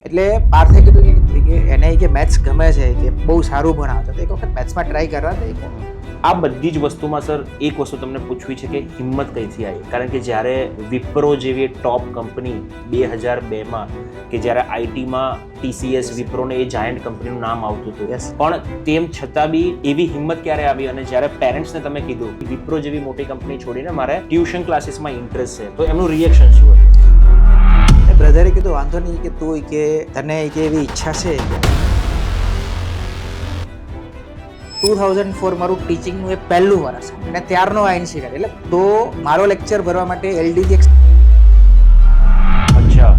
એટલે પાર્થે કીધું કે એને કે મેથ્સ ગમે છે, કે બહુ સારું ભણાવતો, તો એક વખત મેથ્સમાં ટ્રાય કરવા દે કે આ બધી જ વસ્તુમાં સર એક વસ્તુ તમને પૂછવી છે કે હિંમત કઈથી આવી? કારણ કે જ્યારે વિપ્રો જેવી ટોપ કંપની 2002માં કે જ્યારે આઈટીમાં TCS વિપ્રોને એ જાયન્ટ કંપનીનું નામ આવતું હતું, Yes. પણ તેમ છતાં બી એવી હિંમત ક્યારે આવી? અને જ્યારે પેરેન્ટ્સને તમે કીધું વિપ્રો જેવી મોટી કંપની છોડીને મારે ટ્યુશન ક્લાસીસમાં ઇન્ટરેસ્ટ છે, તો એમનું રિએક્શન શું હતું? બ્રધરે કીધું વાંધો નહીં, કે તું કે તને કે એવી ઈચ્છા છે કે 2004 મારું ટીચિંગનું એ પહેલું વર્ષ અને ત્યારનો આ ઇન્સિડન્ટ, એટલે તો મારો લેક્ચર ભરવા માટે LDG અચ્છા,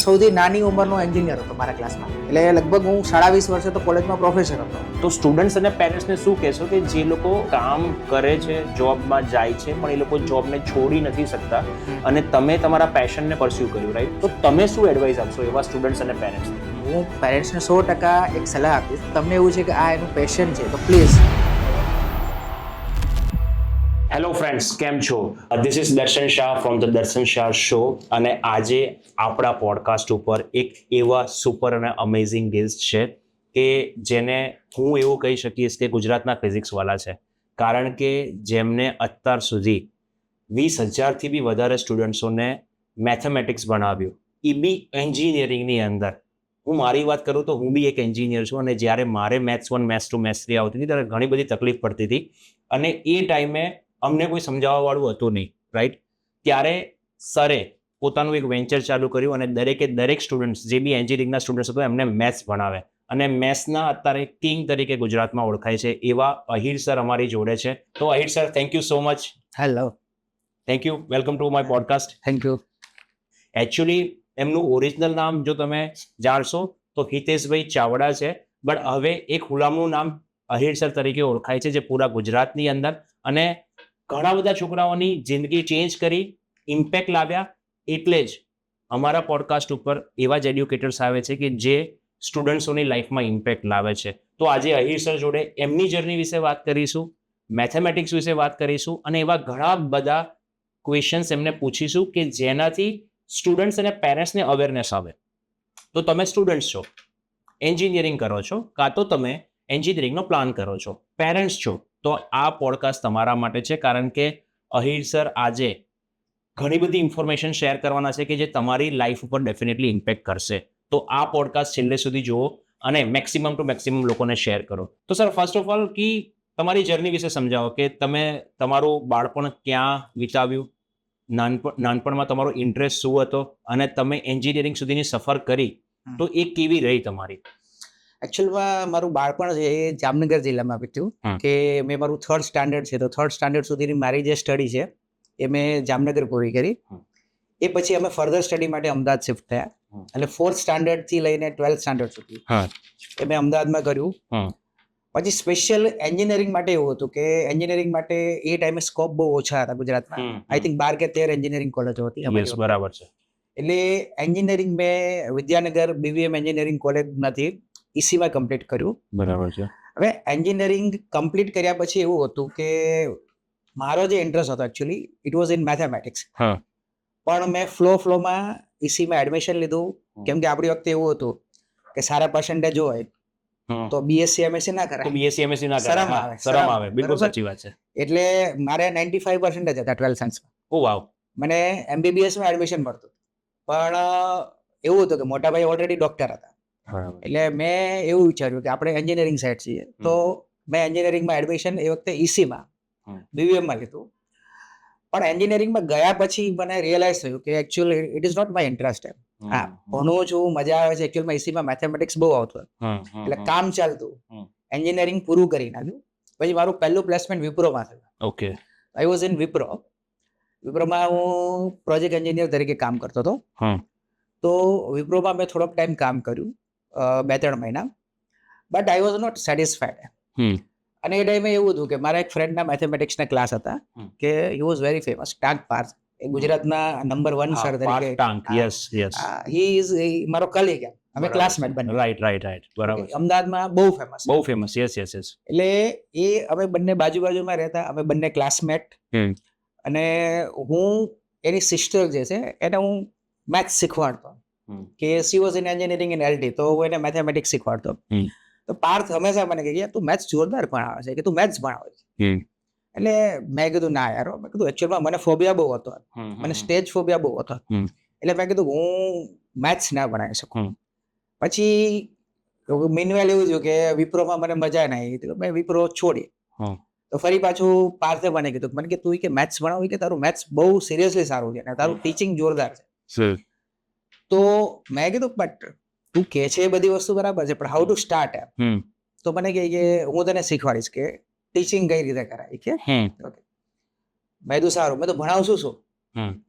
સૌથી નાની ઉંમરનો એન્જિનિયર હતો મારા ક્લાસમાં, એટલે લગભગ હું 20.5 વર્ષે તો કોલેજમાં પ્રોફેસર હતો. તો સ્ટુડન્ટ્સ અને પેરેન્ટ્સને શું કહેશો કે જે લોકો કામ કરે છે, જોબમાં જાય છે, પણ એ લોકો જોબને છોડી નથી શકતા અને તમે તમારા પેશનને પરસ્યુ કર્યું, રાઈટ? તો તમે શું એડવાઇસ આપશો એવા સ્ટુડન્ટ્સ અને પેરેન્ટ્સને? હું પેરેન્ટ્સને 100% એક સલાહ આપીશ, તમને એવું છે કે આ એનું પેશન છે તો પ્લીઝ. હેલો ફ્રેન્ડ્સ, કેમ છો? ધીસ ઇઝ દર્શન શાહ ફ્રોમ ધ દર્શન શાહ શો, અને આજે આપણા પોડકાસ્ટ ઉપર એક એવા સુપર અને અમેઝિંગ ગેસ્ટ છે કે જેને હું એવું કહી શકીશ કે ગુજરાતના ફિઝિક્સવાલા છે, કારણ કે જેમને અત્યાર સુધી 20,000થી બી વધારે સ્ટુડન્ટ્સોને મેથેમેટિક્સ ભણાવ્યું, એ બી એન્જિનિયરિંગની અંદર. હું મારી વાત કરું તો હું બી એક એન્જિનિયર છું, અને જ્યારે મારે મેથ્સ 1, મેથ્સ 2, મેથ્સ 3 આવતી હતી ત્યારે ઘણી બધી તકલીફ પડતી હતી, અને એ ટાઈમે અમને કોઈ સમજાવવાવાળું હતું નહીં, રાઈટ? ત્યારે સરે પોતાનું એક વેન્ચર ચાલુ કર્યું અને દરેક સ્ટુડન્ટ્સ, જે બી એન્જિનિયરિંગના સ્ટુડન્ટ્સ હતો, એમને મેથ્સ ભણાવે, અને મેથ્સના અત્યારે કિંગ તરીકે ગુજરાતમાં ઓળખાય છે એવા અહીર સર અમારી જોડે છે. તો Ahir sir, thank you so much. Hello, thank you, welcome to my podcast. Thank you. Actually એમનું ઓરિજિનલ નામ જો તમે જાણશો તો હિતેશભાઈ ચાવડા છે, બટ હવે એક હુલામણું નામ અહીર સર તરીકે ઓળખાય છે, જે પૂરા ગુજરાતની અંદર અને ઘણા બધા છોકરાઓની જિંદગી ચેન્જ કરી, ઇમ્પેક્ટ લાવ્યા. એટલે જ અમારા પોડકાસ્ટ ઉપર એવા જ એડ્યુકેટર્સ આવે છે કે જે સ્ટુડન્ટ્સોની લાઈફમાં ઇમ્પેક્ટ લાવે છે. તો આજે અહીર સર જોડે એમની જર્ની વિશે વાત કરીશું, મેથેમેટિક્સ વિશે વાત કરીશું, અને એવા ઘણા બધા ક્વેશ્ચન્સ એમને પૂછીશું કે જેનાથી સ્ટુડન્ટ્સ અને પેરેન્ટ્સને અવેરનેસ આવે. તો તમે સ્ટુડન્ટ્સ છો, એન્જિનિયરિંગ કરો છો, કાં તો તમે એન્જિનિયરિંગનો પ્લાન કરો છો, પેરેન્ટ્સ છો, તો આ પોડકાસ્ટ તમારા માટે છે, કારણ કે અહીર સર આજે ઘણી બધી ઇન્ફોર્મેશન શેર કરવાના છે કે જે તમારી લાઈફ ઉપર ડેફિનેટલી ઇમ્પેક્ટ કરશે. તો આ પોડકાસ્ટ છેલ્લે સુધી જુઓ અને મેક્સિમમ ટુ મેક્સિમમ લોકોને શેર કરો. તો સર, ફર્સ્ટ ઓફ ઓલ કે તમારી જર્ની વિશે સમજાવો કે તમે તમારું બાળપણ ક્યાં વિતાવ્યું, નાનપણમાં તમારો ઇન્ટરેસ્ટ શું હતો, અને તમે એન્જિનિયરિંગ સુધીની સફર કરી તો એ કેવી રહી તમારી? એકચ્યુઅલમાં મારું બાળપણ છે એ જામનગર જિલ્લામાં વીત્યું, કે મેં મારું 3rd સ્ટાન્ડર્ડ છે તો 3rd સ્ટાન્ડર્ડ સુધીની મારી જે સ્ટડી છે એ મેં જામનગર પૂરી કરી. એ પછી અમે ફર્ધર સ્ટડી માટે અમદાવાદ શિફ્ટ થયા, એટલે 4th સ્ટાન્ડર્ડથી લઈને 12th સ્ટાન્ડર્ડ સુધી એ મેં અમદાવાદમાં કર્યું. પછી સ્પેશિયલ એન્જિનિયરિંગ માટે એવું હતું કે એન્જિનિયરિંગ માટે એ ટાઈમે સ્કોપ બહુ ઓછા હતા ગુજરાતમાં. આઈ થિંક 12 કે 13 એન્જિનિયરિંગ કોલેજો હતી અમારી વખતે. બરાબર છે. એટલે એન્જિનિયરિંગ મેં વિદ્યાનગર BVM એન્જિનિયરિંગ કોલેજમાંથી ECમાં કમ્પ્લીટ કર્યું. બરાબર છે. હવે એન્જિનિયરિંગ કમ્પ્લીટ કર્યા પછી એવું હતું કે મારો જે ઇન્ટરેસ્ટ હતો actually it was in mathematics, પણ મેં ફ્લોમાં ECમાં એડમિશન લીધું, કેમ કે આપણી વખતે એવું હતું કે સારા પર્સન્ટેજ હોય તો BSc MSc ના કરાય, તો BSc MSc ના શરમ કરાય. આવે, શરમ આવે, બિલકુલ બરોબર? સાચી વાત છે. એટલે મારે 95% હતા 12th સાયન્સમાં, ઓ વાવ. મને MBBSમાં એડમિશન મળતું, પણ એવું હતું કે મોટા ભાઈ ઓલરેડી ડોક્ટર હતા, એટલે મેં એવું વિચાર્યું કે આપણે એન્જિનિયરિંગ સાઈડ છીએ, તો મેં એન્જિનિયરિંગમાં એડમિશન એ વખતે ECમાં BVMમાં લીધું. પણ એન્જિનિયરિંગમાં ગયા પછી મને રિયલાઇઝ થયું કે actually it is not my interest. હા, ભણું છું, મજા આવે છે, એકચ્યુઅલમાં ECમાં મેથેમેટિક્સ બહુ આવતું, એટલે કામ ચાલતું, એન્જિનિયરિંગ પૂરું કરી નાખ્યું. પછી મારું પહેલું પ્લેસમેન્ટ વિપ્રોમાં થયું. ઓકે. આઈ વોઝ ઇન વિપ્રોમાં હું પ્રોજેક્ટ એન્જિનિયર તરીકે કામ કરતો હતો. તો વિપ્રોમાં મેં થોડોક ટાઈમ કામ કર્યું, 2-3 મહિના, but I was not satisfied. અને એ ટાઈમે એવું હતું કે મારા એક ફ્રેન્ડના મેથેમેટિક્સના ક્લાસ હતા, કે હી વોઝ વેરી ફેમસ, ટાંક પાર્થ, એ ગુજરાતના નંબર 1 સર તરીકે. યસ. હી ઇઝ મારો કલીગ, અમે ક્લાસમેટ બને. રાઈટ. બરાબર. અમદાવાદમાં બહુ ફેમસ. યસ. એટલે એ અમે બંને બાજુમાં રહેતા, અમે બંને ક્લાસમેટ. અને હું એની સિસ્ટર જે છે એને હું મેથ્સ શીખવાડતો. કે she was in engineering in LT, તો હું એને મેથેમેટિક્સ શીખવાડતો. તો પાર્થ હંમેશા મને કહે તું મેથ્સ જોરદાર ભણાવે છે, કે તું મેથ્સ ભણાવે છે. એટલે મેં કીધું ના યાર, મેં કીધું એકચ્યુઅલમાં મને ફોબિયા બહુ હતો, મને સ્ટેજ ફોબિયા બહુ હતો. એટલે મેં કીધું હું મેથ્સ ના ભણાવી શકું. પછી મીનવેલ એવું થયું કે વિપ્રોમાં મને મજા ના આવી, તો મેં વિપ્રો છોડી. તો ફરી પાછું પાર્થે મને કીધું, મને કે તું કે મેથ્સ ભણાવું, કે તારું મેથ્સ બહુ સિરિયસલી સારું છે અને તારું ટીચિંગ જોરદાર છે. તો મેં કીધું બટ તું કે છે એ બધી વસ્તુ બરાબર છે, પણ હાઉ ટુ સ્ટાર્ટ એમ. તો મને કહે કે હું તને શીખવાડીશ કે ટીચિંગ કઈ રીતે કરાય. કે ઓકે, મેં કીધું સારું, મેં તો ભણાવશું શું?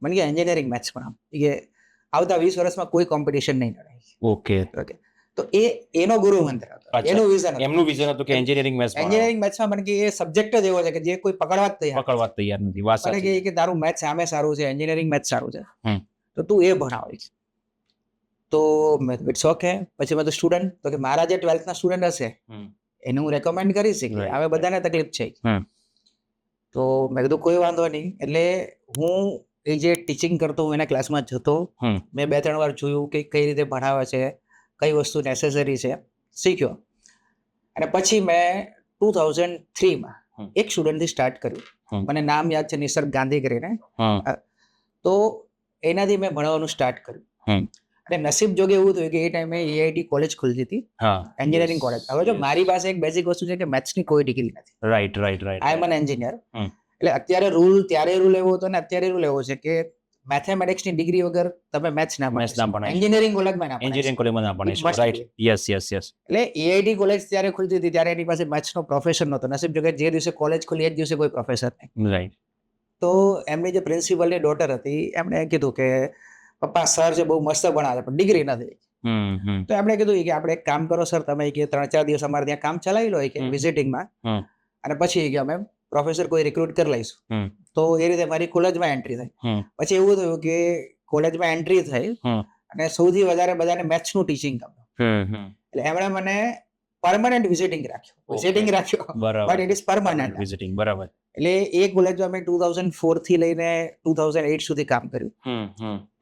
મને કે એન્જિનિયરિંગ મેથ્સ ભણાવ, કે આવતા 20 વર્ષમાં કોઈ કોમ્પિટિશન નહીં લડાય. ઓકે. ઓકે, તો એનો ગુરુ મંત્ર હતો, એનું વિઝન, એમનું વિઝન હતું કે એન્જિનિયરિંગ મેથ્સ એન્જિનિયરિંગ મેથ્સમાં મને કે એ સબ્જેક્ટ જ એવો છે કે જે કોઈ પકડવા જ તૈયાર નથી. વાત મને સાચી. કે તારું મેથ્સ સામે સારું છે, એન્જિનિયરિંગ મેથ્સ સારું છે, તો તું એ ભણાવીશ. તો મેં ઇટ્સ ઓકે. પછી મેં તો સ્ટુડન્ટ, તો કે મારા જે 12th ના સ્ટુડન્ટ હશે એને હું રેકમેન્ડ કરીશ કે હવે બધાને તકલીફ છે. તો મેં કીધું કોઈ વાંધો નહીં. એટલે હું એ જે ટીચિંગ કરતો હું એના ક્લાસમાં જતો, મેં 2-3 વાર જોયું કે કઈ રીતે ભણાવે છે, કઈ વસ્તુ નેસેસરી છે, શીખ્યો. અને પછી મેં 2003માં એક સ્ટુડન્ટથી સ્ટાર્ટ કર્યું, મને નામ યાદ છે, નિસર્ગ ગાંધી કરીને. તો એનાથી મેં ભણાવવાનું સ્ટાર્ટ કર્યું. અને નસીબ જોગે એવું થયું કે એ ટાઈમે એઆઈટી કોલેજ ખુલતી હતી, એન્જિનિયરિંગ કોલેજ. હવે જો મારી પાસે એક બેઝિક વસ્તુ છે કે મેથ્સની કોઈ ડિગ્રી નથી. Right. I am an engineer. એટલે અત્યારે ત્યારે રૂલ એવો હતો ને અત્યારે રૂલ એવો છે કે મેથેમેટિક્સની ડિગ્રી વગર તમે મેથ્સ ના ભણાય, એન્જિનિયરિંગ કોલેજમાં ના ભણાય. એન્જિનિયરિંગ કોલેજમાં ના ભણાય. રાઈટ. યસ. એટલે એઆઈટી કોલેજ ત્યારે ખુલતી હતી, ત્યારે એની પાસે મેથ્સનો પ્રોફેસર નહોતો. નસીબ જોકે જે દિવસે કોલેજ ખુલી એ જ દિવસે કોઈ પ્રોફેસર નહીં. રાઈટ. તો એમની જે પ્રિન્સિપલની ડોટર હતી, એમણે કીધું કે પપ્પા સર છે બહુ મસ્ત ભણાવે પણ ડિગ્રી નથી. તો એમણે કીધું કે આપણે એક કામ કરો સર, તમે કે 3-4 દિવસ અમારે ત્યાં કામ ચલાવી લો કે વિઝિટિંગમાં, અને પછી કે અમે પ્રોફેસર કોઈ રિક્રુટ કરી લઈશું. તો એ રીતે મારી કોલેજમાં એન્ટ્રી થઈ. પછી એવું થયું કે કોલેજમાં એન્ટ્રી થઈ અને સૌથી વધારે બધાને મેથ્સનું ટીચિંગ ગમ્યું. એટલે એમણે મને પરમનન્ટ વિઝિટિંગ રાખ્યો. But it is permanent visiting. બરાબર. એટલે એ કોલેજમાં મેં 2004 થી લઈને 2008 સુધી કામ કર્યું.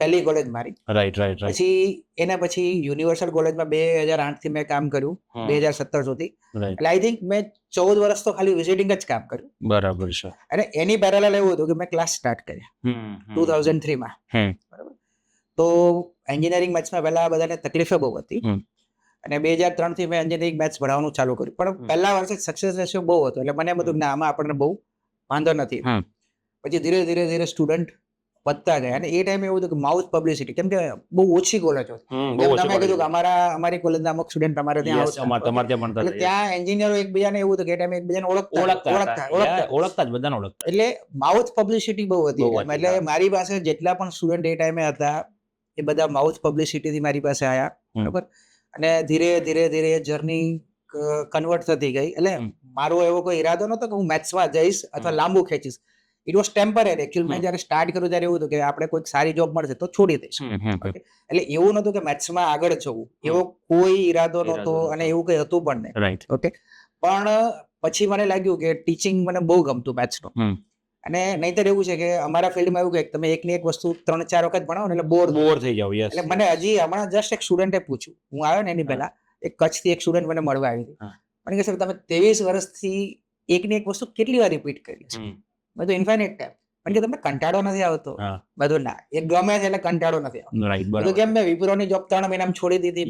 પહેલી કોલેજ મારી. રાઈટ. પછી એના પછી યુનિવર્સલ કોલેજમાં 2008 થી મેં કામ કર્યું, 2017 સુધી. એટલે આઈ થિંક મેં 14 વર્ષ તો ખાલી વિઝિટિંગ જ કામ કર્યું. બરાબર છે. અને એની પેરેલલ એવું હતું કે મેં ક્લાસ સ્ટાર્ટ કર્યા 2003માં. બરાબર. તો એન્જિનિયરિંગ મેથ્સમાં પહેલા બધાને તકલીફો બહુ હતી, અને 2003 થી મેં એન્જિનિયરિંગ મેથ્સ ભણાવવાનું ચાલુ કર્યું. પણ પહેલા વર્ષે સક્સેસ રેશિયો બહુ હતો, એટલે મને બધું ના આમાં આપણને બહુ વાંધો નથી. પછી ધીરે સ્ટુડન્ટ વધતા ગયા, અને એ ટાઈમે એવું હતું કે માઉથ પબ્લિસિટી, કેમ કે બહુ ઓછી કોલેજો હતી. તમે કીધું કે અમારી કોલેજના અમુક સ્ટુડન્ટ તમારે ત્યાં આવતા, એટલે ત્યાં એન્જિનિયરો એકબીજાને એવું હતું કે એ ટાઈમે એકબીજાને ઓળખતા જ બધાને ઓળખતા. એટલે માઉથ પબ્લિસિટી બહુ હતી. એટલે મારી પાસે જેટલા પણ સ્ટુડન્ટ એ ટાઈમે હતા એ બધા માઉથ પબ્લિસિટીથી મારી પાસે આવ્યા. બરાબર. અને ધીરે જર્ની કન્વર્ટ થતી ગઈ. એટલે મારો એવો કોઈ ઈરાદો નહોતો કે હું મેથ્સમાં જઈશ અથવા લાંબુ ખેંચીશ. It was temporary. એકચ્યુઅલી મેં જ્યારે સ્ટાર્ટ કર્યું ત્યારે એવું હતું કે આપણે કોઈક સારી જોબ મળશે તો છોડી દઈશ. એટલે એવું નહોતું કે મેથ્સમાં આગળ જવું, એવો કોઈ ઈરાદો નહોતો, અને એવું કંઈ હતું પણ નહીં. રાઈટ. ઓકે. પણ પછી મને લાગ્યું કે ટીચિંગ મને બહુ ગમતું મેથ્સનું. અને નહીંતર એવું છે કે અમારા ફિલ્ડમાં એવું કે તમે એકની એક વસ્તુ 3-4 વખત ભણાવો ને એટલે બોર થઈ જાવ. યસ. એટલે મને હજી હમણાં જસ્ટ એક સ્ટુડન્ટે પૂછ્યું, હું આવ્યો ને એની પહેલા, એક કચ્છથી એક સ્ટુડન્ટ મને મળવા આવી હતી. મને કહે સર તમે 23 વર્ષથી એકની એક વસ્તુ કેટલી વાર રિપીટ કરી છે? મેં તો ઇન્ફાઇનાઇટ ટાઈમ. મને કે તમને કંટાળો નથી આવતો? બધું ના, એ ગમે છે એટલે કંટાળો નથી આવતો. રાઈટ. કેમ મેં વિપ્રોની જોબ 3 મહિનામાં છોડી દીધી,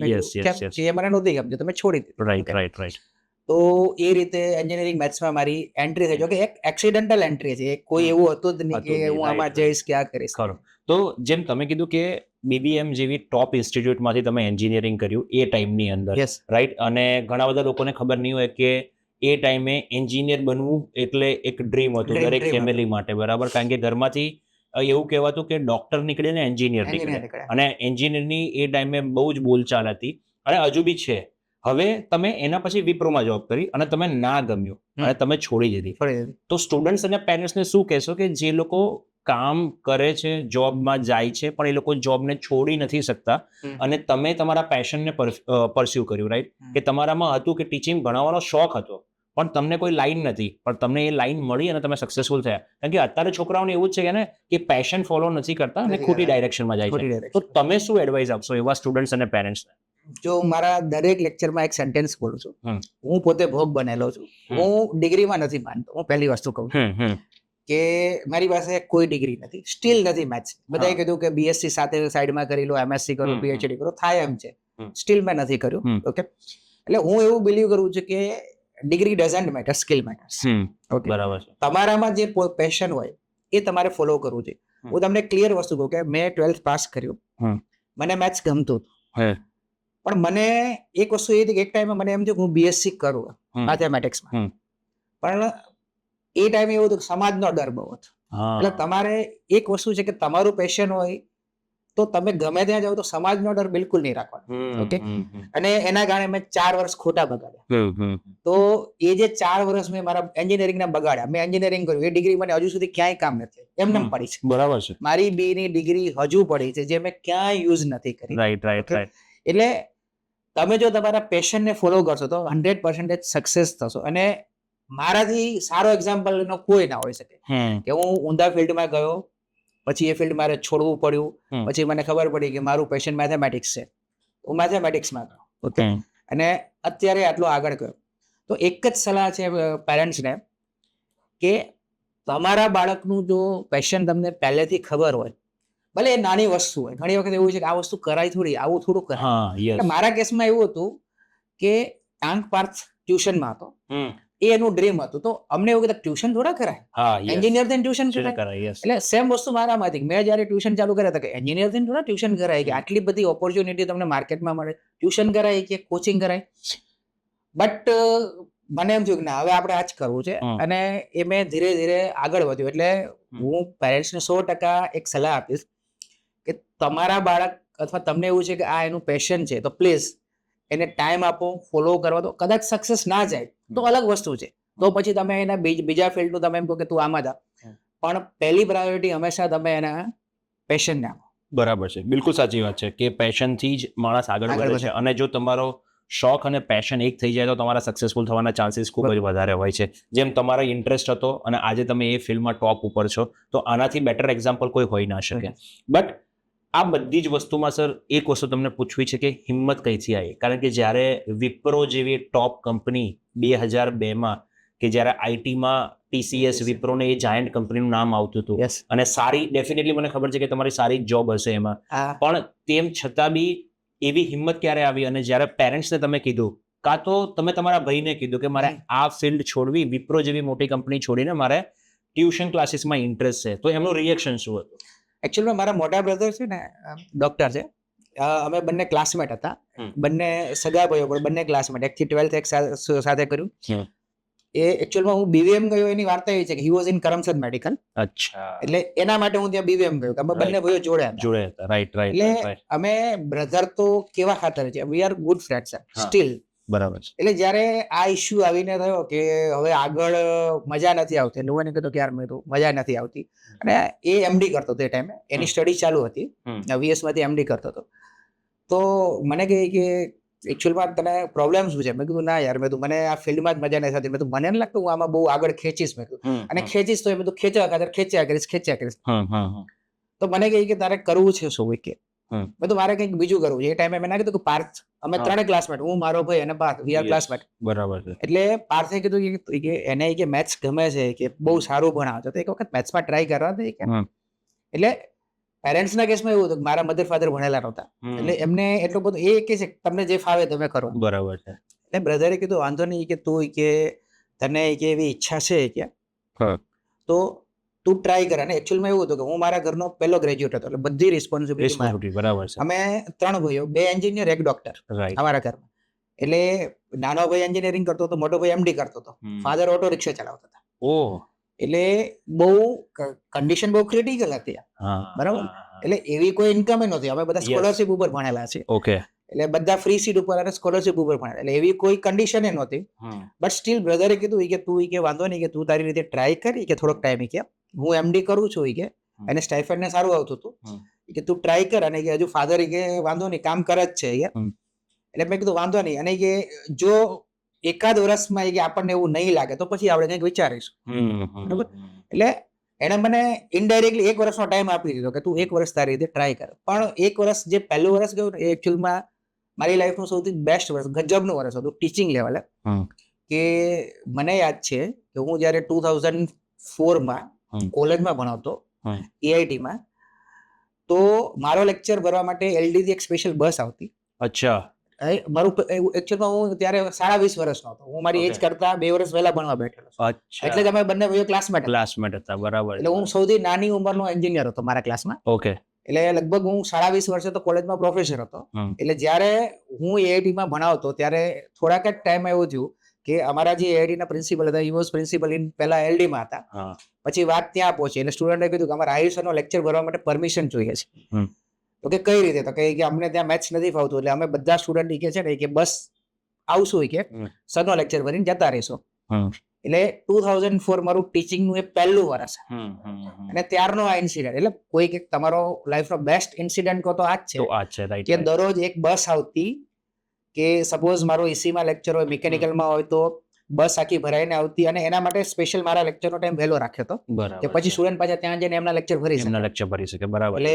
એ મને નહોતી ગમતી તો મેં છોડી દીધી. રાઈટ. તો એ રીતે એન્જિનિયરિંગ મેથ્સમાં મારી એન્ટ્રી થઈ. જો કે એક એક્સિડન્ટલ એન્ટ્રી છે, કોઈ એવું હતું જ નહીં કે હું આમાં જઈશ કે આ કરીશ. ખરું. તો જેમ તમે કીધું કે બીબીએમ જેવી ટોપ ઇન્સ્ટિટ્યૂટમાંથી તમે એન્જિનિયરિંગ કર્યું એ ટાઈમની અંદર, રાઈટ. અને ઘણા બધા લોકોને ખબર નહીં હોય કે એ ટાઈમે એન્જિનિયર બનવું એટલે એક ડ્રીમ હતું દરેક ફેમિલી માટે. બરાબર. કારણ કે ઘરમાંથી એવું કહેવાતું કે ડોક્ટર નીકળે ને એન્જિનિયર નીકળે, અને એન્જિનિયરની એ ટાઈમે બહુ જ બોલચાલ હતી, અને હજુ બી છે. હવે તમે એના પછી વિપ્રોમાં જોબ કરી અને તમે ના ગમ્યું અને તમે છોડી દીધી. તો સ્ટુડન્ટ્સ અને પેરેન્ટ્સને શું કહેશો કે જે લોકો કામ કરે છે, જોબમાં જાય છે, પણ એ લોકો જોબને છોડી નથી શકતા, અને તમે તમારા પેશનને પરસ્યુ કર્યું, રાઈટ, કે તમારામાં હતું કે ટીચિંગ ભણાવવાનો શોખ હતો, પણ તમને કોઈ લાઈન નથી, પણ તમને એ લાઈન મળી અને તમે સક્સેસફુલ થયા. કારણ કે અત્યારે છોકરાઓને એવું જ છે કે પેશન ફોલો નથી કરતા અને નથી ખોટી કરતા. ડાયરેક્શનમાં જાય ખોટી છે. direction. તો તમે શું એડવાઇસ આપશો એવા સ્ટુડન્ટ્સ અને પેરેન્ટ્સને? જો મારા દરેક લેક્ચરમાં એક સેન્ટેન્સ બોલું છું, હું પોતે ભોગ બનેલો છું. હું ડિગ્રીમાં નથી માનતો. હું પહેલી વસ્તુ કહું છું કે મારી પાસે કોઈ ડિગ્રી નથી, સ્ટીલ નથી મેથ્સ. બધાએ કીધું કે બીએસસી સાથે સાઈડમાં કરી લો, એમએસસી કરો, પીએચડી કરો, થાય એમ છે. સ્ટીલ મેં નથી કર્યું. ઓકે, એટલે હું એવું બિલીવ કરું છું કે degree doesn't matter, skill matters. Okay, બરાબર છે. તમારામાં જે પેશન હોય એ તમારે ફોલો કરવું છે. હું તમને ક્લિયર વસ્તુ કહું કે મેં 12th પાસ કર્યું, મને મેથ્સ ગમતું હતું, પણ મને એક વસ્તુ એ હતી કે એક ટાઈમે મને એમ થયું કે હું બીએસસી કરું મેથેમેટિક્સમાં, પણ એ ટાઈમે એવું હતું કે સમાજનો ડર બહુ હતો. એટલે તમારે એક વસ્તુ છે કે તમારું પેશન હોય તો તમે ગમે ત્યાં જાઓ તો સમાજનો ડર બિલકુલ નહીં રાખવાનો. ઓકે, અને એના કારણે મેં 4 વર્ષ ખોટા બગાડ્યા. તો એ જે 4 વર્ષ મેં મારા એન્જિનિયરિંગના બગાડ્યા, મેં એન્જિનિયરિંગ કર્યું, એ ડિગ્રી મને હજુ સુધી ક્યાંય કામ નથી, એમને પડી છે. બરાબર છે. મારી બી ની ડિગ્રી હજુ પડી છે જે મેં ક્યાંય યુઝ નથી કરી. રાઈટ. એટલે તમે જો તમારા પેશનને ફોલો કરશો તો 100% સક્સેસ થશો. અને મારાથી સારો એક્ઝામ્પલ નો કોઈ ના હોઈ શકે કે હું ઊંધા ફિલ્ડમાં ગયો, પછી એ ફિલ્ડ મારે છોડવું પડ્યું, પછી મને ખબર પડી કે મારું પેશન મેથેમેટિક્સ છે, હું મેથેમેટિક્સમાં ગયો. ઓકે, અને અત્યારે આટલો આગળ ગયો. તો એક જ સલાહ છે પેરેન્ટ્સને કે તમારા બાળકનું જો પેશન તમને પહેલેથી ખબર હોય, ભલે એ નાની વસ્તુ હોય, ઘણી વખત એવું છે કે આ વસ્તુ કરાય થોડી, આવું થોડું કરાય. મારા કેસમાં એવું હતું કે ટાંક પાર્થ ટ્યુશનમાં હતો, એ એનું ડ્રીમ હતું. તો અમને એવું કીધું ટ્યુશન થોડા કરાય, એન્જિનિયર થઈને ટ્યુશન કરાય. એટલે સેમ વસ્તુ મારામાં હતી. મેં જયારે ટ્યુશન ચાલુ કર્યા હતા કે એન્જિનિયર થઈને થોડા ટ્યુશન કરાય, કે આટલી બધી ઓપોર્ચ્યુનિટી તમને માર્કેટમાં મળે, ટ્યુશન કરાય કે કોચિંગ કરાય. બટ મને એમ થયું કે ના, હવે આપણે આ જ કરવું છે. અને એ મેં ધીરે ધીરે આગળ વધ્યું. એટલે હું પેરેન્ટ્સને 100% એક સલાહ આપીશ કે તમારા બાળક અથવા તમને એવું છે કે આ એનું પેશન છે, તો પ્લીઝ એને ટાઈમ આપો, ફોલો કરવા દો. કદાચ સક્સેસ ના જાય તો અલગ વસ્તુ છે, તો પછી તમે એના બીજા ફિલ્ડનું તમે એમ કહો કે તું આમાં જા, પણ પહેલી પ્રાયોરિટી હંમેશા તમે એના પેશનને આપો. બરાબર છે, બિલકુલ સાચી વાત છે કે પેશનથી જ માણસ આગળ વધે છે. અને જો તમારો શોખ અને પેશન એક થઈ જાય તો તમારા સક્સેસફુલ થવાના ચાન્સીસ ખૂબ જ વધારે હોય છે. જેમ તમારો ઇન્ટરેસ્ટ હતો અને આજે તમે એ ફિલ્ડમાં ટોપ ઉપર છો, તો આનાથી બેટર એક્ઝામ્પલ કોઈ હોઈ ના શકે. બટ આ બધી જ વસ્તુમાં સર એક વસ્તુ તમને પૂછવી છે કે હિંમત કઈથી આવી? કારણ કે જ્યારે વિપ્રો જેવી ટોપ કંપની 2002માં કે જ્યારે આઈટીમાં TCS વિપ્રોને એ જાયન્ટ કંપનીનું નામ આવતું હતું, અને સારી ડેફિનેટલી મને ખબર છે કે તમારી સારી જોબ હશે એમાં, પણ તેમ છતાં બી એવી હિંમત ક્યારે આવી? અને જ્યારે પેરેન્ટ્સને તમે કીધું, કાં તો તમે તમારા ભાઈને કીધું કે મારે આ ફિલ્ડ છોડવી, વિપ્રો જેવી મોટી કંપની છોડીને મારે ટ્યુશન ક્લાસીસમાં ઇન્ટરેસ્ટ છે, તો એમનું રિએક્શન શું હતું? એકચ્યુઅલી મારા મોટા બ્રધર છે ને ડોક્ટર છે. અમે બંને ક્લાસમેટ હતા, બંને સગા ભાઈઓ, પણ બંને ક્લાસમેટ. 1 થી 12th એક સાથે કર્યું. એ એકચ્યુઅલમાં હું BVM ગયો એની વાર્તા એ છે કે he was in Karamsad medical. અચ્છા, એટલે એના માટે હું ત્યાં BVM ગયો. અમે બંને ભાઈઓ જોડે હતા. રાઈટ. એટલે અમે બ્રધર તો કેવા ખાતર છે, we are good friends steel. બરાબર છે. એટલે જ્યારે આ ઇશ્યુ આવીને થયો કે હવે આગળ મજા નથી આવતી, એટલે હું એને કીધું કે યાર મેં તો મજા નથી આવતી. અને એ MD કરતો હતો એ ટાઈમે, એની સ્ટડી ચાલુ હતી, VS માંથી MD કરતો હતો. તો મને કહે કે એકચ્યુઅલમાં તને પ્રોબ્લેમ શું છે? મેં કીધું ના યાર, મેં તો મને આ ફિલ્ડમાં જ મજા નથી આવતી, મેં તો મને નથી લાગતું હું આમાં બહુ આગળ ખેંચીશ. મેં કીધું અને ખેંચીશ તો એ બધું ખેંચ્યા કરીશ. તો મને કહે કે તારે કરવું છે શું? કે મેં તો મારે કંઈક બીજું કરવું છે. એ ટાઈમે મેં ના કીધું કે પાર્થ, અમે 3 ક્લાસમેટ, હું, મારો ભાઈ અને પાર્થ, વી આર ક્લાસમેટ. બરાબર છે. એટલે પાર્થે કીધું કે એને કે મેથ્સ ગમે છે, કે બહુ સારું ભણાવે છે, તો એક વખત મેથ્સમાં ટ્રાય કરવા દે. એટલે પેરેન્ટ્સના કેસમાં એવું હતું કે મારા મધર ફાધર ભણેલા નહોતા, એટલે એમને એટલું બધું એ કે છે તમને જે ફાવે તમે કરો. બરાબર છે. એટલે બ્રધરે કીધું વાંધો નહીં, કે તું કે તને કે એવી ઈચ્છા છે કે તો તું ટ્રાય કર. અને એકચ્યુઅલમાં એવું હતું કે હું મારા ઘરનો પહેલો ગ્રેજ્યુએટ હતો, એટલે બધી રિસ્પોન્સિબિલિટી. બરાબર છે. અમે 3 ભાઈઓ, 2 એન્જિનિયર, 1 ડોક્ટર અમારા ઘરમાં. એટલે નાનો ભાઈ એન્જિનિયરિંગ કરતો હતો, મોટો ભાઈ MD કરતો હતો, ફાધર ઓટો રિક્ષા ચલાવતા હતા. એટલે બહુ કન્ડિશન બહુ ક્રિટિકલ હતી, બરાબર. એટલે એવી કોઈ ઇન્કમ નહોતી. અમે બધા સ્કોલરશિપ ઉપર ભણેલા છે. ઓકે, એટલે બધા ફ્રી સીટ ઉપર અને સ્કોલરશિપ ઉપર ભણેલા, એટલે એવી કોઈ કન્ડિશન નહોતી. બટ સ્ટીલ બ્રધરે કીધું કે તું કે વાંધો નહીં, કે તું તારી રીતે ટ્રાય કરી, કે થોડોક ટાઈમ કે હું MD કરું છું, કે એને સ્ટાઇફન્ડ ને સારું આવતું હતું, કે તું ટ્રાય કર. અને કે હજુ ફાધર કે વાંધો નહીં, કામ કરે જ છે. એટલે મેં કીધું વાંધો નહીં. અને કે જો એકાદ વર્ષમાં કે આપણને એવું નહીં લાગે તો પછી આપણે કંઈક વિચારીશું. બરાબર? એટલે એણે મને ઇનડાયરેક્ટલી 1 વર્ષનો ટાઈમ આપી દીધો કે તું 1 વર્ષ તારી રીતે ટ્રાય કર. પણ 1 વર્ષ જે પહેલું વર્ષ ગયું ને એ એકચ્યુઅલમાં મારી લાઈફનું સૌથી બેસ્ટ વર્ષ, ગજબનું વર્ષ હતું ટીચિંગ લેવલે. કે મને યાદ છે કે હું જ્યારે 2004માં કોલેજમાં ભણાવતો EIT-માં, તો મારો લેક્ચર ભરવા માટે LD થી એક સ્પેશિયલ બસ આવતી. અચ્છા. મારું એકચ્યુઅલમાં હું ત્યારે 20.5 વર્ષનો હતો. હું મારી એજ કરતા 2 વર્ષ પહેલા ભણવા બેઠેલો છું. અચ્છા. એટલે જ અમે બંને ભાઈઓ ક્લાસમેટ હતા. બરાબર. એટલે હું સૌથી નાની ઉંમરનો એન્જિનિયર હતો મારા ક્લાસમાં. ઓકે. એટલે લગભગ હું 20.5 વર્ષે તો કોલેજમાં પ્રોફેસર હતો. એટલે જ્યારે હું EIT-માં ભણાવતો ત્યારે થોડાક જ ટાઈમ એવું થયું કે અમારા જે EIT ના પ્રિન્સિપલ હતા, હી વોઝ પ્રિન્સિપલ ઇન પહેલા LD-માં હતા. પછી વાત ત્યાં પહોંચી એટલે સ્ટુડન્ટે કીધું કે અમારા આહિર સરનો લેક્ચર ભરવા માટે પરમિશન જોઈએ છે. તો કે કઈ રીતે? તો કે અમને ત્યાં મેથ્સ નથી ફાવતું એટલે અમે બધા સ્ટુડન્ટ કે છે ને કે બસ આવશું કે સરનો લેક્ચર ભરીને જતા રહીશું. એટલે 2004 મારું ટીચિંગનું એ પહેલું વર્ષ અને ત્યારનો આ ઇન્સિડન્ટ, એટલે કોઈ કે તમારો લાઈફનો બેસ્ટ ઇન્સિડન્ટ કહો તો આ જ છે કે દરરોજ એક બસ આવતી કે સપોઝ મારો EC-માં લેક્ચર હોય, મિકેનિકલમાં હોય તો બસ આખી ભરાઈને આવતી અને એના માટે સ્પેશિયલ મારા લેક્ચરનો ટાઈમ વહેલો રાખ્યો હતો કે પછી સ્ટુડન્ટ પાછા ત્યાં જઈને એમના લેક્ચર ભરી શકે. બરાબર. એટલે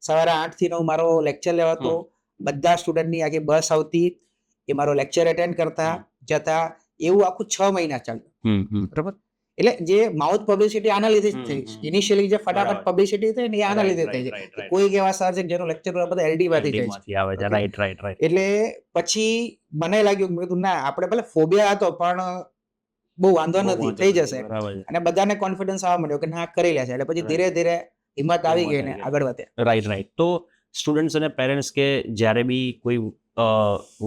સવારે 8 થી 9 મારો લેક્ચર લેવાતો, બધા સ્ટુડન્ટની આખી બસ આવતી, એ મારો લેક્ચર અટેન્ડ કરતા જતા, એવું આખું 6 મહિના ચાલ્યું. બરાબર. એટલે જે માઉથ પબ્લિસિટી આના લીધે જ થઈ. ઇનિશિયલી જે ફટાફટ પબ્લિસિટી થઈ ને એ આના લીધે થઈ છે. કોઈ એવા સર છે જેનો લેક્ચર બધા LD માંથી જાય છે. રાઈટ. એટલે પછી મને લાગ્યું મેં કીધું ના, આપણે ભલે ફોબિયા હતો પણ બહુ વાંધો નથી, થઈ જશે. અને બધાને કોન્ફિડન્સ આવવા માંડ્યો કે ના કરી લે છે. એટલે પછી ધીરે ધીરે હિંમત આવી ગઈ ને આગળ વધ્યા. રાઈટ. તો સ્ટુડન્ટ્સ અને પેરેન્ટ્સ કે જ્યારે બી કોઈ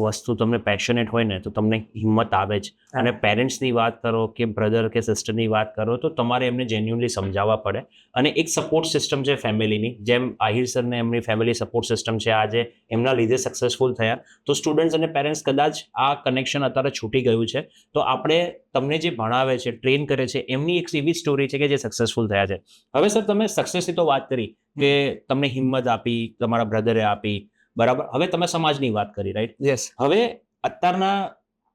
વસ્તુ તમને પેશનેટ હોય ને તો તમને હિંમત આવે જ. અને પેરેન્ટ્સની વાત કરો કે બ્રધર કે સિસ્ટરની વાત કરો તો તમારે એમને જેન્યુઅનલી સમજાવવા પડે. અને એક સપોર્ટ સિસ્ટમ છે ફેમિલીની, જેમ આહિર સરને એમની ફેમિલી સપોર્ટ સિસ્ટમ છે, આજે એમના લીધે સક્સેસફુલ થયા. તો સ્ટુડન્ટ્સ અને પેરેન્ટ્સ કદાચ આ કનેક્શન અત્યારે છૂટી ગયું છે તો આપણે તમને જે ભણાવે છે, ટ્રેન કરે છે, એમની એક એવી સ્ટોરી છે કે જે સક્સેસફુલ થયા છે. હવે સર તમે સક્સેસની તો વાત કરી કે તમને હિંમત આપી, તમારા બ્રધરે આપી, બરાબર. હવે તમે સમાજની વાત કરી, રાઈટ? યસ. હવે અત્યારના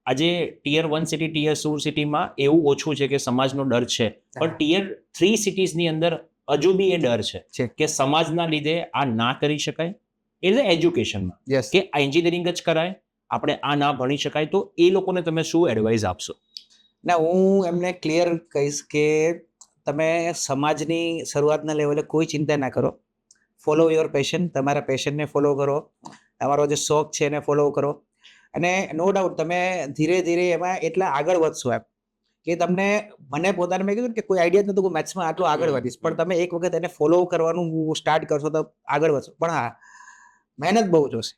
આજે Tier 1 સિટી, Tier 2 સિટીમાં એવું ઓછું છે કે સમાજનો ડર છે, પણ Tier 3 સિટીઝની અંદર હજુ બી એ ડર છે કે સમાજના લીધે આ ના કરી શકાય. એટલે એજ્યુકેશનમાં કે એન્જિનિયરિંગ જ કરાય, આપણે આ ના ભણી શકાય. તો એ લોકોને તમે શું એડવાઇસ આપશો? ના, હું એમને ક્લિયર કહીશ કે તમે સમાજની શરૂઆતના લેવલે કોઈ ચિંતા ના કરો. Follow your passion. તમારા પેશનને ફોલો કરો, તમારો જે શોખ છે એને ફોલો કરો. અને નો ડાઉટ તમે ધીરે ધીરે એમાં એટલા આગળ વધશો એમ કે તમને, મને પોતાને મેં કીધું કે કોઈ આઈડિયા જ નહોતું કે મેથ્સમાં આટલું આગળ વધીશ, પણ તમે એક વખત એને ફોલો કરવાનું સ્ટાર્ટ કરશો તો આગળ વધશો. પણ હા, મહેનત બહુ જોશે.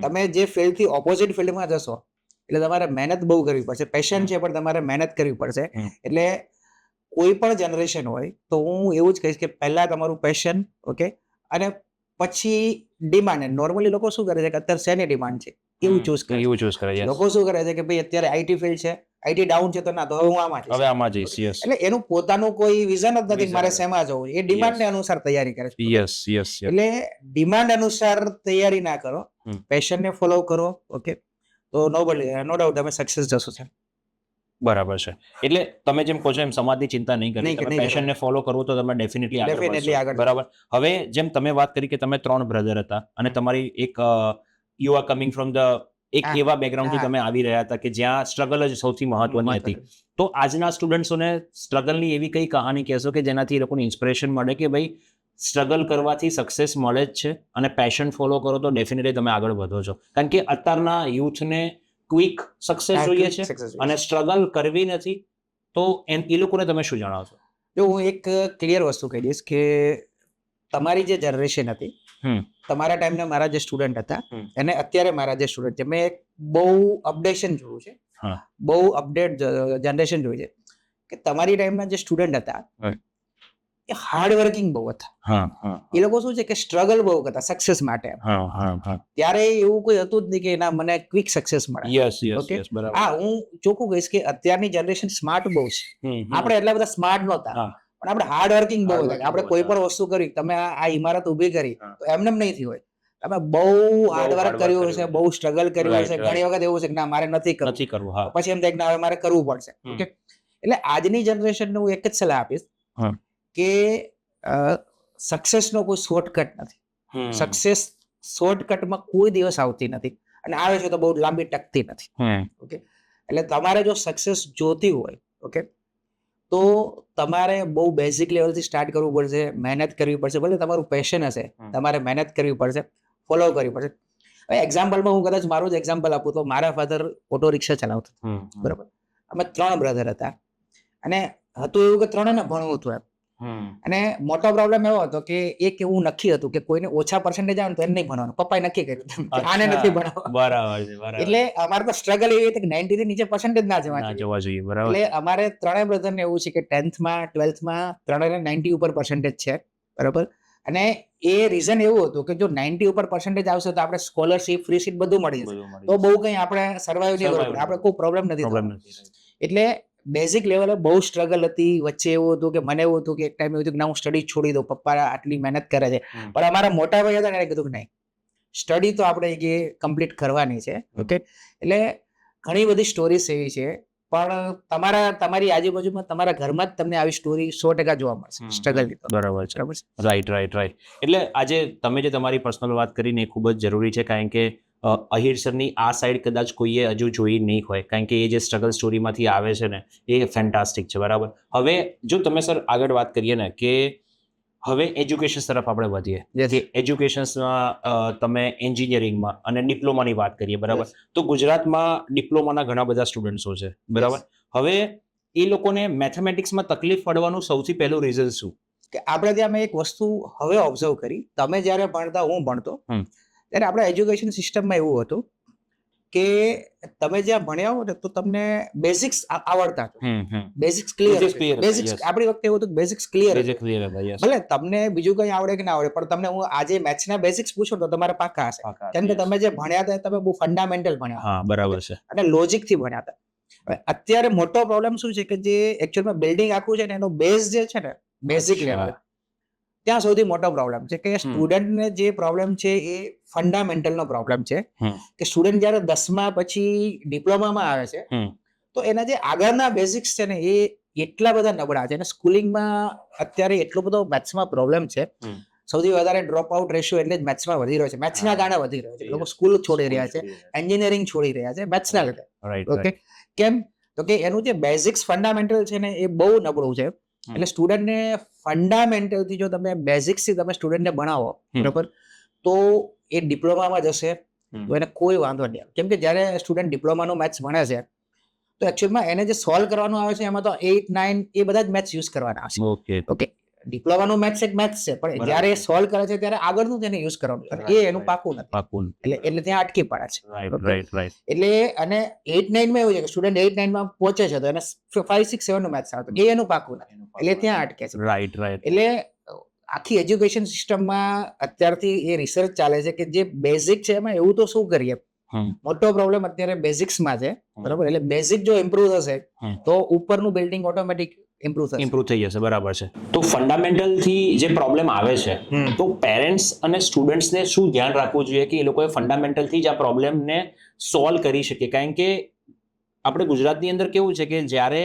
તમે જે ફિલ્ડથી ઓપોઝિટ ફિલ્ડમાં જશો એટલે તમારે મહેનત બહુ કરવી પડશે. પેશન છે પણ તમારે મહેનત કરવી પડશે. એટલે કોઈ પણ જનરેશન હોય તો હું એવું જ કહીશ કે પહેલા તમારું પેશન, ઓકે, અને પછી ડિમાન્ડ. નોર્મલી લોકો શું કરે છે કે અત્યારે શેની ડિમાન્ડ છે એવું ચૂઝ કરે. લોકો શું કરે છે કે ભાઈ અત્યારે IT ફિલ્ડ છે, IT ડાઉન છે તો ના, તો હવે હું આમાં જઈશ. એટલે એનું પોતાનું કોઈ વિઝન જ નથી મારે શેમાં જવું. એ ડિમાન્ડને અનુસાર તૈયારી કરે છે. એટલે ડિમાન્ડ અનુસાર તૈયારી ના કરો, પેશનને ફોલો કરો, ઓકે, તો નો ડાઉટ તમે સક્સેસ જશો. છે બરાબર છે. એટલે તમે જેમ કહો છો એમ સમાજની ચિંતા નહીં કરવી, તમે પેશનને ફોલો કરવો તો તમે ડેફિનેટલી આગળ. બરાબર. હવે જેમ તમે વાત કરી કે તમે 3 બ્રધર હતા અને તમારી એક you are coming from the એક એવા બેકગ્રાઉન્ડથી તમે આવી રહ્યા હતા કે જ્યાં સ્ટ્રગલ જ સૌથી મહત્વની હતી. તો આજના સ્ટુડન્ટ્સોને સ્ટ્રગલની એવી કઈ કહાની કહેશો કે જેનાથી એ લોકોને ઇન્સ્પિરેશન મળે કે ભાઈ સ્ટ્રગલ કરવાથી સક્સેસ મળે જ છે અને પેશન ફોલો કરો તો ડેફિનેટલી તમે આગળ વધો છો? કારણ કે અત્યારના યુથને ક્વિક સક્સેસ જોઈએ છે અને સ્ટ્રગલ કરવી નથી. તો એ લોકોને તમે શું જણાવશો? જો હું એક ક્લિયર વસ્તુ કહી દઈશ કે તમારી જે જનરેશન હતી, તમારા ટાઈમના મારા જે સ્ટુડન્ટ હતા અને અત્યારે મારા જે સ્ટુડન્ટ છે, મેં બહુ અપડેશન જોયું છે, બહુ અપડેટ જનરેશન જોઈ છે કે તમારી ટાઈમના જે સ્ટુડન્ટ હતા એ હાર્ડ વર્કિંગ બહુ હતા. એ લોકો શું છે કે સ્ટ્રગલ બહુ કરતા સક્સેસ માટે. ત્યારે એવું કોઈ હતું જ નહીં કે ના મને ક્વિક સક્સેસ મળે. હા, હું ચોખ્ખું કહીશ કે અત્યારની જનરેશન સ્માર્ટ બહુ છે. આપણે એટલા બધા સ્માર્ટ નહોતા, પણ આપણે હાર્ડ વર્કિંગ બહુ હતા. આપણે કોઈ પણ વસ્તુ કરી, તમે આ ઇમારત ઊભી કરી તો એમને નહીં થઈ હોય. તમે બહુ હાર્ડવર્ક hard work કર્યું કર્યું હશે, છે. બહુ સ્ટ્રગલ કર્યું Right, હશે, right. ઘણી વખત એવું છે કે ના મારે નથી કરવું, નથી કરવું. હા. પછી એમ થાય કે ના હવે મારે કરવું પડશે. ઓકે, એટલે આજની જનરેશનને હું એક જ સલાહ આપીશ હા. કે સક્સેસનો કોઈ શોર્ટકટ નથી. સક્સેસ શોર્ટકટમાં કોઈ દિવસ આવતી નથી, અને આવે છે તો બહુ લાંબી ટકતી નથી. ઓકે, એટલે તમારે જો સક્સેસ જોતી હોય, ઓકે, તો તમારે બહુ બેઝિક લેવલથી સ્ટાર્ટ કરવું પડશે, મહેનત કરવી પડશે. ભલે તમારું પેશન હશે, તમારે મહેનત કરવી પડશે, ફોલો કરવી પડશે. હવે એક્ઝામ્પલમાં હું કદાચ મારું જ એક્ઝામ્પલ આપું તો મારા ફાધર ઓટો રિક્ષા ચલાવતા, બરાબર. અમે 3 બ્રધર હતા, અને હતું એવું કે 3ને ભણવું હતું એમ. અને મોટો પ્રોબ્લેમ એવો હતો કે એક એવું નક્કી હતું કે કોઈને ઓછા પર્સન્ટેજ આવે તો એને નહીં ભણવાનું. પપ્પાએ નક્કી કર્યું કે આને નથી ભણાવવા. બરાબર છે, બરાબર. એટલે અમારે તો સ્ટ્રગલ એવી હતી કે 90 થી નીચે પર્સન્ટેજ ના જવા ના જોઈએ. જોવા જોઈએ. બરાબર. એટલે અમારે 3 બ્રધરને એવું છે કે 10th માં 12th માં 90 ઉપર પર્સન્ટેજ છે, બરાબર. અને એ રીઝન એવું હતું કે જો 90 ઉપર પર્સન્ટેજ આવશે તો આપણે સ્કોલરશીપ, ફ્રી સીટ બધું મળી જશે, તો બહુ કંઈ આપણે સર્વાઈવ નહીં કરવું પડે, આપણે કોઈ પ્રોબ્લેમ નથી થવાનો. એટલે બેઝિક લેવલે બહુ સ્ટ્રગલ હતી. વચ્ચે એવું હતું કે મને એવું હતું કે એક ટાઈમ એવું હતું કે ના હું સ્ટડી છોડી દઉં, પપ્પા આટલી મહેનત કરે છે. પણ અમારા મોટા ભાઈ હતા ને એને કીધું કે નહીં, સ્ટડી તો આપણે એ કમ્પ્લીટ કરવાની છે. ઓકે, એટલે ઘણી બધી સ્ટોરીઝ એવી છે, પણ તમારી આજુબાજુમાં તમારા ઘરમાં જ તમને આવી સ્ટોરી 100% જોવા મળશે સ્ટ્રગલની. બરાબર છે. રાઈટ. એટલે આજે તમે જે તમારી પર્સનલ વાત કરીને એ ખૂબ જ જરૂરી છે, કારણ કે અહીર સરની આ સાઈડ કદાચ કોઈએ હજુ જોઈ નહીં હોય, કારણ કે એ જે સ્ટ્રગલ સ્ટોરીમાંથી આવે છે ને એ ફેન્ટાસ્ટિક છે. બરાબર. હવે જો તમે સર આગળ વાત કરીએ ને કે હવે એજ્યુકેશન તરફ આપણે વધીએ. Yes. કે એજ્યુકેશન્સમાં તમે એન્જિનિયરિંગમાં અને ડિપ્લોમાની વાત કરીએ, બરાબર. Yes. તો ગુજરાતમાં ડિપ્લોમાના ઘણા બધા સ્ટુડન્ટ્સો છે, બરાબર. હવે એ લોકોને મેથેમેટિક્સમાં તકલીફ પડવાનું સૌથી પહેલું રીઝન શું? કે આપણે ત્યાં મેં એક વસ્તુ હવે ઓબ્ઝર્વ કરી, તમે જ્યારે ભણતા, હું ભણતો, ત્યારે આપણા એજ્યુકેશન સિસ્ટમમાં એવું હતું કે તમે જ્યાં ભણ્યા હો ને તો તમને બેઝિક્સ આવડતા, બેઝિક્સ ક્લિયર. બેઝિક્સ આપણી વખતે એવું હતું કે બેઝિક્સ ક્લિયર. ભલે તમને બીજું કંઈ આવડે કે ના આવડે, પણ તમને હું આજે મેથ્સના બેઝિક્સ પૂછો તો તમારા પાકા હશે, કેમ કે તમે જે ભણ્યા હતા તમે બહુ ફંડામેન્ટલ ભણ્યા. હા, બરાબર છે. અને લોજિકથી ભણ્યા હતા. અત્યારે મોટો પ્રોબ્લેમ શું છે કે જે એકચ્યુઅલમાં બિલ્ડિંગ આખું છે ને એનો બેઝ જે છે ને, બેઝિક લેવલ, ત્યાં સૌથી મોટો પ્રોબ્લેમ છે કે સ્ટુડન્ટને જે પ્રોબ્લેમ છે એ ફંડામેન્ટલનો પ્રોબ્લેમ છે. કે સ્ટુડન્ટ જ્યારે 10મા પછી ડિપ્લોમામાં આવે છે તો એના જે આગળના બેઝિક્સ છે ને એ એટલા બધા નબળા છે, અને સ્કૂલિંગમાં અત્યારે એટલો બધો મેથ્સમાં પ્રોબ્લેમ છે. સૌથી વધારે ડ્રોપ આઉટ રેશિયો એટલે જ મેથ્સમાં વધી રહ્યો છે, મેથ્સના કારણે વધી રહ્યો છે. લોકો સ્કૂલ છોડી રહ્યા છે, એન્જિનિયરિંગ છોડી રહ્યા છે મેથ્સના લીધે. ઓકે, કેમ? તો કે એનું જે બેઝિક્સ ફંડામેન્ટલ છે ને એ બહુ નબળું છે. એટલે સ્ટુડન્ટને ફંડામેન્ટલથી જો તમે બેઝિક્સથી તમે સ્ટુડન્ટને ભણાવો, બરાબર, તો એ ડિપ્લોમામાં જશે તો એને કોઈ વાંધો નહીં આવે. કેમ કે જ્યારે સ્ટુડન્ટ ડિપ્લોમાનું મેથ્સ ભણે છે તો એકચ્યુઅલમાં એને જે સોલ્વ કરવાનું આવે છે એમાં તો 8, 9 એ બધા જ મેથ્સ યુઝ કરવાના આવશે. ઓકે, ડિપ્લોમાનું મેથ્સ એક મેથ્સ છે, પણ જ્યારે સોલ્વ કરે છે ત્યારે આગળનું તેને યુઝ કરવાનું, એ એનું પાકું નથી. એટલે ત્યાં અટકી પડે છે. એટલે અને 8, 9માં એવું છે કે સ્ટુડન્ટ 8, 9માં પહોંચે છે તો એને 5, 6, 7 નું મેથ્સ આવતું, એ એનું પાકું નથી, એટલે ત્યાં અટકે છે. એટલે આખી એજ્યુકેશન સિસ્ટમમાં અત્યારથી એ રિસર્ચ ચાલે છે કે જે બેઝિક છે એમાં એવું તો શું કરીએ. મોટો પ્રોબ્લેમ અત્યારે બેઝિક્સમાં છે, બરાબર. એટલે બેઝિક જો ઇમ્પ્રુવ થશે તો ઉપરનું બિલ્ડિંગ ઓટોમેટિક ઇમ્પ્રુવ થઈ જશે. બરાબર છે. તો ફંડામેન્ટલથી જે પ્રોબ્લેમ આવે છે તો પેરેન્ટ્સ અને સ્ટુડન્ટ્સને શું ધ્યાન રાખવું જોઈએ કે એ લોકોએ ફંડામેન્ટલથી જ આ પ્રોબ્લેમને સોલ્વ કરી શકે? કારણ કે આપણે ગુજરાતની અંદર કેવું છે કે જ્યારે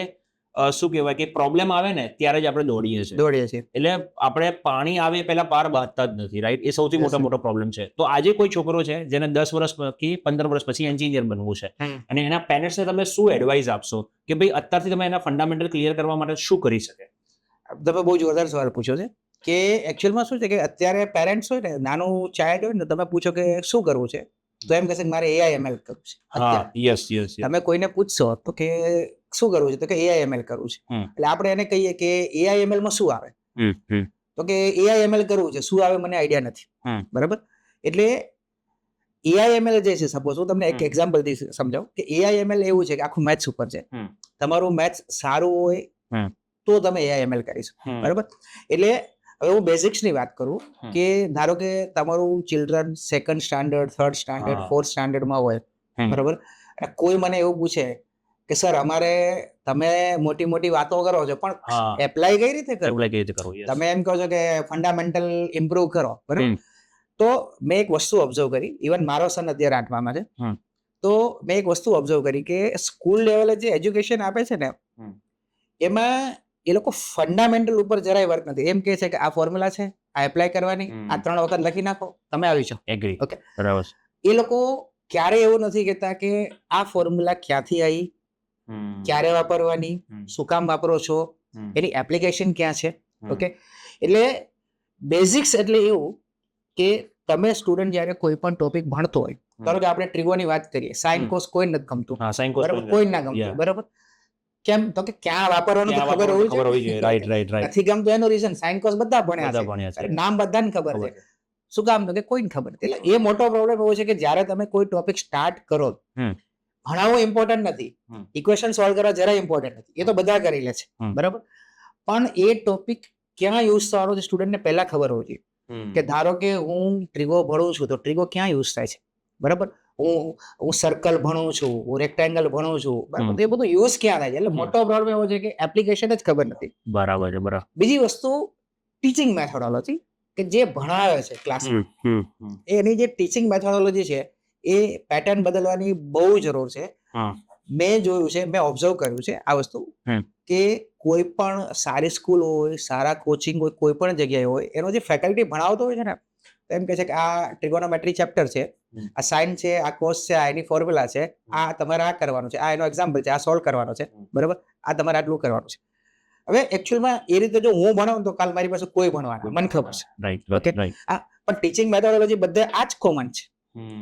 શું કહેવાય કે પ્રોબ્લેમ આવે ને ત્યારે જ આપણે દોડીએ છીએ. એટલે આપણે પાણી આવે પહેલા પાર બાંધતા જ નથી, રાઈટ? એ સૌથી મોટો પ્રોબ્લેમ છે. તો આજે કોઈ છોકરો છે જેને 10 વર્ષ કે 15 વર્ષ પછી એન્જિનિયર બનવું છે, અને એના પેરેન્ટ્સને તમે શું એડવાઇસ આપશો કે ભાઈ અત્યારથી તમે એના ફંડામેન્ટલ ક્લિયર કરવા માટે શું કરી શકે? તમે બહુ જોરદાર સવાલ પૂછ્યો છે કે એકચ્યુઅલમાં શું છે કે અત્યારે પેરેન્ટ્સ હોય ને, નાનું ચાઇલ્ડ હોય ને, તમે પૂછો કે શું કરવું છે તો એમ કહેશે કે મારે AIML કરવું છે. હા, યસ. તમે કોઈને પૂછશો તો કે શું કરવું છે તો કે AIML કરવું છે. એટલે આપણે એને કહીએ કે AIML માં શું આવે, તો કે AIML કરવું છે, શું આવે મને આઈડિયા નથી, બરાબર. એટલે AIML જે છે, સપોઝ હું તમને એક એક્ઝામ્પલ થી સમજાવું કે AIML એવું છે કે આખું મેથ્સ ઉપર છે. તમારું મેથ્સ સારું હોય તો તમે AIML કરી શકો, બરાબર. એટલે હવે હું બેઝિક્સ ની વાત કરું કે ધારો કે તમારું children 2nd standard, 3rd standard, 4th સ્ટાન્ડર્ડમાં હોય, બરાબર. કોઈ મને એવું પૂછે કે સર અમારે તમે મોટી વાતો કરો છો પણ એપ્લાય કઈ રીતે કરો? તમે એમ કહો છો કે ફંડામેન્ટલ ઇમ્પ્રુવ કરો, બરાબર. તો મેં એક વસ્તુ ઓબ્ઝર્વ કરી, ઇવન મારો સન અત્યારે 8મામાં છે, તો મેં એક વસ્તુ ઓબ્ઝર્વ કરી કે સ્કૂલ લેવલે જે એજ્યુકેશન આપે છે ને એમાં એ લોકો ફંડામેન્ટલ ઉપર જરાય વર્ક નથી. એમ કહે છે કે આ ફોર્મ્યુલા છે, આ એપ્લાય કરવાની, આ 3 વખત લખી નાખો, તમે આવી જાઓ. એગ્રી. ઓકે, બરાબર. એ લોકો ક્યારે એવું નથી કહેતા કે આ ફોર્મ્યુલા ક્યાંથી આવી, ક્યારે વાપરવાની, શું કામ વાપરો છો, એની એપ્લિકેશન ક્યાં છે. ઓકે, એટલે બેઝિક્સ એટલે એવું કે તમે સ્ટુડન્ટ જ્યારે કોઈ પણ ટોપિક ભણતો હોય, ધારો કે આપણે ટ્રીગોની વાત કરીએ, સાઇન કોસ કોઈ નથી ગમતું, હા, સાઇન કોસ બરાબર, કોઈ ના ગમતું, બરાબર. કેમ? તો કે ક્યાં વાપરવાનું તો ખબર હોવી જોઈએ. Right right right. નથી ગમતું એનું રીઝન સાઇન કોસ બધા ભણ્યા બધા છે, ભણ્યા છે. નામ બધાને ખબર છે, શું કામ? તો કે કોઈને ખબર નથી. એટલે એ મોટો પ્રોબ્લેમ એવો છે કે જ્યારે તમે કોઈ ટોપિક સ્ટાર્ટ કરો, ભણાવવું ઇમ્પોર્ટન્ટ નથી, ઇક્વેશન સોલ્વ કરવા જરા ઇમ્પોર્ટન્ટ નથી, એ તો બધા કરી લે છે, બરાબર. પણ એ ટોપિક ક્યાં યુઝ થવાનો છે સ્ટુડન્ટને પહેલા ખબર હોવી જોઈએ. કે ધારો કે હું ટ્રીગો ભણું છું તો ટ્રીગો ક્યાં યુઝ થાય છે, બરાબર. હું સર્કલ ભણું છું, હું રેક્ટેંગલ ભણું છું, બરાબર. એ બધું યુઝ ક્યાં થાય છે? એટલે મોટો પ્રોબ્લેમ એવો છે કે એપ્લિકેશન જ ખબર નથી. બરાબર છે. બરાબર. બીજી વસ્તુ ટીચિંગ મેથોડોલોજી, કે જે ભણાવે છે ક્લાસમાં, એની જે ટીચિંગ મેથોડોલોજી છે એ પેટર્ન બદલવાની બહુ જરૂર છે. મેં જોયું છે, મેં ઓબ્ઝર્વ કર્યું છે આ વસ્તુ, કે કોઈ પણ સારી સ્કૂલ હોય, સારા કોચિંગ હોય, કોઈ પણ જગ્યાએ હોય, એનો જે ફેકલ્ટી ભણાવતો હોય છે ને, તો એમ કહે છે કે આ ટ્રિગોનોમેટ્રી ચેપ્ટર છે, આ સાઇન છે, આ કોસ છે, આ એની ફોર્મ્યુલા છે, આ તમારે આ કરવાનું છે, આ એનો એક્ઝામ્પલ છે, આ સોલ્વ કરવાનો છે, બરાબર, આ તમારે આટલું કરવાનું છે. હવે એકચ્યુઅલમાં એ રીતે જો હું ભણાવું તો કાલ મારી પાસે કોઈ ભણવાના, મને ખબર છે. રાઈટ. ઓકે, પણ ટીચિંગ મેથોડોલોજી બધે આ જ કોમન છે.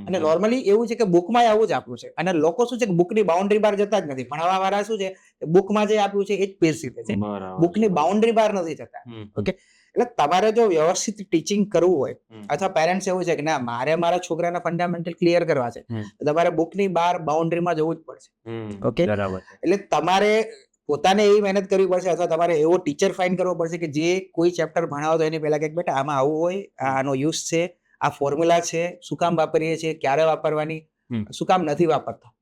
અને નોર્મલી એવું છે કે બુકમાં આવું જ આપ્યું છે, અને લોકો શું છે કે બુકની બાઉન્ડ્રી બહાર જતા જ નથી. ભણવા વાળા શું છે, બુકમાં જે આપ્યું છે એ જ પેજ સીધે છે, બુકની બાઉન્ડ્રી બહાર નથી જતા. ઓકે, એટલે તમારે જો વ્યવસ્થિત ટીચિંગ કરવું હોય, અથવા પેરેન્ટ્સ એવું છે કે ના મારે મારા છોકરાના ફંડામેન્ટલ ક્લિયર કરવા છે, તો તમારે બુકની બહાર બાઉન્ડ્રીમાં જવું જ પડશે. ઓકે, બરાબર. એટલે તમારે પોતાને એવી મહેનત કરવી પડશે, અથવા તમારે એવો ટીચર ફાઇન્ડ કરવો પડશે કે જે કોઈ ચેપ્ટર ભણાવતો એની પહેલા કે બેટા આમાં આવું હોય, આનો યુઝ છે, આ ફોર્મ્યુલા છે, શું કામ વાપરીએ છીએ, ક્યારે વાપરવાની, શું કામ નથી વાપરતા.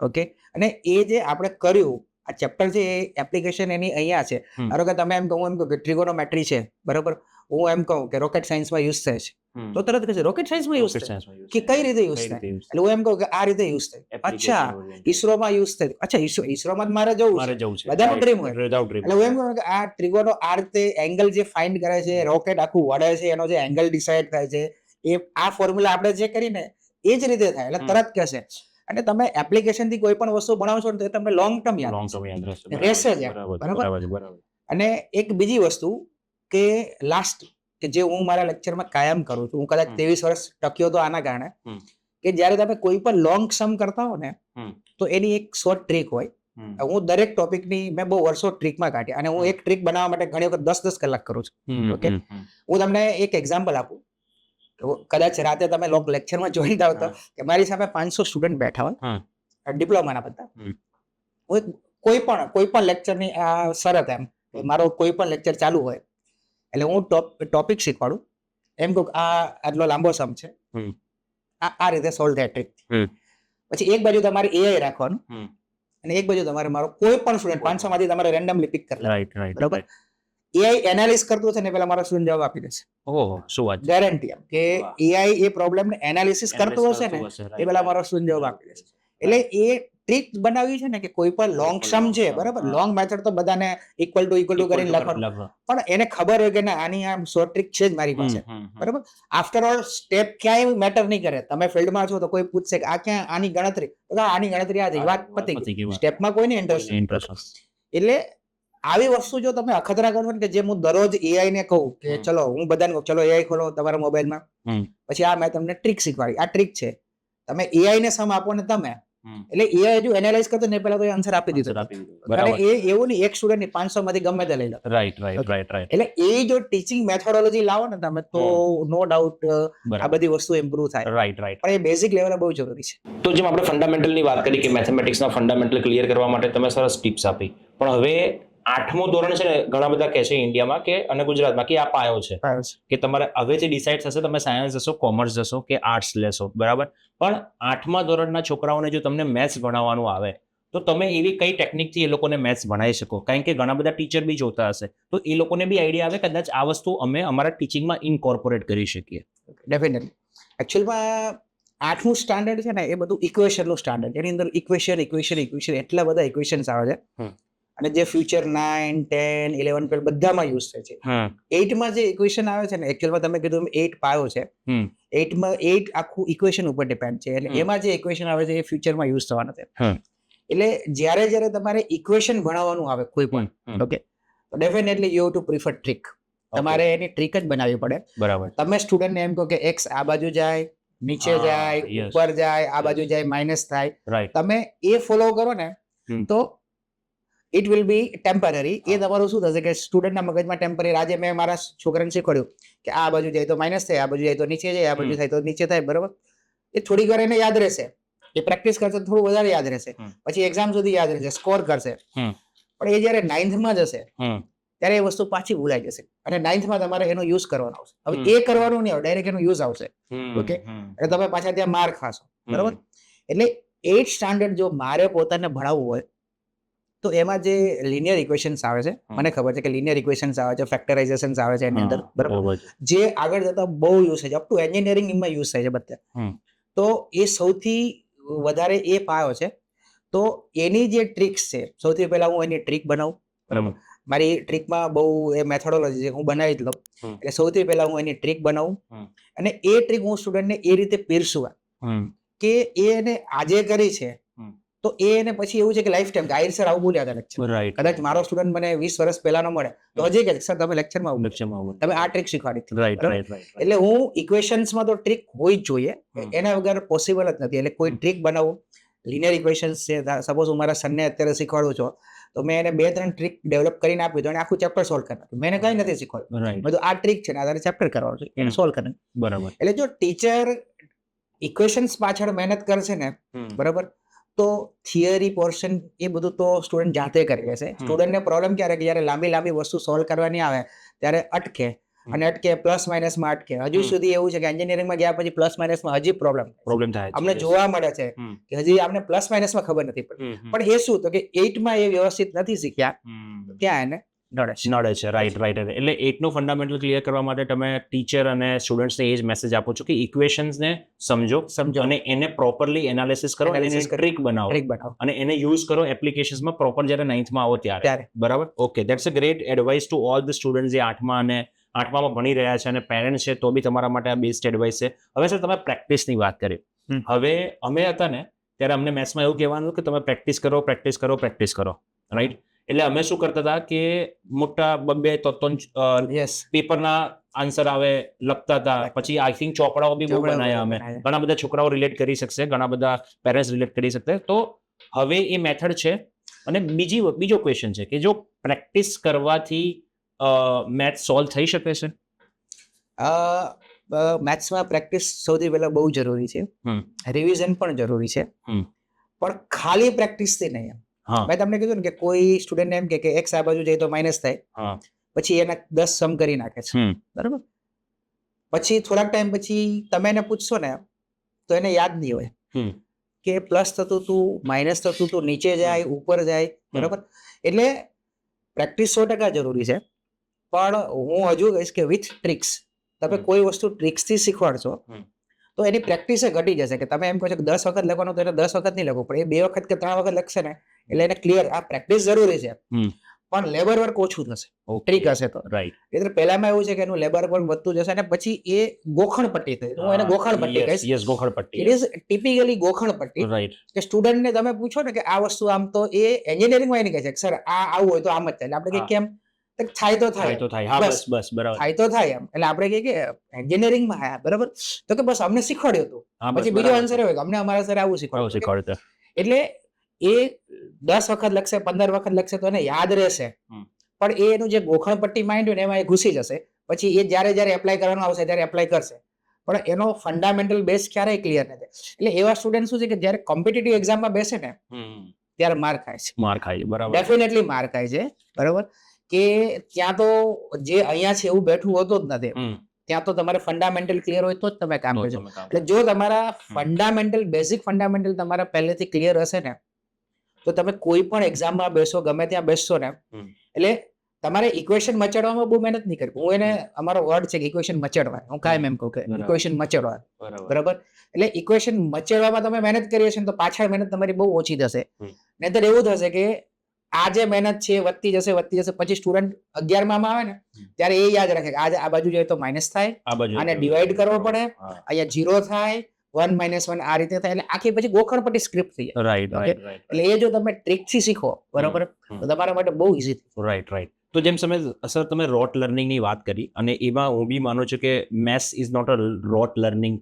ઓકે, અને એ જે આપણે કર્યું આ ચેપ્ટર છે એ એપ્લિકેશન એની અહીંયા છે. ધારો કે તમે એમ કહું કે ટ્રિગોનોમેટ્રી છે, બરાબર, હું એમ કહું કે રોકેટ સાયન્સમાં યુઝ થાય છે, તો તરત કહેશે રોકેટ સાયન્સમાં યુઝ થાય કે કઈ રીતે યુઝ થાય. એટલે હું એમ કહું કે આ રીતે યુઝ થાય. અચ્છા, ઈસરોમાં યુઝ થાય. અચ્છા, ઈસરોમાં જ મારે જવું છે, બધાનું ડ્રીમ હોય. એટલે હું એમ કહું કે આ ટ્રિગોનો આ રીતે એંગલ જે ફાઇન્ડ કરે છે, રોકેટ આખું વળે છે, એનો જે એંગલ ડિસાઇડ થાય છે, એ આ ફોર્મ્યુલા આપણે જે કરીને એ જ રીતે થાય. એટલે તરત કહેશે. અને તમે એપ્લિકેશન થી કોઈ પણ વસ્તુ બનાવશો ને તો તમને લોંગ ટર્મ યાદ રહેશે જ, બરાબર. અને એક બીજી વસ્તુ કે લાસ્ટ, કે જે હું મારા લેક્ચરમાં કાયમ કરું છું, હું કદાચ 23 વર્ષ ટક્યો તો આના કારણે, કે જ્યારે તમે કોઈ પણ લોંગ સમ કરતા હો ને, તો એની એક શોર્ટ ટ્રીક હોય. હું દરેક ટોપિકની મેં બહુ વર્ષો ટ્રીકમાં કાઢી, અને હું એક ટ્રીક બનાવવા માટે ઘણી વખત 10 કલાક કરું છું. ઓકે, હું તમને એક એક્ઝામ્પલ આપું. કદાચ રાતે તમે લેક્ચરમાં જોઈ જાવ તો કે મારી સામે 500 સ્ટુડન્ટ બેઠા હોય, ડિપ્લોમાના બધા. કોઈ પણ લેક્ચરની આ શરત એમ, મારો કોઈ પણ લેક્ચર ચાલુ હોય એટલે હું ટોપિક શીખવાડું, એમ કહું આ આટલો લાંબો સમ છે, આ રીતે સોલ્વ થાય ટ્રીક. પછી એક બાજુ તમારે એઆઈ રાખવાનું, અને એક બાજુ તમારે મારો કોઈ પણ સ્ટુડન્ટ 500 માંથી તમારે રેન્ડમલી પિક કરી લેવાનું, બરાબર. એઆઈ એનાલિસ કરતું છે ને પેલા મારો સ્ટુડન્ટ જવાબ આપી દેશે. ઓહો, શું વાત, ગેરંટી એમ કે એઆઈ એ પ્રોબ્લેમને એનાલિસિસ કરતું હશે ને એ પેલા મારો સ્ટુડન્ટ જવાબ આપી દેશે. એટલે એ ટ્રીક બનાવી છે ને કે કોઈ પણ લોંગ સમ છે, બરાબર, લોંગ મેથડ તો બધાને ઇક્વલ ટુ કરીને લખવાનું, પણ એને ખબર હોય કે ના આની આ શોર્ટ ટ્રીક છે જ મારી પાસે, બરાબર. આફ્ટર ઓલ સ્ટેપ ક્યાંય મેટર નહીં કરે. તમે ફિલ્ડમાં છો તો કોઈ પૂછશે કે આ ક્યાં આની ગણતરી, તો આની ગણતરી આ થઈ, વાત પતી ગઈ. સ્ટેપમાં કોઈને ઇન્ટરેસ્ટ. એટલે આવી વસ્તુ જો તમે અખતરા કરો ને, કે જે હું દરરોજ એઆઈ ને કહું કે ચલો, હું બધાને કહું ચલો એઆઈ ખોલો તમારા મોબાઈલમાં, પછી આ મેં તમને ટ્રીક શીખવાડી, આ ટ્રીક છે, તમે એઆઈ ને સમ આપો ને તમે, એટલે એઆઈ હજુ એનાલાઇઝ કરતો ને પેલા તો આન્સર આપી દીધો. અને એ એવું નહીં એક સ્ટુડન્ટ ની 500 માંથી ગમે તે લઈ લો. રાઈટ. એટલે એ જો ટીચિંગ મેથોડોલોજી લાવો ને તમે, તો નો ડાઉટ આ બધી વસ્તુ ઇમ્પ્રુવ થાય. રાઈટ. પણ એ બેઝિક લેવલે બહુ જરૂરી છે. તો જેમ આપણે ફંડામેન્ટલની વાત કરી કે મેથેમેટિક્સના ફંડામેન્ટલ ક્લિયર કરવા માટે તમે સરસ ટિપ્સ આપી, પણ હવે 8મું ધોરણ છે ને, ઘણા બધા કહે છે ઇન્ડિયામાં કે અને ગુજરાતમાં કે આ પાયો છે, કે તમારે હવેથી ડિસાઇડ થશે તમે સાયન્સ જશો, કોમર્સ જશો કે આર્ટ્સ લેશો, બરાબર. પણ 8મા ધોરણના છોકરાઓને જો તમને મેથ્સ ભણાવવાનું આવે તો તમે એવી કઈ ટેકનિકથી એ લોકોને મેથ્સ ભણાવી શકો? કારણ કે ઘણા બધા ટીચર બી જોતા હશે, તો એ લોકોને બી આઈડિયા આવે કદાચ આ વસ્તુ અમે અમારા ટીચિંગમાં ઇન્કોર્પોરેટ કરી શકીએ. ડેફિનેટલી. એકચ્યુઅલમાં 8મું સ્ટાન્ડર્ડ છે ને એ બધું ઇક્વેશનનું સ્ટાન્ડર્ડ, એની અંદર ઇક્વેશન એટલા બધા ઇક્વેશન્સ આવે છે. અને જે ફ્યુચર 9, 10, 11, 12 બધામાં યુઝ થાય છે. 8માં જે ઇક્વેશન આવે છે ને, એકચ્યુઅલમાં તમે કીધું 8 પાયો છે. 8માં 8 આખું ઇક્વેશન ઉપર ડિપેન્ડ છે, એટલે એમાં જે ઇક્વેશન આવે છે એ ફ્યુચરમાં યુઝ થવાના છે. એટલે જ્યારે તમારે ઇક્વેશન ભણાવવાનું આવે કોઈ પણ, ઓકે, તો definitely you have to prefer trick. તમારે એની ટ્રીક જ બનાવવી પડે. બરાબર. તમે સ્ટુડન્ટને એમ કહો કે એક્સ આ બાજુ જાય, નીચે જાય, ઉપર જાય, આ બાજુ જાય, માઇનસ થાય, તમે એ ફોલો કરો ને તો ઇટ વિલ બી ટેમ્પરરી. એ તમારું શું થશે કે સ્ટુડન્ટના મગજમાં ટેમ્પરરી. આજે મેં મારા છોકરાને શીખવાડ્યું કે આ બાજુ જાય તો માઇનસ થાય, આ બાજુ જાય તો નીચે જાય, આ બાજુ થાય તો નીચે થાય, બરાબર. એ થોડીક વાર એને યાદ રહેશે, એ પ્રેક્ટિસ કરશે થોડું વધારે યાદ રહેશે, પછી એક્ઝામ સુધી યાદ રહેશે, સ્કોર કરશે. પણ એ જ્યારે 9thમાં જશે ત્યારે એ વસ્તુ પાછી ભૂલાઈ જશે, અને 9thમાં તમારે એનો યુઝ કરવાનો આવશે. હવે એ કરવાનું નહીં આવે, ડાયરેક્ટ એનો યુઝ આવશે, ઓકે, એટલે તમે પાછા ત્યાં માર ખાશો, બરાબર. એટલે 8th સ્ટાન્ડર્ડ જો મારે પોતાને ભણાવવું હોય તો એમાં જે લિનિયર ઇક્વેશન્સ આવે છે, મને ખબર છે કે લિનિયર ઇક્વેશન્સ આવે છે, ફેક્ટરાઇઝેશન્સ આવે છે એની અંદર, બરાબર, જે આગળ જતા બહુ યુઝ થાય છે, અપ ટુ એન્જિનિયરિંગમાં યુઝ થાય છે બધા. તો એ સૌથી વધારે એ પાયો છે. તો એની જે ટ્રિક્સ છે, સૌથી પહેલા હું એની ટ્રીક બનાવું, બરાબર. મારી ટ્રીકમાં બહુ એ મેથોડોલોજી છે, હું બનાવી જ લઉં. એટલે સૌથી પહેલા હું એની ટ્રીક બનાવું, અને એ ટ્રીક હું સ્ટુડન્ટને એ રીતે પીરસું કે એને આજે કરી છે તો એને પછી એવું છે કે લાઈફ ટાઈમ ગાઈડ સર આવું બોલ્યા હતા લેક્ચર. કદાચ મારો સ્ટુડન્ટ મને 20 વર્ષ પહેલાનો મળે તો હજી કે સર તમે લેક્ચરમાં તમે આ ટ્રીક શીખવાડી. એટલે હું ઇક્વેશન્સમાં તો ટ્રીક હોય જ જોઈએ, એના વગર પોસિબલ જ નથી. એટલે કોઈ ટ્રીક બનાવું, લિનિયર ઇક્વેશન્સ છે, સપોઝ હું મારા સનને અત્યારે શીખવાડું છું તો મેં એને 2-3 ટ્રીક ડેવલપ કરીને આપી તો એને આખું ચેપ્ટર સોલ્વ કરી નાખ્યું. મેં એને કંઈ નથી શીખવાડ્યું, બધું આ ટ્રીક છે ને આધારે ચેપ્ટર કરવાનું છે, એને સોલ્વ કરે, બરાબર. એટલે જો ટીચર ઇક્વેશન્સ પાછળ મહેનત કરશે ને, બરાબર, તો થિયરી પોર્શન એ બધું તો સ્ટુડન્ટ જાતે કરી લેશે. સ્ટુડન્ટને પ્રોબ્લેમ ક્યારે કે જ્યારે લાંબી વસ્તુ સોલ્વ કરવાની આવે ત્યારે અટકે, અને અટકે પ્લસ માઇનસમાં અટકે. હજુ સુધી એવું છે કે એન્જિનિયરિંગમાં ગયા પછી પ્લસ માઇનસમાં હજી પ્રોબ્લેમ થાય, અમને જોવા મળે છે કે હજી અમને પ્લસ માઇનસમાં ખબર નથી પડતી. પણ એ શું તો કે 8માં એ વ્યવસ્થિત નથી શીખ્યા, ત્યાં એને નડે છે. રાઈટ. એટલે 8નું ફંડામેન્ટલ ક્લિયર કરવા માટે તમે ટીચર અને સ્ટુડન્ટ્સને એ જ મેસેજ આપો છો કે ઇક્વેશન્સને સમજો અને એને પ્રોપરલી એનાલિસિસ કરો, અને ટ્રીક બનાવો અને એને યુઝ કરો એપ્લિકેશન્સમાં પ્રોપર જ્યારે 9thમાં આવો ત્યારે, બરાબર. Okay, that's a great advice to all the students જે 8માં ભણી રહ્યા છે અને પેરેન્ટ્સ છે તો બી તમારા માટે આ બેસ્ટ એડવાઇસ છે. હવે સર તમે પ્રેક્ટિસની વાત કરી. હવે અમે હતા ને ત્યારે અમને મેથ્સમાં એવું કહેવાનું કે તમે પ્રેક્ટિસ કરો, રાઈટ. એટલે અમે શું કરતા હતા કે મોટા 2-3 પેપરના આન્સર આવે લખતા હતા, પછી આઈ થિંક ચોપડાઓ બી બહુ બનાવ્યા અમે. ઘણા બધા છોકરાઓ રિલેટ કરી શકશે, ઘણા બધા પેરેન્ટ્સ રિલેટ કરી શકશે. તો હવે એ મેથડ છે. અને બીજો ક્વેશ્ચન છે કે જો પ્રેક્ટિસ કરવાથી મેથ્સ સોલ્વ થઈ શકે છે? મેથ્સમાં પ્રેક્ટિસ સૌથી પહેલા બહુ જરૂરી છે, રિવિઝન પણ જરૂરી છે, પણ ખાલી પ્રેક્ટિસથી નહીં. મેં તમને કીધું ને કે કોઈ સ્ટુડન્ટ એમ કે એક્સ આ બાજુ જાય તો માઇનસ થાય, પછી એના 10 સમ કરી નાખે છે, બરાબર. પછી થોડાક ટાઈમ પછી તમે એને પૂછશો ને તો એને યાદ નહીં હોય કે પ્લસ થતું તું, માઇનસ થતું તું, નીચે જાય, ઉપર જાય, બરાબર. એટલે પ્રેક્ટિસ 100% જરૂરી છે, પણ હું હજુ કહીશ કે વિથ ટ્રિક્સ. તમે કોઈ વસ્તુ ટ્રિક્સથી શીખવાડશો તો એની પ્રેક્ટિસ ઘટી જશે. કે તમે એમ કહો છો કે 10 વખત લખવાનું તો એને 10 વખત નહીં લખવું પડે, એ 2 વખત કે 3 વખત લખશે ને એટલે એને ક્લિયર. આ પ્રેક્ટિસ જરૂરી છે, પણ લેબર વર્ક ઓછું થશે ટ્રીક હશે તો. રાઈટ. એટલે પહેલામાં એવું છે કે એનું લેબર વર્ક વધતું જશે અને પછી એ ગોખણપટ્ટી થઈ. હું એને ગોખણપટ્ટી કહીશ. યસ, ગોખણપટ્ટી. ઇટ ઇઝ ટિપિકલી ગોખણપટ્ટી. રાઈટ. કે સ્ટુડન્ટને તમે પૂછો ને કે આ વસ્તુ આમ, તો એ એન્જિનિયરિંગમાં એને કહે છે સર આ આવું હોય તો આમ જ થાય. આપણે કે કેમ થાય તો થાય, બસ બરાબર, થાય તો થાય એમ. એટલે આપણે કહીએ કે એન્જિનિયરિંગમાં આયા, બરાબર, તો કે બસ અમને શીખવાડ્યું હતું. પછી બીજો આન્સર હોય કે અમને અમારા સર આવું શીખવાડ્યું. એટલે એ 10 વખત લખશે, 15 વખત લખશે તો એને યાદ રહેશે, પણ એ એનું જે ગોખણપટ્ટી માઇન્ડ હોય ને એમાં એ ઘૂસી જશે. પછી એ જ્યારે એપ્લાય કરવાનું આવશે ત્યારે એપ્લાય કરશે, પણ એનો ફંડામેન્ટલ બેઝ ક્યારેય ક્લિયર નથી. એટલે એવા સ્ટુડન્ટ શું છે કે જ્યારે કોમ્પિટિટિવ એક્ઝામમાં બેસે ને ત્યારે માર ખાય છે, બરાબર. ડેફિનેટલી માર ખાય છે, બરાબર. કે ત્યાં તો જે અહીંયા છે એવું બેઠું હોતું જ નથી. ત્યાં તો તમારે ફંડામેન્ટલ ક્લિયર હોય તો જ તમે કામ કરજો. એટલે જો તમારા ફંડામેન્ટલ, બેઝિક ફંડામેન્ટલ તમારા પહેલેથી ક્લિયર હશે ને તો તમે કોઈ પણ એક્ઝામમાં બેસો, ગમે ત્યાં બેસશો ને, એટલે તમારે ઇક્વેશન મચાડવામાં બહુ મહેનત નહીં કરવી. હું એને અમારો વર્ડ છે કે ઇક્વેશન મચાડવા, હું કાયમ એમ કહું કે બરાબર. ઇક્વેશન મચાડવા, બરાબર. બરાબર. એટલે ઇક્વેશન મચાડવામાં તમે મહેનત કરી હશે ને તો પાછળ મહેનત તમારી બહુ ઓછી થશે. હમ. નહીંતર એવું થશે કે આ જે મહેનત છે એ વધતી જશે, પછી સ્ટુડન્ટ 11માં આવે ને ત્યારે એ યાદ રાખે કે આ બાજુ જાય તો માઇનસ થાય, આ બાજુ આને divide કરવો પડે, હા. અહીંયા 0 થાય, 1 - 1 આ રીતે થાય, એટલે આખી પછી ગોખણ પટ્ટી સ્ક્રિપ્ટ થઈ જાય. Right Okay. રાઈટ એટલે એ જો તમે ટ્રિકથી શીખો, બરાબર, તો તમારા માટે બહુ ઈઝી. Right right. તો જેમ તમે રોટ લર્નિંગની વાત કરી, અને એમાં હું બી માનું છું કે maths is not a rote learning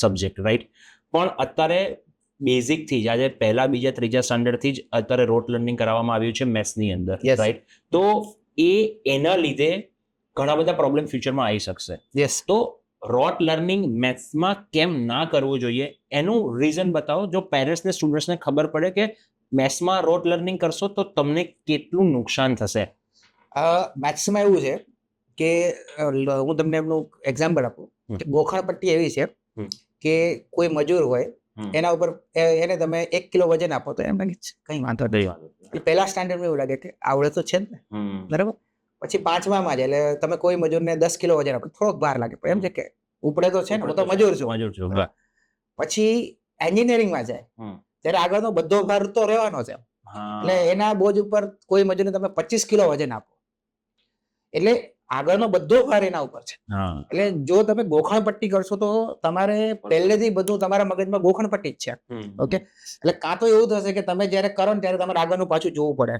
subject, right. પણ અત્યારે બેઝિકથી જ આજે પહેલા બીજા ત્રીજા સ્ટાન્ડર્ડથી જ અત્યારે રોટ લર્નિંગ કરાવવામાં આવ્યું છે મેથ્સની અંદર, Yes. રાઈટ. તો એના લીધે ઘણા બધા પ્રોબ્લેમ ફ્યુચરમાં આવી શકશે. યસ. તો રોટ લર્નિંગ મેથ્સમાં કેમ ના કરવું જોઈએ એનું રીઝન બતાવો, જો પેરેન્ટ્સને સ્ટુડન્ટ્સને ખબર પડે કે મેથ્સમાં રોટ લર્નિંગ કરશો તો તમને કેટલું નુકસાન થશે. મેથ્સમાં એવું છે કે હું તમને એમનું એક્ઝામ્પલ આપું કે ગોખણ પટ્ટી એવી છે કે કોઈ મજૂર હોય એના ઉપર એને તમે 1 કિલો વજન આપો તો એમ લાગે કઈ વાંધો નહીં. પહેલા સ્ટાન્ડર્ડમાં એવું લાગે કે આવડે તો છે જ ને, બરાબર. પછી 5માં જ એટલે તમે કોઈ મજૂરને 10 કિલો વજન આપો થોડોક ભાર લાગે, પણ એમ છે કે ઉપડે તો છે ને, હું તો મજૂર છું. પછી એન્જિનિયરિંગમાં જાય ત્યારે આગળનો બધો ભાર તો રહેવાનો છે, એટલે એના બોજ ઉપર કોઈ મજૂરને તમે 25 કિલો વજન આપો એટલે આગળનો બધો ભાર એના ઉપર છે. એટલે જો તમે ગોખણ પટ્ટી કરશો તો તમારે પહેલેથી બધું તમારા મગજમાં ગોખણ પટ્ટી જ છે. ઓકે. એટલે કાં તો એવું થશે કે તમે જ્યારે કરો ને ત્યારે તમારે આગળનું પાછું જોવું પડે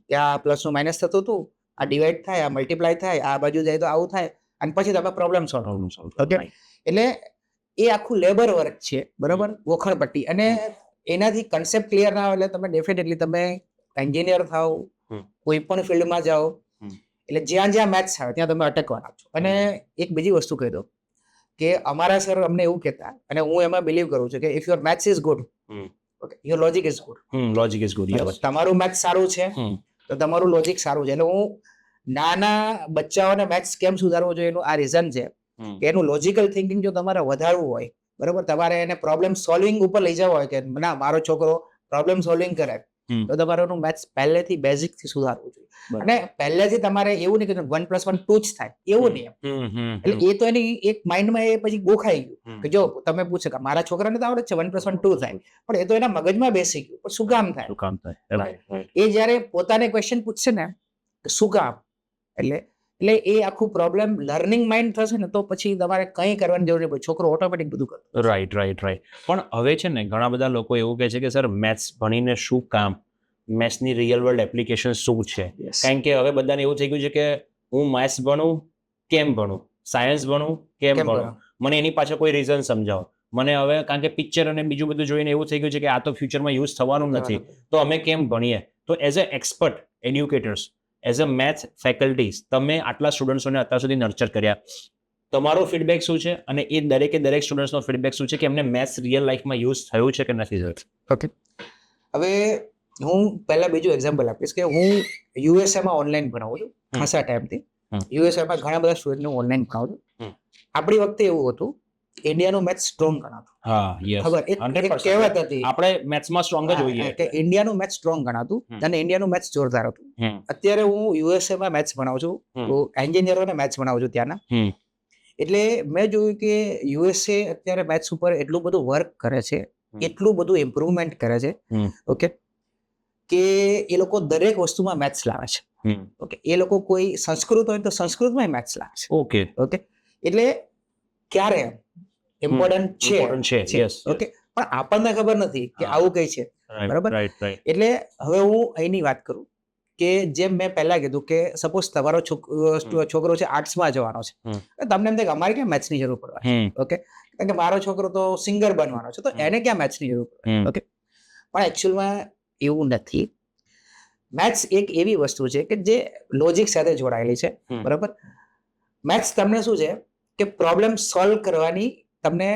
કે આ પ્લસનું માઇનસ થતું હતું, આ ડિવાઈડ થાય, આ મલ્ટીપ્લાય થાય, આ બાજુ જાય તો આવું થાય, અને પછી તમે પ્રોબ્લેમ સોલ્વ. ઓકે. એટલે એ આખું લેબર વર્ક છે, બરાબર, ગોખણ પટ્ટી. અને એનાથી કન્સેપ્ટ ક્લિયર ના હોય એટલે તમે ડેફિનેટલી તમે એન્જિનિયર થાવ, કોઈ પણ ફિલ્ડમાં જાઓ, એટલે જ્યાં જ્યાં મેથ્સ આવે ત્યાં તમે અટકવાના છો. અને એક બીજી વસ્તુ કહી દો કે અમારા સર અમને એવું કહેતા, અને હું એમાં બિલીવ કરું છું કે if your maths is good, okay, your logic is good. Logic is good. તમારું મેથ્સ સારું છે તો તમારું લોજિક સારું છે. એટલે હું નાના બચ્ચાઓને મેથ્સ કેમ સુધારવું જોઈએ એનું આ રીઝન છે કે એનું લોજિકલ થિંકિંગ જો તમારે વધારવું હોય, બરાબર, તમારે એને પ્રોબ્લેમ સોલ્વિંગ ઉપર લઈ જવા હોય કે ના મારો છોકરો પ્રોબ્લેમ સોલ્વિંગ કરે, તો તમારે એનું મેથ્સ પહેલેથી બેઝિક થી સુધારવું જોઈએ. અને પહેલેથી તમારે એવું નહીં કે 1 + 1 2 જ થાય એવું નહીં. એટલે એ તો એની એક માઇન્ડમાં એ પછી ગોખાઈ ગયું કે જો તમે પૂછો કે મારા છોકરાને તો આવડે છે 1 + 1 2 થાય, પણ એ તો એના મગજમાં બેસી ગયું, પણ શું કામ થાય. એ જ્યારે પોતાને ક્વેશ્ચન પૂછશે ને શું કામ, એટલે એ આખું પ્રોબ્લેમ લર્નિંગ માઇન્ડ થશે ને તો પછી તમારે કંઈ કરવાની જરૂર નહીં, છોકરો ઓટોમેટિક બધું કરે. રાઈટ. પણ હવે છે ને ઘણા બધા લોકો એવું કહે છે કે સર મેથ્સ ભણીને શું કામ, મેથ્સની રિયલ વર્લ્ડ એપ્લિકેશન શું છે. કારણ કે હવે બધાને એવું થઈ ગયું છે કે હું મેથ્સ ભણું કેમ ભણું, સાયન્સ ભણું કેમ ભણું, મને એની પાછળ કોઈ રીઝન સમજાવો. મને હવે કારણ કે પિક્ચર અને બીજું બધું જોઈને એવું થઈ ગયું છે કે આ તો ફ્યુચરમાં યુઝ થવાનું નથી, તો અમે કેમ ભણીએ. તો as a expert educators, as a maths faculties, તમે આટલા સ્ટુડન્ટ્સોને અત્યાર સુધી નર્ચર કર્યા, તમારો ફીડબેક શું છે, અને એ દરેક સ્ટુડન્ટ્સનો ફીડબેક શું છે કે એમને મેથ્સ રિયલ લાઈફમાં યુઝ થયું છે કે નથી થયું. ઓકે. હવે હું પહેલા બીજું એક્ઝામ્પલ આપીશ કે હું યુએસએમાં ઓનલાઈન ભણાવું છું ખાસા ટાઈમથી. યુએસએમાં ઘણા બધા સ્ટુડન્ટને ઓનલાઈન ભણાવું છું. આપણી વખતે એવું હતું ઇન્ડિયાનું મેથ્સ સ્ટ્રોંગ ગણાતું. ખબર એક કહેવત હતી આપણે મેથ્સમાં સ્ટ્રોંગ જ હોઈએ કે ઇન્ડિયાનું મેથ્સ સ્ટ્રોંગ ગણાતું અને ઇન્ડિયાનું મેથ્સ જોરદાર હતું. અત્યારે હું યુએસએમાં મેથ્સ ભણાવું છું, એન્જિનિયરોને મેથ્સ ભણાવું છું ત્યાંના. એટલે મેં જોયું કે યુએસએ અત્યારે મેથ્સ ઉપર એટલું બધું વર્ક કરે છે, એટલું બધું ઇમ્પ્રુવમેન્ટ કરે છે, ઓકે, કે એ લોકો દરેક વસ્તુમાં મેથ્સ લાવે છે. ઓકે. એ લોકો કોઈ સંસ્કૃત હોય તો સંસ્કૃતમાં મેથ્સ લાવે છે. ઓકે. એટલે ક્યારે ઇમ્પોર્ટન્ટ છે. ઓકે. પણ આપણને ખબર નથી કે આવું કઈ છે, બરાબર. એટલે હવે હું અહીંની વાત કરું કે જેમ મેં પહેલા કીધું કે સપોઝ તમારો છોકરો છે આર્ટ્સમાં જવાનો છે, તમને એમ થાય કે અમારે ક્યાં મેથ્સની જરૂર પડવાની, ઓકે, કારણ કે મારો છોકરો તો સિંગર બનવાનો છે તો એને ક્યાં મેથ્સની જરૂર પડે, ઓકે. પણ એકચ્યુઅલમાં એવું નથી. મેથ્સ એક એવી વસ્તુ છે કે જે લોજિક સાથે જોડાયેલી છે, બરાબર. મેથ્સ તમને શું છે કે પ્રોબ્લેમ સોલ્વ કરવાની તમને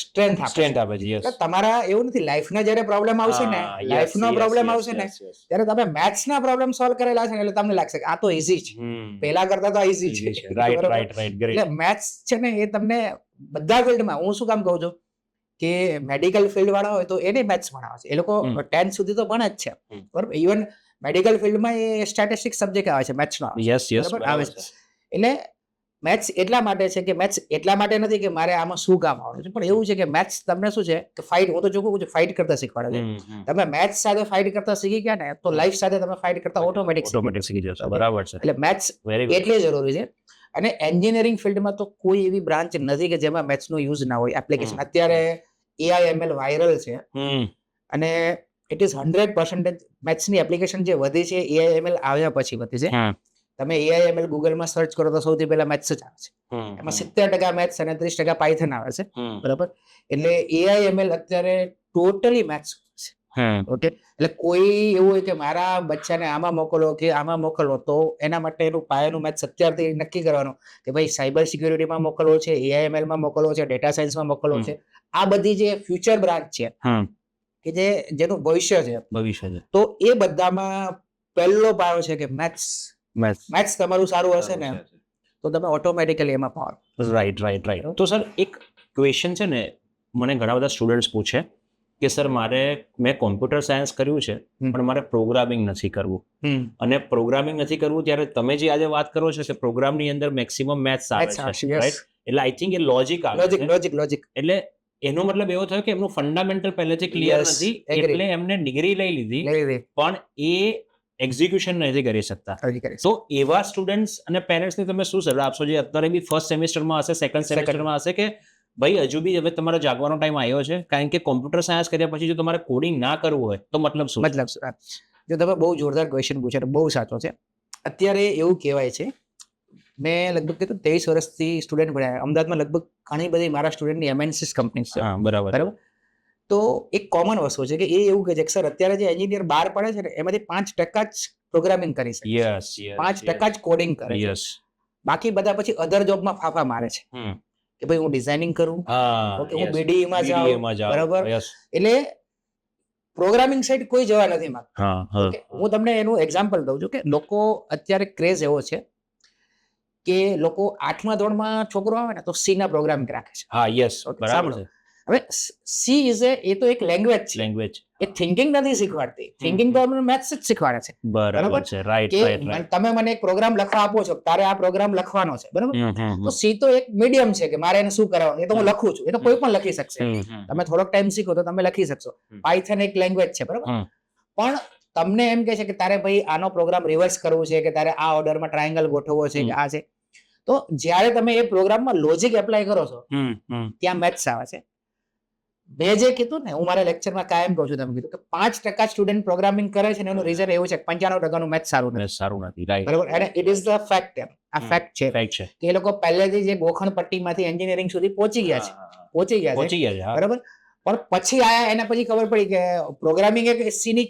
સ્ટ્રેન્થ આપે છે. તમારા એવું નથી, લાઈફના જ્યારે પ્રોબ્લેમ આવશે ને, લાઈફનો પ્રોબ્લેમ આવશે ને ત્યારે તમે મેથ્સના પ્રોબ્લેમ સોલ્વ કરેલા છે ને એટલે તમને લાગશે કે આ તો ઈઝી છે, પહેલા કરતા તો ઈઝી છે. એટલે મેથ્સ છે ને એ તમને બધા ફિલ્ડમાં, હું શું કામ કહું છું કે મેડિકલ ફિલ્ડ વાળા હોય તો એને મેથ્સ ભણાવે છે, એ લોકો 10th સુધી તો ભણે જ છે, બરાબર. ઇવન મેડિકલ ફિલ્ડમાં એ સ્ટેટિસ્ટિક્સ સબ્જેક્ટ આવે છે, મેથ્સનો આવે છે. યસ યસ બરાબર? આવે છે. એટલે મેથ્સ એટલા માટે છે કે મેથ્સ એટલા માટે નથી કે મારે આમાં શું કામ આવડે છે, પણ એવું છે કે મેથ્સ તમને શું છે કે ફાઇટ, હું તો જો કહું છું ફાઇટ કરતા શીખવાડે છે. તમે મેથ્સ સાથે ફાઇટ કરતા શીખી ગયા ને તો લાઈફ સાથે તમે ફાઇટ કરતા ઓટોમેટિક શીખી જશો. બરાબર છે. એટલે મેથ્સ વેરી ગુડ. એટલે જરૂરી છે. અને એન્જિનિયરિંગ ફિલ્ડમાં તો કોઈ એવી બ્રાન્ચ નથી કે જેમાં મેથ્સનો યુઝ ના હોય. એપ્લિકેશન અત્યારે AIML વાયરલ છે અને ઇટ ઇઝ 100% મેથ્સની એપ્લિકેશન જે વધી છે AIML આવ્યા પછી વધી છે. તમે AIML ગૂગલમાં સર્ચ કરો તો સૌથી પહેલા મેથ્સ જ આવે છે. એમાં 70% મેથ્સ અને 30% પાયથન આવે છે. બરાબર? એટલે AIML અત્યારે ટોટલી મેથ્સ છે. ઓકે, એટલે કોઈ એવું હોય કે મારા બચ્ચાને આમાં મોકલો કે આમાં મોકલો, તો એના માટે એનું પાયાનું મેથ્સ અત્યારથી નક્કી કરવાનું કે ભાઈ સાયબર સિક્યુરિટીમાં મોકલવો છે, AIML માં મોકલવો છે, ડેટા સાયન્સમાં મોકલવો છે. આ બધી જે ફ્યુચર બ્રાન્ચ છે કે જેનું ભવિષ્ય છે, તો એ બધામાં પહેલો પાયો છે કે મેથ્સ તમારું સારું હશે ને તો તમે ઓટોમેટિકલી એમાં પાવર. રાઈટ. તો સર એક ક્વેશ્ચન છે ને, મને ઘણા બધા સ્ટુડન્ટ્સ પૂછે કે સર મેં કોમ્પ્યુટર સાયન્સ કર્યું છે પણ મારે પ્રોગ્રામિંગ નથી કરવું, અને પ્રોગ્રામિંગ નથી કરવું ત્યારે તમે જે આજે વાત કરો છો કે પ્રોગ્રામની અંદર મેક્સિમમ મેથ્સ આવે છે, રાઈટ? એટલે આઈ થિંક એ લોજિક આવે છે. લોજિક એટલે એનો મતલબ એવો થયો કે એમનું ફંડામેન્ટલ પહેલેથી ક્લિયર નથી, એટલે એમને ડિગ્રી લઈ લીધી પણ એ એક્ઝિક્યુશન નથી કરી શકતા. તો એવા સ્ટુડન્ટ્સ અને પેરેન્ટ્સને તમે શું સલાહ આપશો જે અત્યારે બી ફર્સ્ટ સેમેસ્ટરમાં હશે, સેકન્ડ સેમેસ્ટરમાં હશે, કે ભાઈ હજુ બી હવે તમારો જાગવાનો ટાઈમ આવ્યો છે, કારણ કે કોમ્પ્યુટર સાયન્સ કર્યા પછી જો તમારે કોડિંગ ના કરવું હોય તો મતલબ શું? જો તમે બહુ જોરદાર ક્વેશ્ચન પૂછ્યો, બહુ સાચો છે. અત્યારે એવું કહેવાય છે, મેં લગભગ કીધું 23 વર્ષથી સ્ટુડન્ટ ભણ્યા અમદાવાદમાં, લગભગ ઘણી બધી મારા સ્ટુડન્ટની MNCs કંપની છે. બરાબર. તો એક કોમન વસ્તુ છે કે એ એવું કહે છે કે સર અત્યારે જે એન્જિનિયર બહાર પડે છે ને એમાંથી 5% જ પ્રોગ્રામિંગ કરી શકે છે, 5% જ કોડિંગ કરે છે, બાકી બધા પછી અધર જોબમાં ફાફા મારે છે કે ભાઈ હું ડિઝાઇનિંગ કરું, ઓકે, હું BDE માં જાઉં, બરાબર? એટલે પ્રોગ્રામિંગ સાઈડ કોઈ જવા નથી માંગતું. હું તમને એનું એક્ઝામ્પલ દઉં છું કે લોકો અત્યારે ક્રેઝ એવો છે કે લોકો 8મા ધોરણમાં છોકરો આવે ને તો C ના પ્રોગ્રામિંગ રાખે છે. સાંભળો, હવે C એ તો એક લેંગ્વેજ છે, એ થિંકિંગ નથી શીખવાડતી. થિંકિંગ તો આપણને મેથ્સ જ શીખવાડે છે. બરાબર છે. રાઈટ. તમે મને એક પ્રોગ્રામ લખવા આપો છો, તારે આ પ્રોગ્રામ લખવાનો છે, બરાબર? તો C તો એક મીડિયમ છે કે મારે એને શું કરવાનું, એ તો હું લખું છું, એ તો કોઈ પણ લખી શકશે. તમે થોડોક ટાઈમ શીખો તો તમે લખી શકશો. પાયથન એક લેંગ્વેજ છે, બરાબર? પણ તમને એમ કહે છે કે તારે ભાઈ આનો પ્રોગ્રામ રિવર્સ કરવું છે, કે તારે આ ઓર્ડરમાં ટ્રાયેંગલ ગોઠવવો છે, કે આ છે, તો જ્યારે તમે એ પ્રોગ્રામમાં લોજિક એપ્લાય કરો છો ત્યાં મેથ્સ આવે છે. મેં જે કીધું ને, હું મારા લેક્ચરમાં કાયમ કહું છું, તમે કીધું કે 5% સ્ટુડન્ટ પ્રોગ્રામિંગ કરે છે ને એનું રીઝન એવું છે કે 95% મેથ્સ સારું નથી. બરાબર? અને ઇટ ઇઝ ધ ફેક્ટ. આ ફેક્ટ છે કે એ લોકો પહેલેથી જે ગોખણ પટ્ટીમાંથી એન્જિનિયરિંગ સુધી પહોંચી ગયા છે, બરાબર? પણ પછી આયા એના પછી ખબર પડી કે પ્રોગ્રામિંગ એક C ની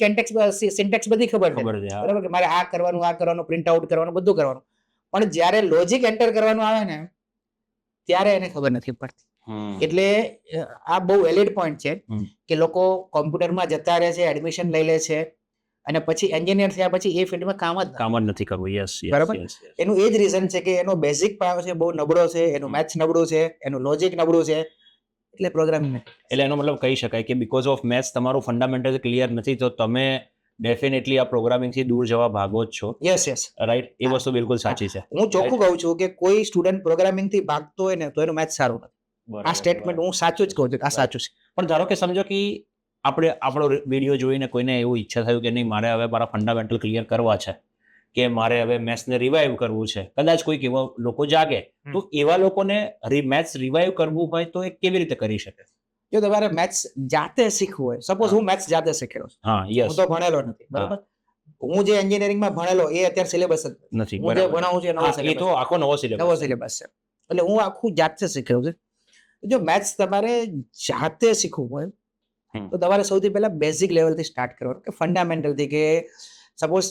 સિન્ટેક્સ બધી ખબર છે, બરાબર? કે મારે આ કરવાનું, પ્રિન્ટ આઉટ કરવાનું, બધું કરવાનું, પણ જ્યારે લોજિક એન્ટર કરવાનું આવે ને ત્યારે એને ખબર નથી પડતી. એટલે આ બહુ વેલિડ પોઈન્ટ છે કે લોકો કોમ્પ્યુટરમાં જતા રહે છે, એડમિશન લઈ લે છે અને પછી એન્જિનિયર થયા પછી એ ફિલ્ડમાં કામ જ નથી કરવું. બરાબર? એનું એ જ રીઝન છે કે એનો બેઝિક પાયો છે બહુ નબળો છે, એનું મેથ્સ નબળું છે, એનું લોજિક નબળું છે, એટલે પ્રોગ્રામિંગ. એટલે એનો મતલબ કહી શકાય કે બીકોઝ ઓફ મેથ્સ તમારું ફંડામેન્ટલ ક્લિયર નથી તો તમે ડેફિનેટલી આ પ્રોગ્રામિંગ થી દૂર જવા ભાગો જ છો. યસ. રાઈટ. એ વસ્તુ બિલકુલ સાચી છે. હું ચોખ્ખું કહું છું કે કોઈ સ્ટુડન્ટ પ્રોગ્રામિંગ થી ભાગતો હોય ને તો એનું મેથ્સ સારું નથી. આ સ્ટેટમેન્ટ હું સાચું જ કહું છું કે આ સાચું છે. પણ ધારો કે સમજો કે આપણો વિડીયો જોઈને કોઈને એવું ઈચ્છા થયું કે નહીં, મારે હવે મારા ફંડામેન્ટલ ક્લિયર કરવા છે, કે મારે હવે મેથ્સને રિવાઇવ કરવું છે, કદાચ કોઈક એવા લોકો જાગે, તો એવા લોકોને મેથ્સ રિવાઇવ કરવું હોય તો એ કેવી રીતે કરી શકે? જો તમારે મેથ્સ જાતે શીખવું હોય, સપોઝ હું મેથ્સ જાતે શીખેલો છું, હું તો ભણેલો નથી, બરાબર? હું જે એન્જિનિયરિંગમાં ભણેલો એ અત્યારે સિલેબસ જ નથી. હું જે ભણાવું છું એ તો આખો નવો સિલેબસ છે. એટલે હું આખું જાતે શીખ્યો છું. જો મેથ્સ તમારે જાતે શીખવું હોય તો તમારે સૌથી પહેલા બેઝિક લેવલથી સ્ટાર્ટ કરવાનું, કે ફંડામેન્ટલથી. કે સપોઝ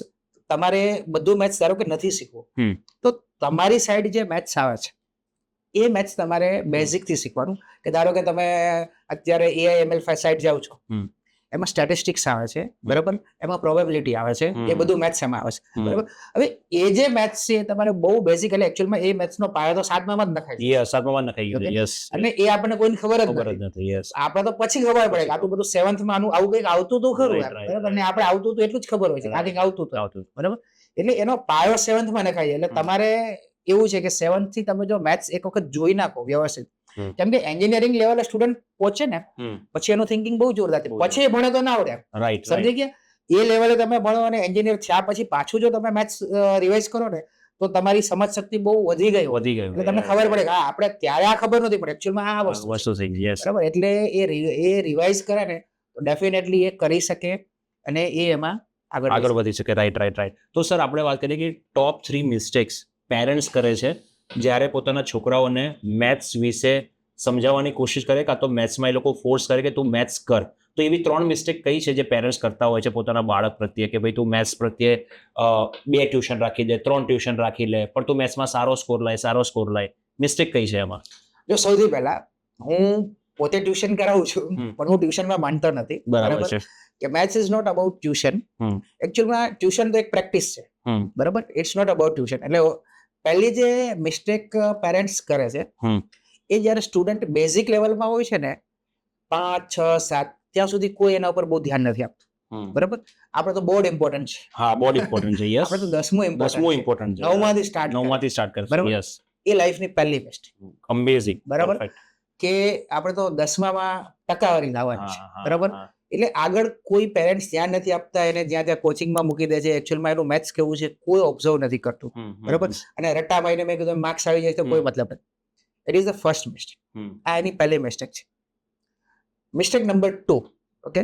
તમારે બધું મેથ્સ ધારો કે નથી શીખવું તો તમારી સાઈડ જે મેથ્સ આવે છે એ મેથ્સ તમારે બેઝિકથી શીખવાનું. કે ધારો કે તમે અત્યારે AIML સાઈડ જાઓ છો, એમાં સ્ટેટિસ્ટિક્સ આવે છે, બરાબર, એમાં પ્રોબેબિલિટી આવે છે, એ બધું મેથ્સ એમાં આવે છે, બરાબર. હવે એ જે મેથ્સ છે તમારે બહુ બેઝિકલી એકચ્યુઅલમાં એ મેથ્સનો પાયો તો 7માં જ નખાય છે. યસ, સાતમામાં નખાઈ ગયું. યસ, અને એ આપણને કોઈને ખબર ખબર જ જ નથી. નથી. યસ, આપણે તો પછી ખબર પડે કે આટલું બધું 7th માં આવું કંઈક આવતું હતું ખરું, Right, right, બરાબર, અને આપણે આવતું હતું એટલું જ ખબર હોય છે, આ કંઈક આવતું હતું, આવતું. બરાબર. એટલે એનો પાયો 7th માં નખાય. એટલે તમારે એવું છે કે 7th થી તમે જો મેથ્સ એક વખત જોઈ નાખો વ્યવસ્થિત, કેમ કે એન્જિનિયરિંગ લેવલે સ્ટુડન્ટ પહોંચે ને પછી એનું થિંકિંગ બહુ જોરદાર છે. પછી એ ભણે તો ના આવડે, રાઈટ, સમજી ગયા? એ લેવલે તમે ભણો અને એન્જિનિયર થયા પછી પાછું જો તમે મેથ્સ રિવાઇઝ કરો ને તો તમારી સમજ શક્તિ બહુ વધી ગઈ હોય. વધી ગયું. એટલે તમને ખબર પડે કે હા આપણે ત્યારે આ ખબર નથી પણ એકચ્યુઅલમાં આ વસ્તુ વસ્તુ થઈ ગઈ. યસ, બરાબર. એટલે એ રિવાઇઝ કરે ને તો ડેફિનેટલી એ કરી શકે અને એ એમાં આગળ વધી શકે. રાઈટ. તો સર આપણે વાત કરીએ કે ટોપ 3 મિસ્ટેક્સ પેરેન્ટ્સ કરે છે જ્યારે પોતાના છોકરાઓને મેથ્સ વિશે સમજાવવાની કોશિશ કરે, કાં તો મેથ્સમાં એ લોકો ફોર્સ કરે કે તું મેથ્સ કર. તો એવી 3 મિસ્ટેક કઈ છે જે પેરેન્ટ્સ કરતા હોય છે પોતાના બાળક પ્રત્યે, કે ભાઈ તું મેથ્સ પ્રત્યે 2 ટ્યુશન રાખી દે, 3 ટ્યુશન રાખી લે, પણ તું મેથ્સમાં સારો સ્કોર લાય. મિસ્ટેક કઈ છે એમાં? જો સૌથી પહેલા હું પોતે ટ્યુશન કરાવું છું પણ હું ટ્યુશનમાં માનતો નથી, બરાબર છે કે maths is not about tuition. એકચ્યુઅલમાં ટ્યુશન તો એક પ્રેક્ટિસ છે, બરાબર. It's not about tuition. એટલે પહેલી જે મિસ્ટેક પેરેન્ટ્સ કરે છે એ જ્યારે સ્ટુડન્ટ બેઝિક લેવલમાં હોય છે ને 5, 6, 7 ત્યાં સુધી કોઈ એના ઉપર બહુ ધ્યાન નથી આપતું, બરાબર. આપણે તો બોર્ડ ઇમ્પોર્ટન્ટ છે. હા, બોર્ડ ઇમ્પોર્ટન્ટ છે. યસ, આપણે તો 10મું ઇમ્પોર્ટન્ટ છે. 9માંથી સ્ટાર્ટ 9માંથી સ્ટાર્ટ કરશે. બરાબર. યસ, એ લાઈફની પહેલી મિસ્ટેક. અમેઝિંગ. બરાબર. કે આપણે તો 10માં ટકાવારી લાવવાની છે, બરાબર. એટલે આગળ કોઈ પેરેન્ટ્સ ધ્યાન નથી આપતા, એને જ્યાં ત્યાં કોચિંગમાં મૂકી દે છે. એકચ્યુઅલમાં એનું મેથ્સ કેવું છે કોઈ ઓબ્ઝર્વ નથી કરતું, બરાબર. અને રટ્ટા મારીને મેં કીધું માર્ક્સ આવી જાય તો કોઈ મતલબ નથી. It is the first mistake. આ એની પહેલી મિસ્ટેક છે. મિસ્ટેક નંબર 2, ઓકે,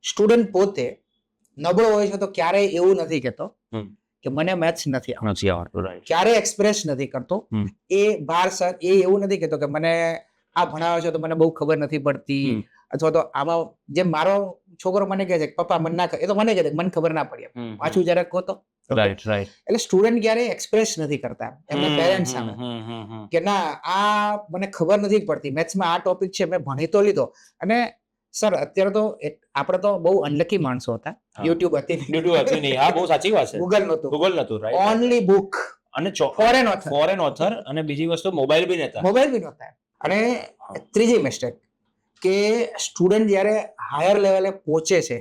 સ્ટુડન્ટ પોતે નબળો હોય છે તો ક્યારેય એવું નથી કહેતો કે મને મેથ્સ નથી આવડતું. ક્યારે એક્સપ્રેસ નથી કરતો એ સર એ એવું નથી કહેતો કે મને આ ભણાવે છે તો મને બહુ ખબર નથી પડતી, અથવા તો આમાં જેમ મારો છોકરો મને કહે છે કે પપ્પા મને ના, એ તો મને કહે છે મને ખબર ના પડી, પાછું જયારે કહો તો. રાઈટ. એટલે સ્ટુડન્ટ ક્યારે એક્સપ્રેસ નથી કરતા એમના પેરેન્ટ્સ સામે કે ના આ મને ખબર નથી પડતી, મેથ્સમાં આ ટોપિક છે મેં ભણી તો લીધો. અને સર અત્યારે તો આપણે તો બહુ અનલકી માણસો હતા, યુટ્યુબ હતી નહીં. હા, બહુ સાચી વાત છે. ગૂગલ નહોતું, રાઈટ. ઓનલી બુક અને ફોરેન ઓથર, અને બીજી વસ્તુ મોબાઈલ બી નહોતા. અને ત્રીજી મિસ્ટેક કે સ્ટુડન્ટ જ્યારે હાયર લેવલે પહોંચે છે,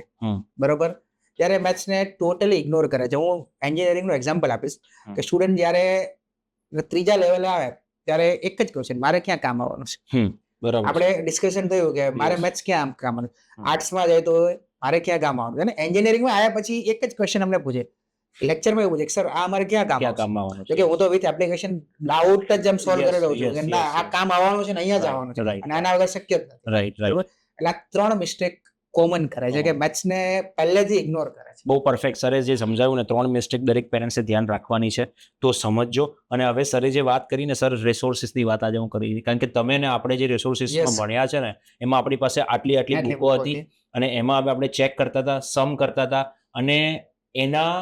બરોબર, ત્યારે મેથ્સને ટોટલી ઇગ્નોર કરે છે. હું એન્જિનિયરિંગનું એક્ઝામ્પલ આપીશ કે સ્ટુડન્ટ જ્યારે ત્રીજા લેવલે આવે ત્યારે એક જ ક્વેશ્ચન, મારે ક્યાં કામ આવવાનું છે. આપણે ડિસ્કશન થયું કે મારે મેથ્સ ક્યાં કામ આવવાનું, આર્ટ્સમાં જાય તો મારે ક્યાં કામ આવવાનું, અને એન્જિનિયરિંગમાં આવ્યા પછી એક જ ક્વેશ્ચન અમને પૂછે, લેક્ચરમાં એવું પૂછે સર આ મારે ક્યાં કામ આવવાનું છે. હું તો વિથ એપ્લિકેશન ડાઉટ જ એમ સોલ્વ કરી રહ્યો છું કે ના આ કામ આવવાનું છે ને અહીંયા જ આવવાનું છે, અને આના વગર શક્ય જ નથી. રાઈટ. એટલે આ 3 મિસ્ટેક કોમન કરે છે કે મેથ્સને પહેલેથી ઇગ્નોર કરે છે. બહુ પરફેક્ટ. સરે જે સમજાવ્યું ને 3 મિસ્ટેક દરેક પેરેન્ટ્સે ધ્યાન રાખવાની છે, તો સમજજો. અને હવે સરે જે વાત કરીને સર રિસોર્સિસની વાત આજે હું કરી, કારણ કે તમે ને આપણે જે રિસોર્સિસમાં ભણ્યા છે ને એમાં આપણી પાસે આટલી બુકો હતી, અને એમાં આપણે ચેક કરતા હતા, સમ કરતા હતા, અને એના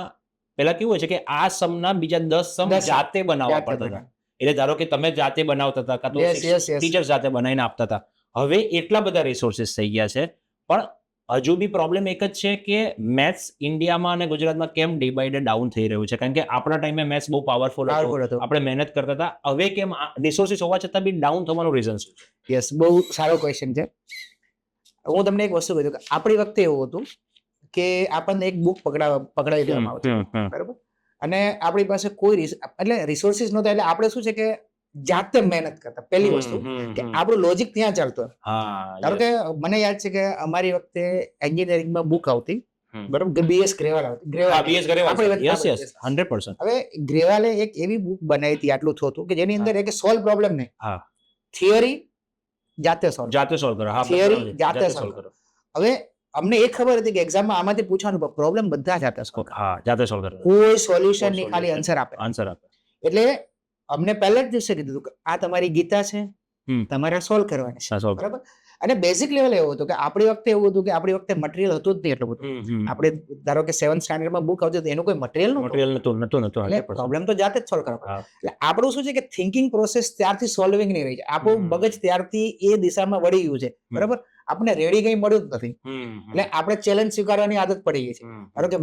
પેલા કેવું હોય છે કે આ સમના બીજા 10 સમ જાતે બનાવવા પડતા હતા. એટલે ધારો કે તમે જાતે બનાવતા હતા કાં તો ટીચર જાતે બનાવીને આપતા હતા. હવે એટલા બધા રિસોર્સિસ થઈ ગયા છે, પણ હજુ બી પ્રોબ્લેમ એક જ છે કે મેથ્સ ઇન્ડિયામાં અને ગુજરાતમાં કેમ ડે બાય ડે ડાઉન થઈ રહ્યું છે. કારણ કે આપણા ટાઈમે મેથ્સ બહુ પાવરફુલ હતું, આપણે મહેનત કરતા હતા. હવે કેમ રિસોર્સિસ હોવા છતાં બી ડાઉન થવાનું રીઝન શું? યસ, બહુ સારો ક્વેશ્ચન છે. હું તમને એક વસ્તુ કહી દઉં કે આપણી વખતે એવું હતું કે આપણને એક બુક પકડાવી દેવામાં આવતી, બરાબર, અને આપણી પાસે કોઈ એટલે રિસોર્સિસ નહોતા. એટલે આપણે શું છે કે જાતે મહેનત કરતા. પહેલી વસ્તુ કે આપણું લોજિક ત્યાં ચાલતું. ધારો કે મને યાદ છે કે અમારી વખતે એન્જિનિયરિંગમાં બુક આવતી, બરાબર, BS ગ્રેવાલ આવતી. હવે ગ્રેવાલે એક એવી બુક બનાવી હતી આટલું થોતું કે જેની અંદર એક સોલ્વ પ્રોબ્લેમ નહીં, થિયરી જાતે સોલ્વ કરો. હવે અમને એ ખબર હતી કે એક્ઝામમાં આમાંથી પૂછવાનું, પ્રોબ્લેમ બધા જાતે સોલ્વ કરો, કોઈ સોલ્યુશન નહીં, ખાલી આન્સર આપે. એટલે અમને પહેલા જ દિવસે કીધું કે આ તમારી ગીતા છે, તમારે સોલ્વ કરવાની છે, બરાબર. અને બેઝિક લેવલ એવું હતું કે આપણી વખતે એવું હતું કે આપણી વખતે મટીરિયલ હતું જ નહીં એટલું બધું. આપણે ધારો કે 7th સ્ટાન્ડર્ડમાં બુક આવતી તો એનું કોઈ મટીરિયલ નહોતું. પ્રોબ્લેમ તો જાતે જ સોલ્વ કરવા. એટલે આપણું શું છે કે થિંકિંગ પ્રોસેસ ત્યારથી સોલ્વિંગ નહીં રહી છે, આપણું મગજ ત્યારથી એ દિશામાં વળી ગયું છે, બરાબર. આપણે રેડી કઈ મળ્યું જ નથી. એટલે આપણે ચેલેન્જ સ્વીકારવાની આદત પડી ગઈ છે. ધારો કે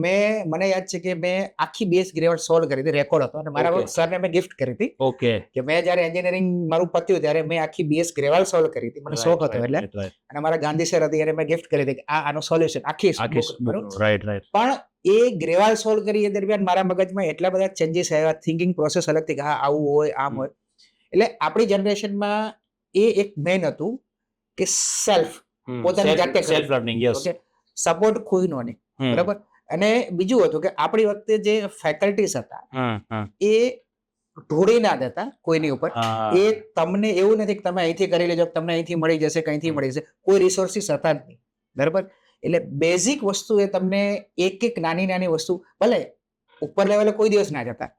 મને યાદ છે કે મેં આખી બેઝ ગ્રેવલ સોલ્વ કરી હતી, રેકોર્ડ હતો, અને મારા સરને મેં ગિફ્ટ કરી હતી. ઓકે. કે મેં જયારે એન્જિનિયરિંગ મારું પત્યું ત્યારે મેં આખી બેઝ ગ્રેવલ સોલ્વ કરી હતી, મને શોખ હતો એટલે, અને મારા ગાંધી સર હતી એને મેં ગિફ્ટ કરી હતી કે આનો સોલ્યુશન આખી રાઈટ. પણ એ ગ્રેવાલ સોલ્વ કરી એ દરમિયાન મારા મગજમાં એટલા બધા ચેન્જીસ આવ્યા, થિંકિંગ પ્રોસેસ અલગ થી કે હા આવું હોય, આમ હોય. એટલે આપણી જનરેશનમાં એ એક મેઇન હતું કે સેલ્ફ, પોતાની જાતે self learning. Yes. Okay, support કોઈનો નહીં. બરાબર. અને બીજું હતું કે આપણી વખતે જે ફેકલ્ટીઝ હતા એ ઢોળી ના દેતા કોઈની ઉપર. એ તમને એવું નથી કે તમે અહીંથી કરી લેજો, તમને અહીંથી મળી જશે, કઈથી મળી જશે, કોઈ રિસોર્સિસ હતા જ નહીં. બરાબર. એટલે બેઝિક વસ્તુ એ તમને એક નાની વસ્તુ, ભલે ઉપર લેવલે કોઈ દિવસ ના જતા,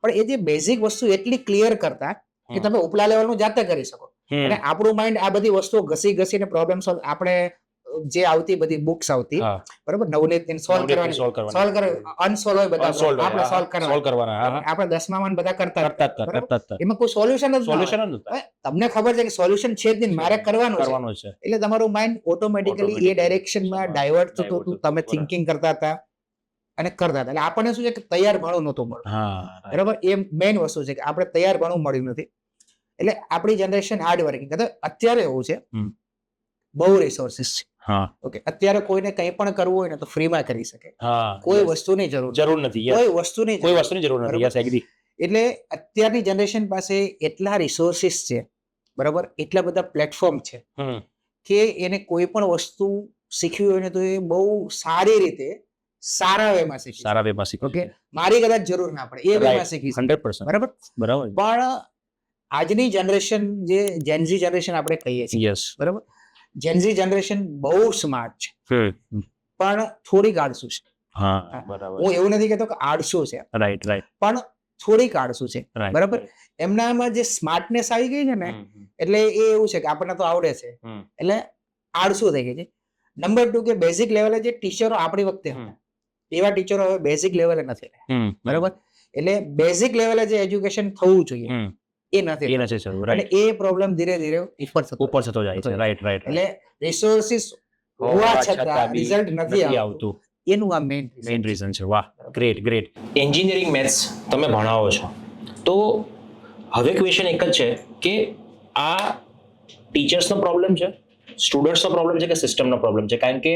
પણ એ જે બેઝિક વસ્તુ એટલી ક્લિયર કરતા કે તમે ઉપલા લેવલનું જાતે કરી શકો. અને આપણું માઇન્ડ આ બધી વસ્તુઓ ઘસીને પ્રોબ્લેમ સોલ્વ, આપણે જે આવતી બધી બુક્સ આવતી, બરાબર, નવનીત સોલ્વ કરવાની, અનસોલ્વ હોય બધા આપણે સોલ્વ કરવાના. આપણે 10માં બધા કરતા, એમાં કોઈ સોલ્યુશન જ તમને ખબર છે કે સોલ્યુશન છે જ નહીં, મારે કરવાનું છે. એટલે તમારું માઇન્ડ ઓટોમેટિકલી એ ડાયરેક્શનમાં ડાયવર્ટ થતું હતું, તમે થિંકિંગ કરતા હતા અને કરતા હતા. એટલે આપણને શું છે કે તૈયાર ભણું નહોતું મળ્યું. બરાબર. એ મેઇન વસ્તુ છે કે આપણે તૈયાર ભણું મળ્યું નથી. એટલે આપણી જનરેશન હાર્ડ વર્કિંગ. અત્યારે એવું છે, બહુ રિસોર્સિસ છે. ઓકે, અત્યારે કોઈને કંઈ પણ કરવું હોય ને તો ફ્રીમાં કરી શકે, કોઈ વસ્તુની જરૂર નથી, કોઈ વસ્તુની જરૂર નથી. એટલે અત્યારની જનરેશન પાસે એટલા રિસોર્સિસ છે, બરાબર, એટલા બધા પ્લેટફોર્મ છે કે એને કોઈ પણ વસ્તુ શીખવી હોય ને તો એ બહુ સારી રીતે સારા વેમાં શીખી. ઓકે, મારી કદાચ જરૂર ના પડે, એ વેમાં શીખી 100%. બરાબર. પણ આજની જનરેશન જે જેનઝી જનરેશન આપણે કહીએ છીએ, બરાબર, જેનઝી જનરેશન બહુ સ્માર્ટ છે, પણ થોડીક આળસુ છે. હું એવું નથી કહેતો કે આળસુ છે, પણ થોડીક આળસુ છે. બરાબર. એમનામાં જે સ્માર્ટનેસ આવી ગઈ છે ને, એટલે એ એવું છે કે આપણને તો આવડે છે, એટલે આળસુ થઈ ગઈ છે. નંબર 2 કે બેઝિક લેવલે જે ટીચરો આપણી વખતે હતા એવા ટીચરો હવે બેઝિક લેવલે નથી. બરાબર. એટલે બેઝિક લેવલે જે એજ્યુકેશન થવું જોઈએ એ નથી. અને એ પ્રોબ્લેમ ધીરે ધીરે ઉપર થતો જાય છે. રાઈટ. એટલે રિસોર્સિસ હોવા છતાં રિઝલ્ટ નથી આવતું. એનું આ મેઇન રીઝન છે. વાહ, ગ્રેટ. એન્જિનિયરિંગ મેથ્સ તમે ભણાવો છો, તો હવે ક્વેશ્ચન એક જ છે કે આ ટીચર્સનો પ્રોબ્લેમ છે, સ્ટુડન્ટ્સનો પ્રોબ્લેમ છે કે સિસ્ટમનો પ્રોબ્લેમ છે? કારણ કે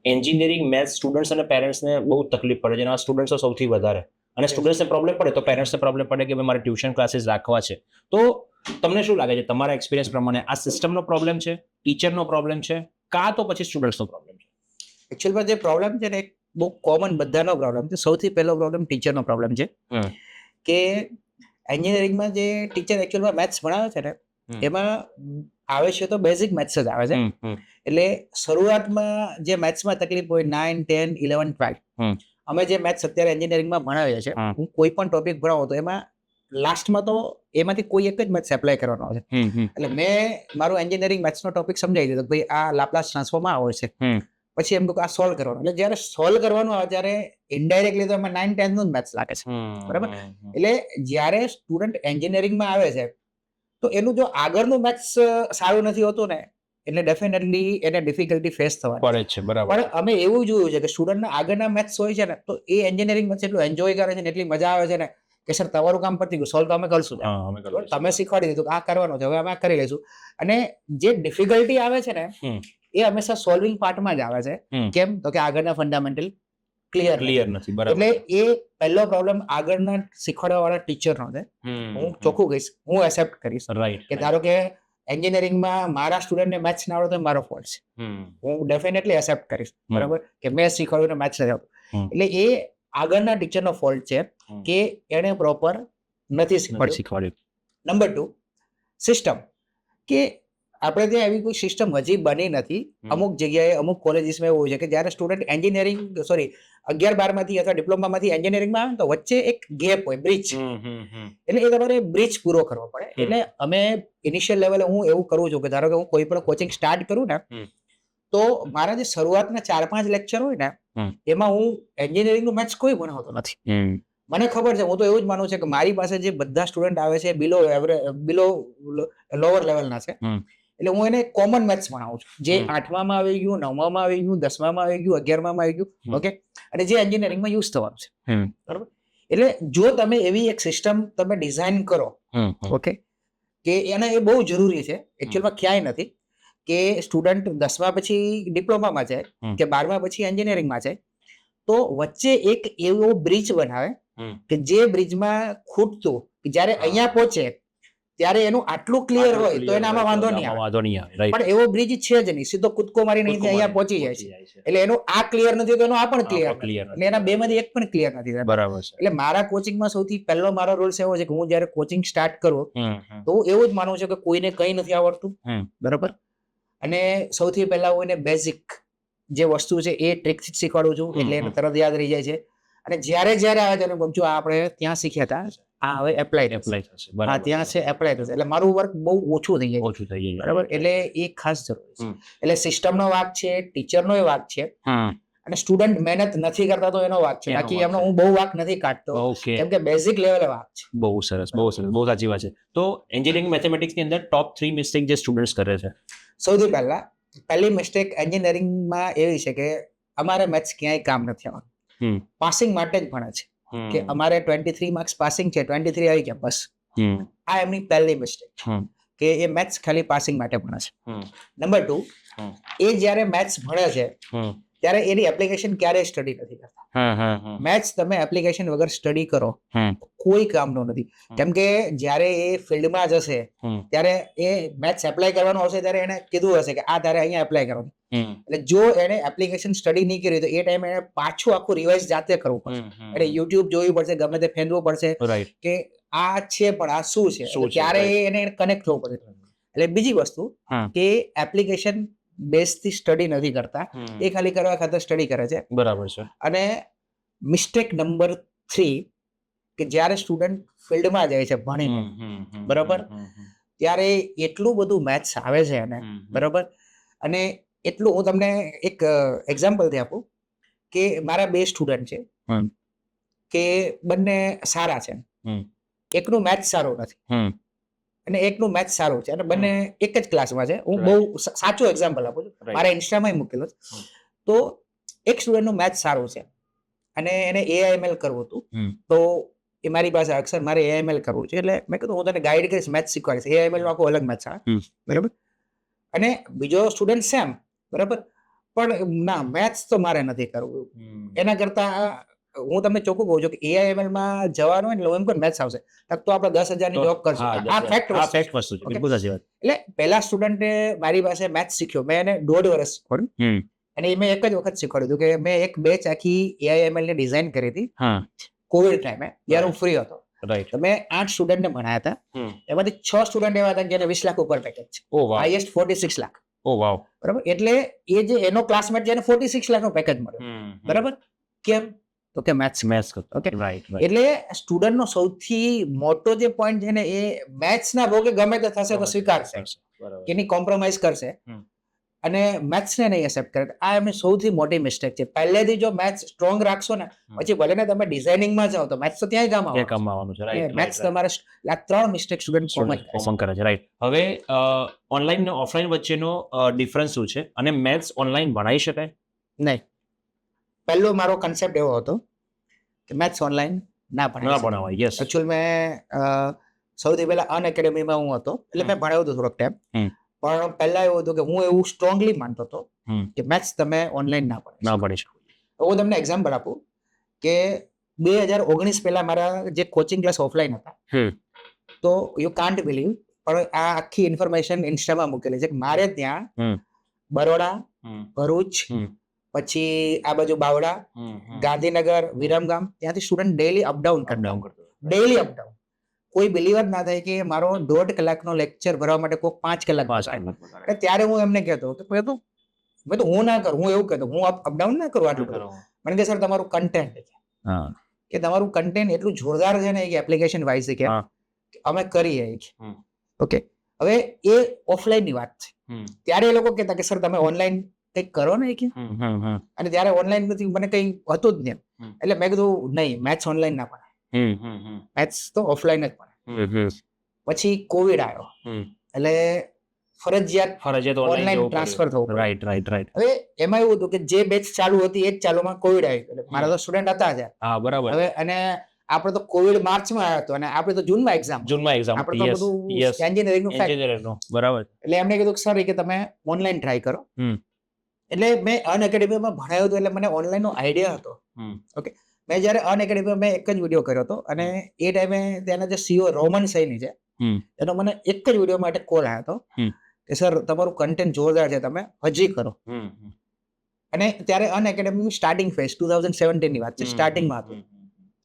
એન્જિનિયરિંગ મેથ્સ સ્ટુડન્ટ્સ અને પેરેન્ટ્સને બહુ તકલીફ પડે છે, અને આ સ્ટુડન્ટ્સો સૌથી વધારે. અને સ્ટુડન્ટ્સને પ્રોબ્લેમ પડે તો પેરેન્ટ્સને પ્રોબ્લેમ પડે કે મારે ટ્યુશન ક્લાસીસ રાખવા છે. તો તમને શું લાગે છે તમારા એક્સપિરિયન્સ પ્રમાણે, આ સિસ્ટમનો પ્રોબ્લેમ છે, ટીચરનો પ્રોબ્લેમ છે, કાં તો પછી સ્ટુડન્ટ્સનો પ્રોબ્લેમ છે? એકચ્યુઅલમાં જે પ્રોબ્લેમ છે ને, એક બહુ કોમન બધાનો પ્રોબ્લેમ છે. સૌથી પહેલો પ્રોબ્લેમ ટીચરનો પ્રોબ્લેમ છે કે એન્જિનિયરિંગમાં જે ટીચર એકચ્યુઅલમાં મેથ્સ ભણાવે છે ને, એમાં આવે છે તો બેઝિક મેથ્સ જ આવે છે. એટલે શરૂઆતમાં જે મેથ્સમાં તકલીફ હોય 9, 10, 11, 12, અમે જે મેથ્સ અત્યારે એન્જિનિયરિંગમાં ભણાવીએ છીએ, હું કોઈ પણ ટોપિક ભણાવું તો એમાં લાસ્ટમાં તો એમાંથી કોઈ એક જ મેથ્સ એપ્લાય કરવાનો છે. એટલે મેં મારું એન્જિનિયરિંગ મેથ્સનો ટોપિક સમજાવી દીધો, ભાઈ આ લાપ્લાસ ટ્રાન્સફોર્મમાં આવે છે, પછી એમ કહું આ સોલ્વ કરવાનું. એટલે જ્યારે સોલ્વ કરવાનું આવે ત્યારે ઇનડાયરેક્ટલી તો એમાં 9, 10 નું જ મેથ્સ લાગે છે. બરાબર. એટલે જ્યારે સ્ટુડન્ટ એન્જિનિયરિંગમાં આવે છે તો એનું જો આગળનું મેથ્સ સારું નથી હોતું ને, એટલે ડેફિનેટલી એને ડિફિકલ્ટી ફેસ થવાની પડે છે. બરાબર. પણ અમે એવું જોયું છે કે સ્ટુડન્ટના આગળના મેથ્સ હોય છે ને, તો એ એન્જિનિયરિંગ મેથ્સ એટલું એન્જોય કરે છે ને, એટલી મજા આવે છે ને કે સર તમારું કામ પતી ગયું, સોલ્વ તો અમે કરશું, તમે શીખવાડી દીધું આ કરવાનું છે, હવે અમે આ કરી લઈશું. અને જે ડિફિકલ્ટી આવે છે ને, એ હંમેશા સોલ્વિંગ પાર્ટમાં જ આવે છે. કેમ તો કે આગળના ફંડામેન્ટલ ક્લિયર નથી. એટલે એ પહેલો પ્રોબ્લેમ આગળના શીખવાડવા વાળા ટીચરનો છે. હું ચોખ્ખું કહીશ, હું એક્સેપ્ટ કરીશ કે ધારો કે એન્જિનિયરિંગમાં મારા સ્ટુડન્ટને મેથ્સ ના આવડે તો મારો ફોલ્ટ છે. હું ડેફિનેટલી એક્સેપ્ટ કરીશ, બરાબર, કે મેં શીખવાડ્યું મેથ્સ નથી આવતું. એટલે એ આગળના ટીચરનો ફોલ્ટ છે કે એને પ્રોપર નથી શીખવાડ્યું. નંબર 2, સિસ્ટમ, કે આપણે ત્યાં એવી કોઈ સિસ્ટમ હજી બની નથી. અમુક જગ્યાએ અમુક કોલેજીસમાં એવું છે કે જ્યારે સ્ટુડન્ટ 11-12 માંથી અથવા ડિપ્લોમામાંથી એન્જિનિયરિંગમાં આવે તો વચ્ચે એક ગેપ હોય, બ્રિજ. એટલે એ તમારે બ્રિજ પૂરો કરવો પડે. એટલે અમે ઇનિશિયલ લેવલે હું એવું કરું છું કે ધારો કે હું કોઈ પણ કોચિંગ સ્ટાર્ટ કરું ને, તો મારા જે શરૂઆતના 4-5 લેક્ચર હોય ને, એમાં હું એન્જિનિયરિંગનું મેથ્સ કોઈ ભણાવતો નથી. મને ખબર છે, હું તો એવું જ માનું છું કે મારી પાસે જે બધા સ્ટુડન્ટ આવે છે બિલો લોઅર લેવલના છે, એટલે હું એને કોમન મેથ્સ ભણાવું છું, જે 8માં આવી ગયું, 9માં આવી ગયું, 10માં આવી ગયું, 11માં આવી ગયું, ઓકે, અને જે એન્જિનિયરિંગમાં યુઝ થવાનું છે, બરાબર. એટલે જો તમે એવી એક સિસ્ટમ તમે ડિઝાઇન કરો, ઓકે, કે એને એ બહુ જરૂરી છે, એકચ્યુઅલમાં ક્યાંય નથી કે સ્ટુડન્ટ 10મા પછી ડિપ્લોમામાં જાય કે 12મા પછી એન્જિનિયરિંગમાં જાય, તો વચ્ચે એક એવો બ્રિજ બનાવે કે જે બ્રિજમાં ખૂટતું જ્યારે અહીંયા પહોંચે ત્યારે એનું આટલું ક્લિયર હોય તો એનામાં વાંધો નહીં આવે, પણ એવો બ્રિજ છે જ નહીં, સીધો કૂદકો મારીને અહીંયા પહોંચી જાય છે. એટલે એનું આ ક્લિયર નથી તો એનું આ પણ ક્લિયર અને એના બેમાંથી એક પણ ક્લિયર નથી. બરાબર છે. એટલે મારા કોચિંગમાં સૌથી પહેલો મારો રૂલ્સ એવો છે કે હું જ્યારે કોચિંગ સ્ટાર્ટ કરું તો હું એવું જ માનું છું કે કોઈને કંઈ નથી આવડતું, બરાબર, અને સૌથી પહેલા હું એને બેઝિક જે વસ્તુ છે એ ટ્રિકથી શીખવાડું છું, એટલે એને તરત યાદ રહી જાય છે. અને જ્યારે આવે ત્યારે જો આપણે ત્યાં શીખ્યા હતા, આ હવે એપ્લાય થશે, હા ત્યાં છે એપ્લાય થશે, એટલે મારું વર્ક બહુ ઓછું થઈ જાય, બરાબર. એટલે એ ખાસ જરૂરી છે. એટલે સિસ્ટમનો વાક છે, ટીચરનો એ વાક છે, અને સ્ટુડન્ટ મહેનત નથી કરતા તો એનો વાક છે, બાકી એમનો હું બહુ વાક નથી કાઢતો, કેમ કે બેઝિક લેવલે વાક છે. બહુ સરસ, બહુ સરસ, બહુ સાચી વાત છે. તો એન્જિનિયરિંગ મેથેમેટિક્સની અંદર ટોપ 3 મિસ્ટેક જે સ્ટુડન્ટ્સ કરે છે? સૌથી પહેલી મિસ્ટેક એન્જિનિયરિંગમાં એવી છે કે અમારે મેથ્સ ક્યાંય કામ નથી આવવાનું, પાસિંગ માટે જ ભણે છે કે અમારે 23 માર્ક્સ પાસિંગ છે, 23 આવી ગયા બસ. આ એમની પહેલી મિસ્ટેક કે એ મેથ્સ ખાલી પાસિંગ માટે ભણે છે. નંબર 2, એ જ્યારે મેથ્સ ભણે છે ત્યારે એની એપ્લિકેશન ક્યારેય સ્ટડી નથી કરતા. મેથ્સ તમે એપ્લિકેશન વગર સ્ટડી કરો કોઈ કામનું નથી, કેમ કે જ્યારે એ ફિલ્ડમાં જશે ત્યારે એ મેથ્સ એપ્લાય કરવાનું આવશે ત્યારે એને કીધું હશે કે આ તારે અહીંયા એપ્લાય કરવાનું. એટલે જો એને એપ્લિકેશન સ્ટડી નહીં કરી તો એ ટાઈમે એને પાછું આખું રિવાઇઝ જાતે કરવું પડશે, એટલે યુટ્યુબ જોવી પડશે, ગમે તે ફેંદવું પડશે કે આ છે પણ આ શું છે, ત્યારે એને કનેક્ટ થવું પડશે. એટલે બીજી વસ્તુ કે એપ્લિકેશન બેઝથી સ્ટડી નથી કરતા, એ ખાલી કરવા ખાતર સ્ટડી કરે છે, બરાબર છે. અને મિસ્ટેક નંબર 3 કે જ્યારે સ્ટુડન્ટ ફિલ્ડમાં જાય છે ભણીને, બરાબર, ત્યારે એટલું બધું મેથ્સ આવે છે એને, બરાબર, અને એટલું હું તમને એક એક્ઝામ્પલથી આપું કે મારા 2 સ્ટુડન્ટ છે કે બંને સારા છે, એકનું મેથ્સ સારું નથી અને એકનું મેથ્સ સારું છે, અને બંને એક જ ક્લાસમાં છે. હું બહુ સાચું એક્ઝામ્પલ આપું છું, મારા ઇન્સ્ટામાં મૂકેલો છે. તો એક સ્ટુડન્ટનું મેથ્સ સારું છે અને એને AIML કરવું હતું, તો એ મારી પાસે અક્ષર મારે AIML કરવું છે, એટલે મેં કીધું હું તને ગાઈડ કરીશ, મેથ્સ શીખવાડીશ, AIML નું આખું અલગ મેથ્સ આવે, બરાબર. અને બીજો સ્ટુડન્ટ સેમ, બરાબર, પણ ના મેથ્સ તો મારે નથી કરવું. એના કરતા હું તમને ચોખ્ખું કહું છું કે AIML માં જવાનું હોય ને એમ કોઈ મેથ્સ આવશે તો આપણે 10,000 ની જોબ કરશું. આ ફેક્ટ વસ્તુ છે, બિલકુલ સાચી વાત. એટલે પહેલા સ્ટુડન્ટે મારી પાસે મેથ્સ શીખ્યો, મેં એને 1.5 વર્ષ શીખવાડ્યું, અને મેં એક જ વખત શીખવાડ્યું કે મેં એક બેચ આખી AIML ની ડિઝાઇન કરી હતી કોવિડ ટાઈમે, જ્યારે હું ફ્રી હતો. તો મેં 8 સ્ટુડન્ટને ભણાયા હતા, એમાંથી 6 સ્ટુડન્ટ એવા હતા જેને 20 લાખ ઉપર પેકેજ છે, હાઈએસ્ટ 46 લાખ. બરાબર, એટલે એ જે એનો ક્લાસમેટ જેને 46 લાખ નો પેકેજ મળ્યો, બરાબર, કેમ તો કે મેથ્સ. ઓકે, એટલે સ્ટુડન્ટ નો સૌથી મોટો જે પોઈન્ટ છે ને એ મેથ્સ ના ભોગે ગમે તે થશે તો સ્વીકારશે, એની કોમ્પ્રોમાઇઝ કરશે અને મેથ્સ ને નહીં એક્સેપ્ટ કરે. આ એમની સૌથી મોટી મિસ્ટેક છે. પહેલેથી જો મેથ્સ સ્ટ્રોંગ રાખશો ને પછી ભલે ને તમે ડિઝાઇનિંગમાં જાઓ તો મેથ્સ તો ત્યાંય કામ આવવાનું છે. મેથ્સ તમારે આ 3 મિસ્ટેક સ્ટુડન્ટ કોમન કરે છે, રાઈટ. હવે ઓનલાઈન અને ઓફલાઈન વચ્ચેનો ડિફરન્સ શું છે, અને મેથ્સ ઓનલાઈન ભણાઈ શકાય? નહીં. પહેલો મારો કન્સેપ્ટ એવો હતો કે મેથ્સ ઓનલાઈન ના ભણાવાય. યસ, એકચ્યુઅલ મેં સૌથી પહેલા અનએકેડમીમાં હું હતો, એટલે મેં ભણાવ્યું હતું થોડોક ટાઈમ, પણ પહેલા એવું હતું કે હું એવું સ્ટ્રોંગલી માનતો હતો કે મેથ્સ તમે ઓનલાઈન ના ભણી શકો. હું તમને એક્ઝામ્પલ આપું કે 2019 પહેલા મારા જે કોચિંગ ક્લાસ ઓફલાઈન હતા, તો યુ કાન્ટ બિલીવ, પણ આ આખી ઇન્ફોર્મેશન ઇન્સ્ટામાં મૂકેલી છે કે મારે ત્યાં બરોડા, ભરૂચ, પછી આ બાજુ બાવડા, ગાંધીનગર, વિરમગામ, ત્યાંથી સ્ટુડન્ટ ડેઈલી અપડાઉન કરતો, ડેઈલી અપડાઉન. કોઈ બિલીવર ના થાય કે મારો 1.5 કલાકનો લેક્ચર ભરવા માટે કોઈ 5 કલાક. ત્યારે હું એમને કહેતો કે મેં તો હું ના કરું, હું એવું કહેતો હું અપડાઉન ના કરું આટલું બધું. મને કે સર તમારું કન્ટેન્ટ કે તમારું કન્ટેન્ટ એટલું જોરદાર છે ને કે એપ્લિકેશન વાઇઝ કે અમે કરીએ. ઓકે, હવે એ ઓફલાઈન ની વાત છે. ત્યારે એ લોકો કહેતા કે સર તમે ઓનલાઈન કંઈક કરો ને કે, અને ત્યારે ઓનલાઈન નથી, મને કંઈ હતું જ નહીં. એટલે મેં કીધું નહીં, મેથ્સ ઓનલાઈન ના ભણાય, મેથ્સ તો ઓફલાઈન જ ભણાય. પછી કોવિડ આવ્યો, એટલે ફરજિયાત ઓનલાઈન ટ્રાન્સફર થવું પડે. રાઈટ હવે એમાં એવું હતું કે જે બેચ ચાલુ હતી એ જ ચાલુમાં કોવિડ આવી ગયો. મારા તો સ્ટુડન્ટ હતા જ. હા બરાબર. હવે અને આપણે તો કોવિડ માર્ચમાં આવ્યો હતો અને આપણે તો જૂનમાં એક્ઝામ આપણે તો બધું એન્જિનિયરિંગ નું ફેક્ટ. બરાબર. એટલે એમને કીધું સર કે તમે ઓનલાઈન ટ્રાય કરો. એટલે મેં અનએકેડમીમાં ભણાયું હતું એટલે મને ઓનલાઈન નો આઈડિયા હતો. ઓકે, મેં જયારે અનએકેડમીમાં મેં એક જ વિડીયો કર્યો હતો અને એ ટાઈમે ત્યાંના જે સીઓ રોમન સૈની છે એનો મને એક જ વિડીયો માટે કોલ આવ્યો હતો કે સર તમારું કન્ટેન્ટ જોરદાર છે, તમે હજી કરો. અને ત્યારે અનએકેડમી સ્ટાર્ટિંગ ફેઝ 2017 ની વાત છે, સ્ટાર્ટિંગમાં હતું.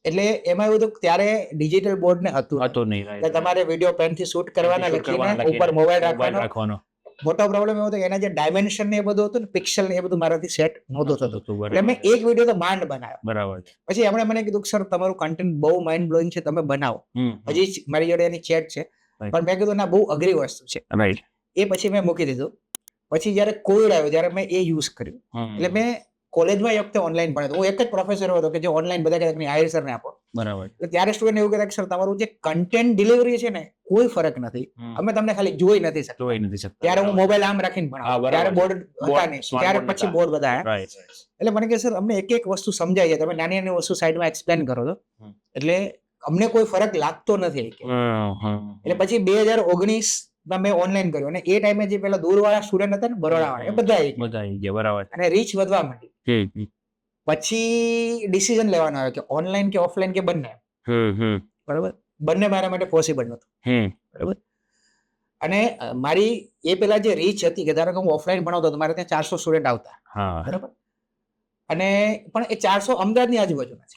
એટલે એમાં એવું હતું ત્યારે ડિજિટલ બોર્ડ ને હતું નહીં. એટલે તમારે વિડીયો પેન થી શૂટ કરવાના, લખીને ઉપર મોબાઈલ રાખવાનો. મોટો પ્રોબ્લેમ એવો હતો કે એના જે ડાયમેન્શન ને એ બધું હતું ને, પિક્સલ ને એ બધું મારાથી સેટ નહોતું થતું. એટલે મેં એક વિડીયો તો માંડ બનાવ્યો. બરાબર. પછી એમણે મને કીધું કે સર તમારું કન્ટેન્ટ બહુ માઇન્ડ બ્લોઈંગ છે, તમે બનાવો. હજી મારી જોડે એની ચેટ છે, પણ મેં કીધું ના બહુ અઘરી વસ્તુ છે. રાઈટ. એ પછી મેં મૂકી દીધું. પછી જયારે કોવિડ આવ્યો ત્યારે મેં એ યુઝ કર્યું. એટલે મેં કોલેજમાં એ વખતે ઓનલાઈન ભણ્યો. હું એક જ પ્રોફેસર હતો કે જે ઓનલાઈન બધા કહેતા કે આહિર સર ને આપો. બરાબર. એટલે ત્યારે સ્ટુડન્ટ એવું કહેતા કે સર તમારું જે કન્ટેન્ટ ડિલિવરી છે ને કોઈ ફરક નથી, અમે તમને ખાલી જોઈ નથી શકતા. ત્યારે હું મોબાઈલ આમ રાખીને ભણાવતો, ત્યારે બોર્ડ હતા નહીં, ત્યારે પછી બોર્ડ બધા આવ્યા. એટલે મને કે સર અમને એક એક વસ્તુ સમજાય છે, તમે નાની નાની વસ્તુ સાઈડમાં એક્સપ્લેન કરો છો, એટલે અમને કોઈ ફરક લાગતો નથી. એટલે પછી 2019 મેં ઓનલાઈન કર્યું અને એ ટાઈમે જે પેલા દૂરવાળા સ્ટુડન્ટ હતા ને, બરોડાવાળા, એ બધા આવી ગયા. બરાબર. અને રીચ વધવા માંડી. પછી ડિસિઝન લેવાનો આવ્યો કે ઓનલાઈન કે ઓફલાઈન કે બંને. બરાબર. બંને મારા માટે પોસિબલ નહોતું. બરાબર. અને મારી એ પેલા જે રીચ હતી કે ધારો કે હું ઓફલાઈન ભણાવતો તો મારે ત્યાં 400 સ્ટુડન્ટ આવતા. બરાબર. અને પણ એ 400 અમદાવાદની આજુબાજુના છે.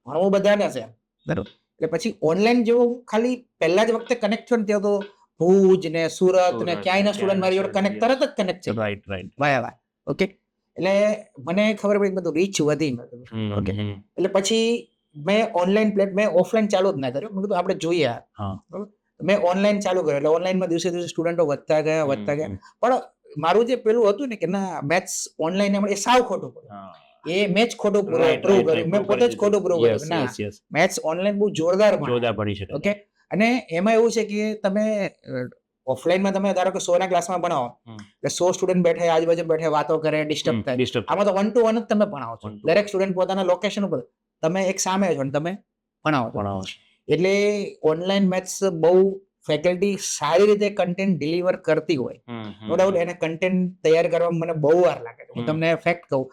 ભણવું બધાને છે. બરાબર. એટલે પછી ઓનલાઈન જેવો ખાલી પહેલા જ વખતે કનેક્ટ થયો ને ત્યાં તો ભુજ ને સુરત ને ક્યાંયના સ્ટુડન્ટ મારી જોડે કનેક્ટ તરત જ કનેક્ટ છે. વાય. ઓકે. એટલે મને ખબર પડી બધું રીચ વધી. ઓકે. એટલે પછી મેં ઓનલાઈન મેં ઓફલાઈન ચાલુ જ ના કર્યું. મેં કીધું આપણે જોઈએ. મેં ઓનલાઈન ચાલુ કર્યું. એટલે ઓનલાઈનમાં દિવસે દિવસે સ્ટુડન્ટો વધતા ગયા. પણ મારું જે પેલું હતું ને કે ના મેથ્સ ઓનલાઈન એ સાવ ખોટું પડ્યું. એ મેં જ ખોટું પ્રૂવ કર્યું. મેં પોતે જ ખોટું પ્રૂવ કર્યું. ના, મેથ્સ ઓનલાઈન બહુ જોરદાર પડી શકે. ઓકે. અને એમાં એવું છે કે તમે ઓફલાઈનમાં તમે ધારો કે 100 ના ક્લાસમાં ભણાવો એટલે 100 સ્ટુડન્ટ બેઠે આજુબાજુ બેઠે વાતો કરે, ડિસ્ટર્બ થાય. આમાં તો 1 to 1 જ તમે ભણાવો છો. દરેક સ્ટુડન્ટ પોતાના લોકેશન ઉપર, તમે એક સામે છો અને તમે ભણાવો છો. એટલે ઓનલાઈન મેથ્સ બહુ ફેકલ્ટી સારી રીતે કન્ટેન્ટ ડિલિવર કરતી હોય, નો ડાઉટ એને કન્ટેન્ટ તૈયાર કરવામાં મને બહુ વાર લાગે. હું તમને ફેક્ટ કહું,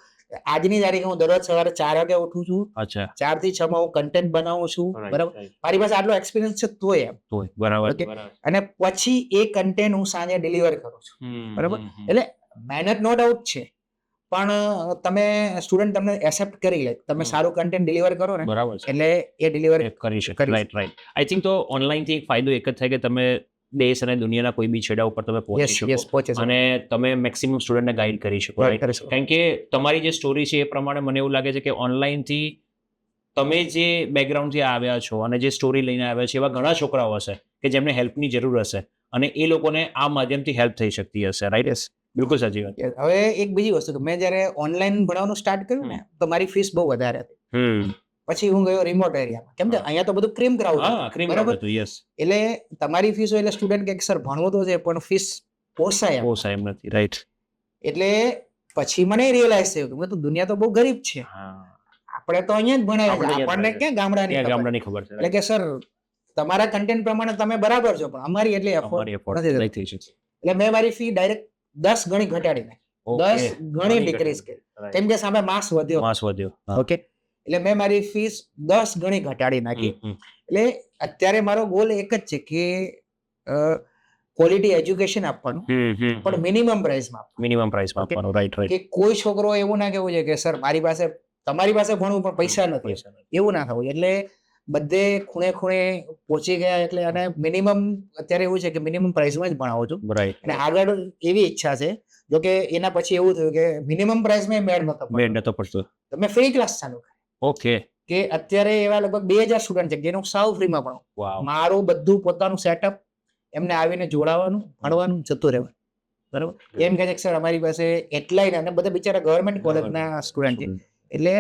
આજની તારીખે હું દરરોજ સવારે 4 વાગે ઉઠું છું. 4 થી 6 માં હું કન્ટેન્ટ બનાવું છું. બરાબર. મારી પાસે આટલો એક્સપિરિયન્સ છે તોય બરાબર. અને પછી એ કન્ટેન્ટ હું સાંજે ડિલિવર કરું છું. બરાબર. એટલે મહેનત નો ડાઉટ છે, પણ તમે સ્ટુડન્ટ તમને એક્સેપ્ટ કરી લે, તમે સારું કન્ટેન્ટ ડિલિવર કરો ને, બરાબર, એટલે એ ડિલિવર કરી શકે. રાઈટ. આઈ થિંક તો ઓનલાઈન થી એક ફાયદો એક જ થાય કે તમે દેશ અને દુનિયાના કોઈ બી છેડા ઉપર તમે પહોંચી શકો અને તમે મેક્સિમમ સ્ટુડન્ટને ગાઈડ કરી શકો. કારણ કે તમારી જે સ્ટોરી છે એ પ્રમાણે મને એવું લાગે છે કે ઓનલાઈનથી તમે જે બેકગ્રાઉન્ડથી આવ્યા છો અને જે સ્ટોરી લઈને આવ્યા છો એવા ઘણા છોકરાઓ હશે કે જેમને હેલ્પની જરૂર હશે અને એ લોકોને આ માધ્યમથી હેલ્પ થઈ શકતી હશે. રાઈટ. બિલકુલ સાચી વાત. હવે એક બીજી વસ્તુ કે મેં જયારે ઓનલાઈન ભણવાનું સ્ટાર્ટ કર્યું ને તો મારી ફીસ બહુ વધારે હતી. પછી હું ગયો રિમોટ એરિયામાં, કેમ કે અહીંયા તો બધું ક્રીમ ક્રાઉડ હતું. એટલે તમારી ફીસ હોય એટલે સ્ટુડન્ટ કે સર ભણવું તો છે પણ ફીસ પોસાય એમ નથી. રાઈટ. એટલે પછી મને રિયલાઇઝ થયું કે દુનિયા તો બહુ ગરીબ છે, આપણે તો અહીંયા જ ભણાય, આપણને ક્યાં ગામડાની ખબર છે. એટલે કે સર તમારા કન્ટેન્ટ પ્રમાણે તમે બરાબર છો પણ અમારી એટલી એફોર્ડ નથી થઈ શકતી. એટલે મેં મારી ફી ડાયરેક્ટ 10 ગણી ઘટાડી નાખી, 10 ગણી ડિક્રીઝ કરી, કેમ કે સામે માસ વધ્યો. ઓકે. એટલે મેં મારી ફીસ 10 ગણી ઘટાડી નાખી. એટલે અત્યારે મારો ગોલ એક જ છે કે ક્વોલિટી એજ્યુકેશન આપવાનું, પણ મિનિમમ પ્રાઇસમાં આપવાનું. રાઈટ. કે કોઈ છોકરો એવું ના કહેવું છે કે સર મારી પાસે તમારી પાસે ભણવું પણ પૈસા નથી, એવું ના થવું. એટલે બધે ખૂણે ખૂણે પહોંચી ગયા. એટલે અને મિનિમમ અત્યારે એવું છે કે મિનિમમ પ્રાઇસમાં જ ભણાવું છું. અને આગળ એવી ઈચ્છા છે, જો કે એના પછી એવું થયું કે મિનિમમ પ્રાઇસમાં મેળ નતો પડતો, તમે ફ્રી ક્લાસ ચાલુ કરી. ઓકે. કે અત્યારે એવા લગભગ 2000 સ્ટુડન્ટ છે જેનું સાવ ફ્રીમાં ભણાવું. મારું બધું પોતાનું સેટઅપ, એમને આવીને જોડાવાનું, ભણવાનું, જતું રહેવાનું. બરાબર. એમ કહે છે કે સર અમારી પાસે એટલાય અને બધા બિચારા ગવર્મેન્ટ કોલેજના સ્ટુડન્ટ છે, એટલે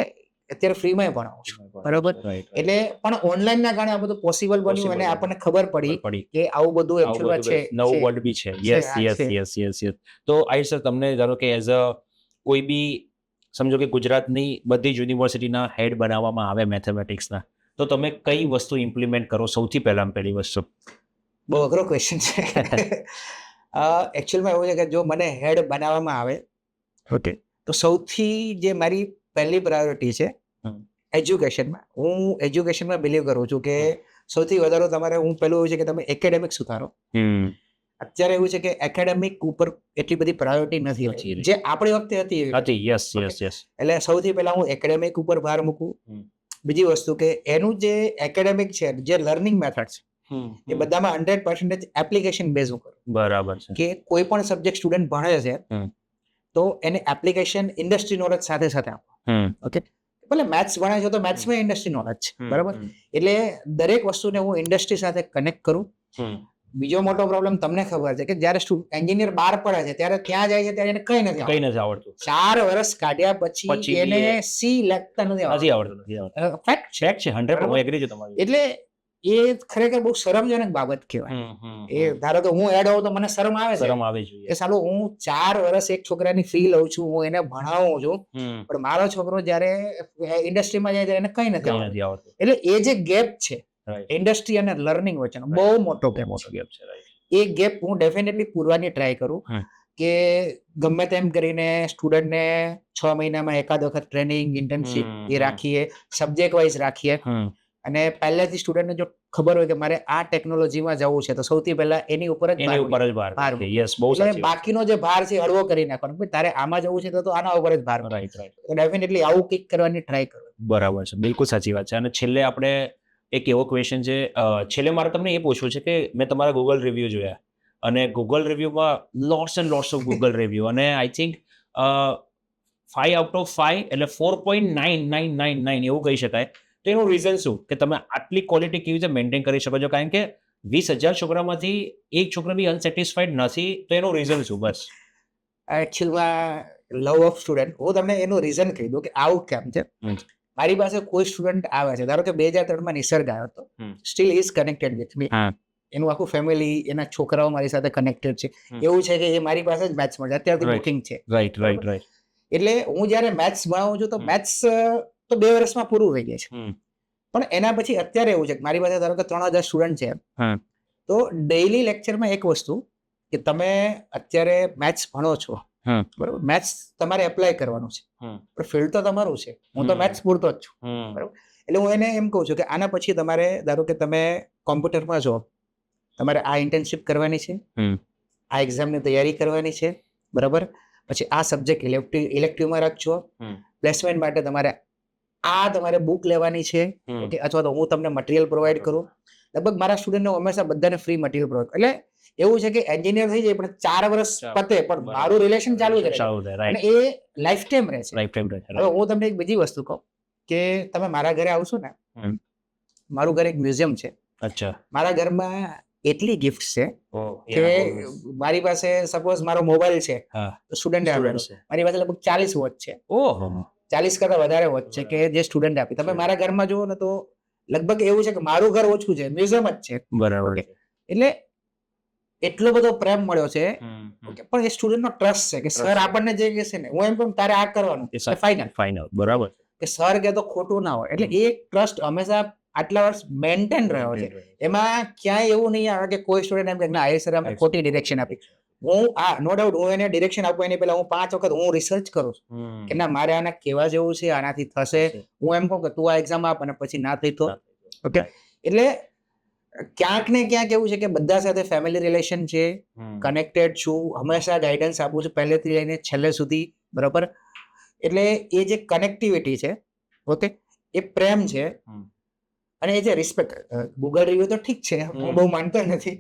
અત્યારે ફ્રીમાં ભણાવું છું, બરોબર. એટલે પણ ઓનલાઈન ના કારણે આ બધું પોસિબલ બન્યું અને આપણને ખબર પડી કે આવું બધું એકચ્યુઅલી છે, નવું વર્લ્ડ બી છે. યસ. તો આહિર સર, તમને ધારો કે એઝ અ કોઈ બી સમજો કે ગુજરાતની બધી જ યુનિવર્સિટીના હેડ બનાવવામાં આવે મેથેમેટિક્સના, તો તમે કઈ વસ્તુ ઇમ્પ્લિમેન્ટ કરો સૌથી પહેલી વસ્તુ? બહુ અઘરો ક્વેશ્ચન છે. એકચ્યુઅલમાં એવું છે કે જો મને હેડ બનાવવામાં આવે, ઓકે, તો સૌથી જે મારી પહેલી પ્રાયોરિટી છે એજ્યુકેશનમાં. હું એજ્યુકેશનમાં બિલીવ કરું છું કે સૌથી વધારે તમારે પેલું એવું છે કે તમે એકેડેમિક સુધારો. અત્યારે એવું છે કે એકેડેમિક ઉપર એટલી બધી પ્રાયોરિટી નથી જે આપણી વખતે હતી. યસ. એટલે સૌથી પહેલા હું એકેડેમિક ઉપર ભાર મૂકું. બીજી વસ્તુ કે એનું જે એકેડેમિક છે, જે લર્નિંગ મેથડ છે, એ બધામાં 100% એપ્લિકેશન બેઝ હું કરું. બરાબર છે. કે કોઈ પણ સબ્જેક્ટ સ્ટુડન્ટ ભણે છે તો એને એપ્લિકેશન ઇન્ડસ્ટ્રી નોલેજ સાથે આપો. ઓકે, ભલે મેથ્સ ભણે છે તો મેથ્સમાં ઇન્ડસ્ટ્રી નોલેજ છે, બરાબર. એટલે દરેક વસ્તુને હું ઇન્ડસ્ટ્રી સાથે કનેક્ટ કરું. બીજો મોટો પ્રોબ્લેમ તમને ખબર છે કે જ્યારે એન્જિનિયર બહાર પડે છે ત્યારે ત્યાં જાય છે ત્યારે એને કઈ નથી આવડતું. 4 વર્ષ કાઢ્યા પછી એને સી લખતા નથી આવડતું. ફેક્ટ છે 100% એગ્રી છું તમારી. એટલે એ ખરેખર બહુ શરમજનક બાબત કહેવાય. એ ધારો કે હું એડ હોઉં તો મને શરમ આવે છે કે સાલું હું 4 વર્ષ એક છોકરાની ફી લઉં છું, હું એને ભણાવું છું, પણ મારો છોકરો જ્યારે ઇન્ડસ્ટ્રીમાં જાય ત્યારે એને કઈ નથી આવડતું. એટલે એ જે ગેપ છે ઇન્ડસ્ટ્રી અને લર્નિંગ વચ્ચેનો બહુ મોટો ગેપ છે. એ ગેપ હું ડેફિનેટલી પૂરવાની ટ્રાય કરું કે ગમે તેમ કરીને સ્ટુડન્ટને 6 મહિનામાં એકાદ વખત ટ્રેનિંગ, ઇન્ટર્નશીપ એ રાખીએ, સબ્જેક્ટ વાઇઝ રાખીએ. અને પહેલેથી સ્ટુડન્ટને જો ખબર હોય કે મારે આ ટેકનોલોજીમાં જવું છે તો સૌથી પહેલા એની ઉપર જ ભાર. એટલે બાકીનો જે ભાર છે હળવો કરી નાખવાનો. તારે આમાં જવું છે તો આના ઉપર જ ભાર. તો ડેફિનેટલી આવું કંઈક કરવાની ટ્રાય કરો. બરાબર છે, બિલકુલ સાચી વાત છે. અને છેલ્લે આપણે એક એવો ક્વેશ્ચન છે, છેલ્લે મારે તમને એ પૂછવું છે કે મેં તમારા ગૂગલ રિવ્યુ જોયા અને ગૂગલ રિવ્યુમાં લોટ્સ ઓફ ગૂગલ રિવ્યુ, અને આઈ થિંક 5 out of 5 એટલે 4.9999 એવું કહી શકાય. તો એનું રીઝન શું કે તમે આટલી ક્વોલિટી કેવી રીતે મેન્ટેન કરી શકો છો? કારણ કે 20,000 છોકરામાંથી એક છોકરો બી અનસેટિસ્ફાઈડ નથી, તો એનું રીઝન શું? બસ એકચ્યુઅલમાં લવ ઓફ સ્ટુડન્ટ. હું તમને એનું રીઝન કહી દઉં કે આવું કેમ છે. મારી પાસે કોઈ સ્ટુડન્ટ આવે છે, ધારો કે 2003માં નિસર્ગ આવ્યો હતો, steel is connected with me. એનું આખું ફેમિલી, એના છોકરાઓ મારી સાથે કનેક્ટેડ છે. એવું છે કે એ મારી પાસે જ મેથ્સમાં છે, અત્યારથી બુકિંગ છે. રાઈટ. એટલે હું જ્યારે મેથ્સ ભણાવું છું તો મેથ્સ તો 2 વર્ષમાં પૂરું થઈ જાય છે. પણ એના પછી અત્યારે એવું છે કે મારી પાસે ધારો કે 3,000 સ્ટુડન્ટ છે, તો ડેઈલી લેક્ચરમાં એક વસ્તુ કે તમે અત્યારે મેથ્સ ભણો છો, બરોબર, મેથ્સ તમારે એપ્લાય કરવાનું છે, પણ ફિલ્ડ તો તમારું છે. હું તો મેથ્સ પૂરતો જ છું, બરોબર. એટલે હું એને એમ કહું છું કે આના પછી તમારે ધારો કે તમે કોમ્પ્યુટરમાં જો, તમારે આ ઇન્ટર્નશિપ કરવાની છે, આ એક્ઝામની તૈયારી કરવાની છે, બરાબર. પછી આ સબ્જેક્ટ ઇલેક્ટિવમાં રાખજો. પ્લેસમેન્ટ માટે તમારે બુક લેવાની છે, ઓકે, અથવા તો હું તમને મટીરિયલ પ્રોવાઈડ કરું. લગભગ મારા સ્ટુડન્ટને હંમેશા બધાને ફ્રી મટીરિયલ પ્રોવાઈડ. એટલે એવું છે કે એન્જિનિયર થઈ જાય પણ 4 વર્ષ પતે પણ મારું રિલેશન ચાલુ છે અને એ લાઈફ ટાઈમ રહે છે. હવે હું તમને એક બીજી વસ્તુ કહું કે તમે મારા ઘરે આવશો ને, મારું ઘર એક મ્યુઝિયમ છે. અચ્છા. મારા ઘરમાં એટલી ગિફ્ટ છે કે મારી પાસે સપોઝ મારો મોબાઈલ છે, સ્ટુડન્ટ મારી પાસે લગભગ 40 વોચ છે. 40 કરતા વધારે વોચ છે કે જે સ્ટુડન્ટ આપી. તમે મારા ઘરમાં જુઓ ને તો લગભગ એવું છે કે મારું ઘર ઓછું છે, મ્યુઝિયમ જ છે. બરાબર. એટલે એટલો બધો પ્રેમ મળ્યો છે. પણ એ સ્ટુડન્ટનો ટ્રસ્ટ છે કે સર આપણને જે કહેશે ને, હું એમ કહું તારે આ કરવાનું, ફાઇનલ. બરાબર. કે સર કે તો ખોટું ના હોય. એટલે એ ટ્રસ્ટ હંમેશા આટલા વર્ષ મેન્ટેન રહ્યો છે. એમાં ક્યાંય એવું નહીં આવે કે કોઈ સ્ટુડન્ટ એમ કે ના એ સર અમે ખોટી ડિરેક્શન આપી. હું નો ડાઉટ હું એને ડિરેક્શન આપું એની પહેલા હું 5 વખત હું રિસર્ચ કરું છું કે ના મારે આના કેવા જેવું છે, આનાથી થશે. હું એમ કહું કે તું આ એક્ઝામ આપ અને પછી ના થઈ તો ઓકે. એટલે ક્યાંક ને ક્યાંક એવું છે કે બધા સાથે ફેમિલી રિલેશન છે, કનેક્ટેડ છું, હંમેશા ગાઈડન્સ આપું છું પહેલેથી લઈને છેલ્લે સુધી, બરાબર. એટલે એ જે કનેક્ટિવિટી છે, ઓકે, એ પ્રેમ છે. અને એ જે રિસ્પેક્ટ, ગૂગલ રિવ્યુ તો ઠીક છે, હું બહુ માનતો નથી,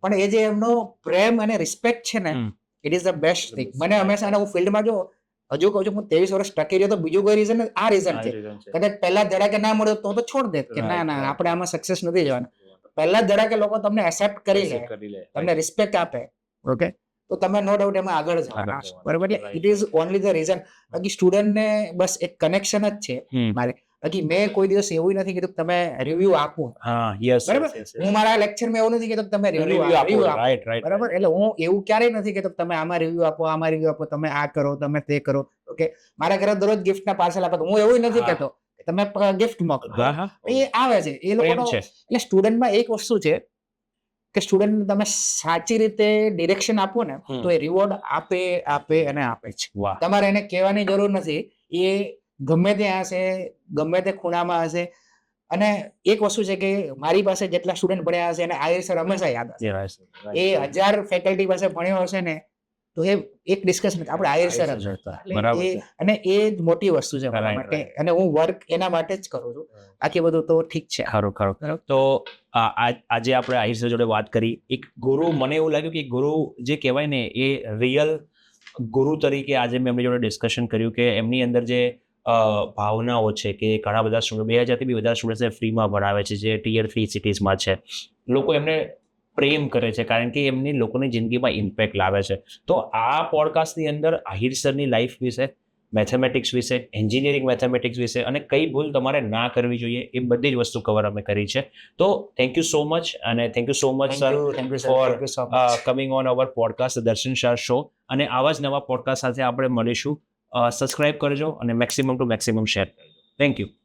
પણ એ જે એમનો પ્રેમ અને રિસ્પેક્ટ છે ને, it is the best thing. મને હંમેશા હું ફિલ્ડમાં જો હજુ કહું છું, હું 23 વર્ષ ટકી રહ્યો તો બીજું કોઈ રીઝન આ રીઝન છે. કદાચ પહેલા ધડાકે ના મળ્યો તો છોડ દે કે ના આપણે આમાં સક્સેસ નથી જવાનું. પહેલા ધડાકે લોકો તમને એક્સેપ્ટ કરી લે, તમને રિસ્પેક્ટ આપે, ઓકે. તો તમે નો ડાઉટ એમાં આગળ જાઓ આગળ જવાનું. બરાબર એટલે Right. It is only the reason બાકી સ્ટુડન્ટને બસ એક કનેક્શન જ છે મારે બાકી મેં કોઈ દિવસ એવું નથી કીધું કે તમે રિવ્યુ આપો હા યસ બરાબર હું મારા લેક્ચરમાં એવું નથી કહેતો કે તમે રિવ્યુ રિવ્યુ આપો આપો રાઈટ રાઈટ બરાબર એટલે હું એવું ક્યારેય નથી કહેતો કે તમે આમાં રિવ્યુ આપો આમાં રિવ્યુ આપો તમે આ કરો તમે તે કરો ઓકે મારા ઘરે દરરોજ ગિફ્ટના પાર્સલ આપો હું એવું નથી હા. કહેતો કે તમે ગિફ્ટ મોકલો હા હા એ આવે છે એ પ્રેમ લોકો છે એટલે સ્ટુડન્ટમાં એક વસ્તુ છે કે સ્ટુડન્ટ તમે સાચી રીતે ડિરેક્શન આપો ને હમ. તો એ રિવોર્ડ આપે આપે અને આપે છે વાહ તમારે એને કહેવાની જરૂર નથી એ ગમે ત્યાં હશે ગમે તે ખૂણામાં હશે અને એક વસ્તુ છે કે મારી પાસે જેટલા સ્ટુડન્ટ ભણ્યા હશે એને આયર સર હંમેશા યાદ હશે એ 1000 ફેકલ્ટી પાસે ભણ્યો હશે ને તો એ એક ડિસ્કશન આપણે આયર સર જ હતા. એટલે બરાબર એ છે. અને એ જ મોટી વસ્તુ છે મારા Right, માટે right. અને હું વર્ક એના માટે જ કરું છું બાકી બધું તો ઠીક છે ખરું ખરું બરાબર. તો આજે આપણે આહિર સર જોડે વાત કરી એક ગુરુ મને એવું લાગ્યું કે ગુરુ જે કહેવાય ને એ રિયલ ગુરુ તરીકે આજે મેં એમની જોડે ડિસ્કશન કર્યું કે એમની અંદર જે ભાવનાઓ છે કે ઘણા બધા સ્ટુડન્ટ 2000થી બી વધારે સ્ટુડન્ટ્સને ફ્રીમાં ભણાવે છે જે ટિયર 3 સિટીઝમાં છે લોકો એમને પ્રેમ કરે છે કારણ કે એમની લોકોની જિંદગીમાં ઇમ્પેક્ટ લાવે છે તો આ પોડકાસ્ટની અંદર આહિર સરની લાઈફ વિશે મેથેમેટિક્સ વિશે એન્જિનિયરિંગ મેથેમેટિક્સ વિશે અને કઈ ભૂલ તમારે ના કરવી જોઈએ એ બધી જ વસ્તુ કવર અમે કરી છે તો થેન્ક યુ સો મચ અને thank you so much sir Thank you, sir. for Thank you so much. Coming on our podcast Darshan Shah show અને આવા જ નવા પોડકાસ્ટ સાથે આપણે મળીશું સબસ્ક્રાઇબ કરજો અને મેક્સિમમ ટુ મેક્સિમમ શેર કરજો થેન્ક યુ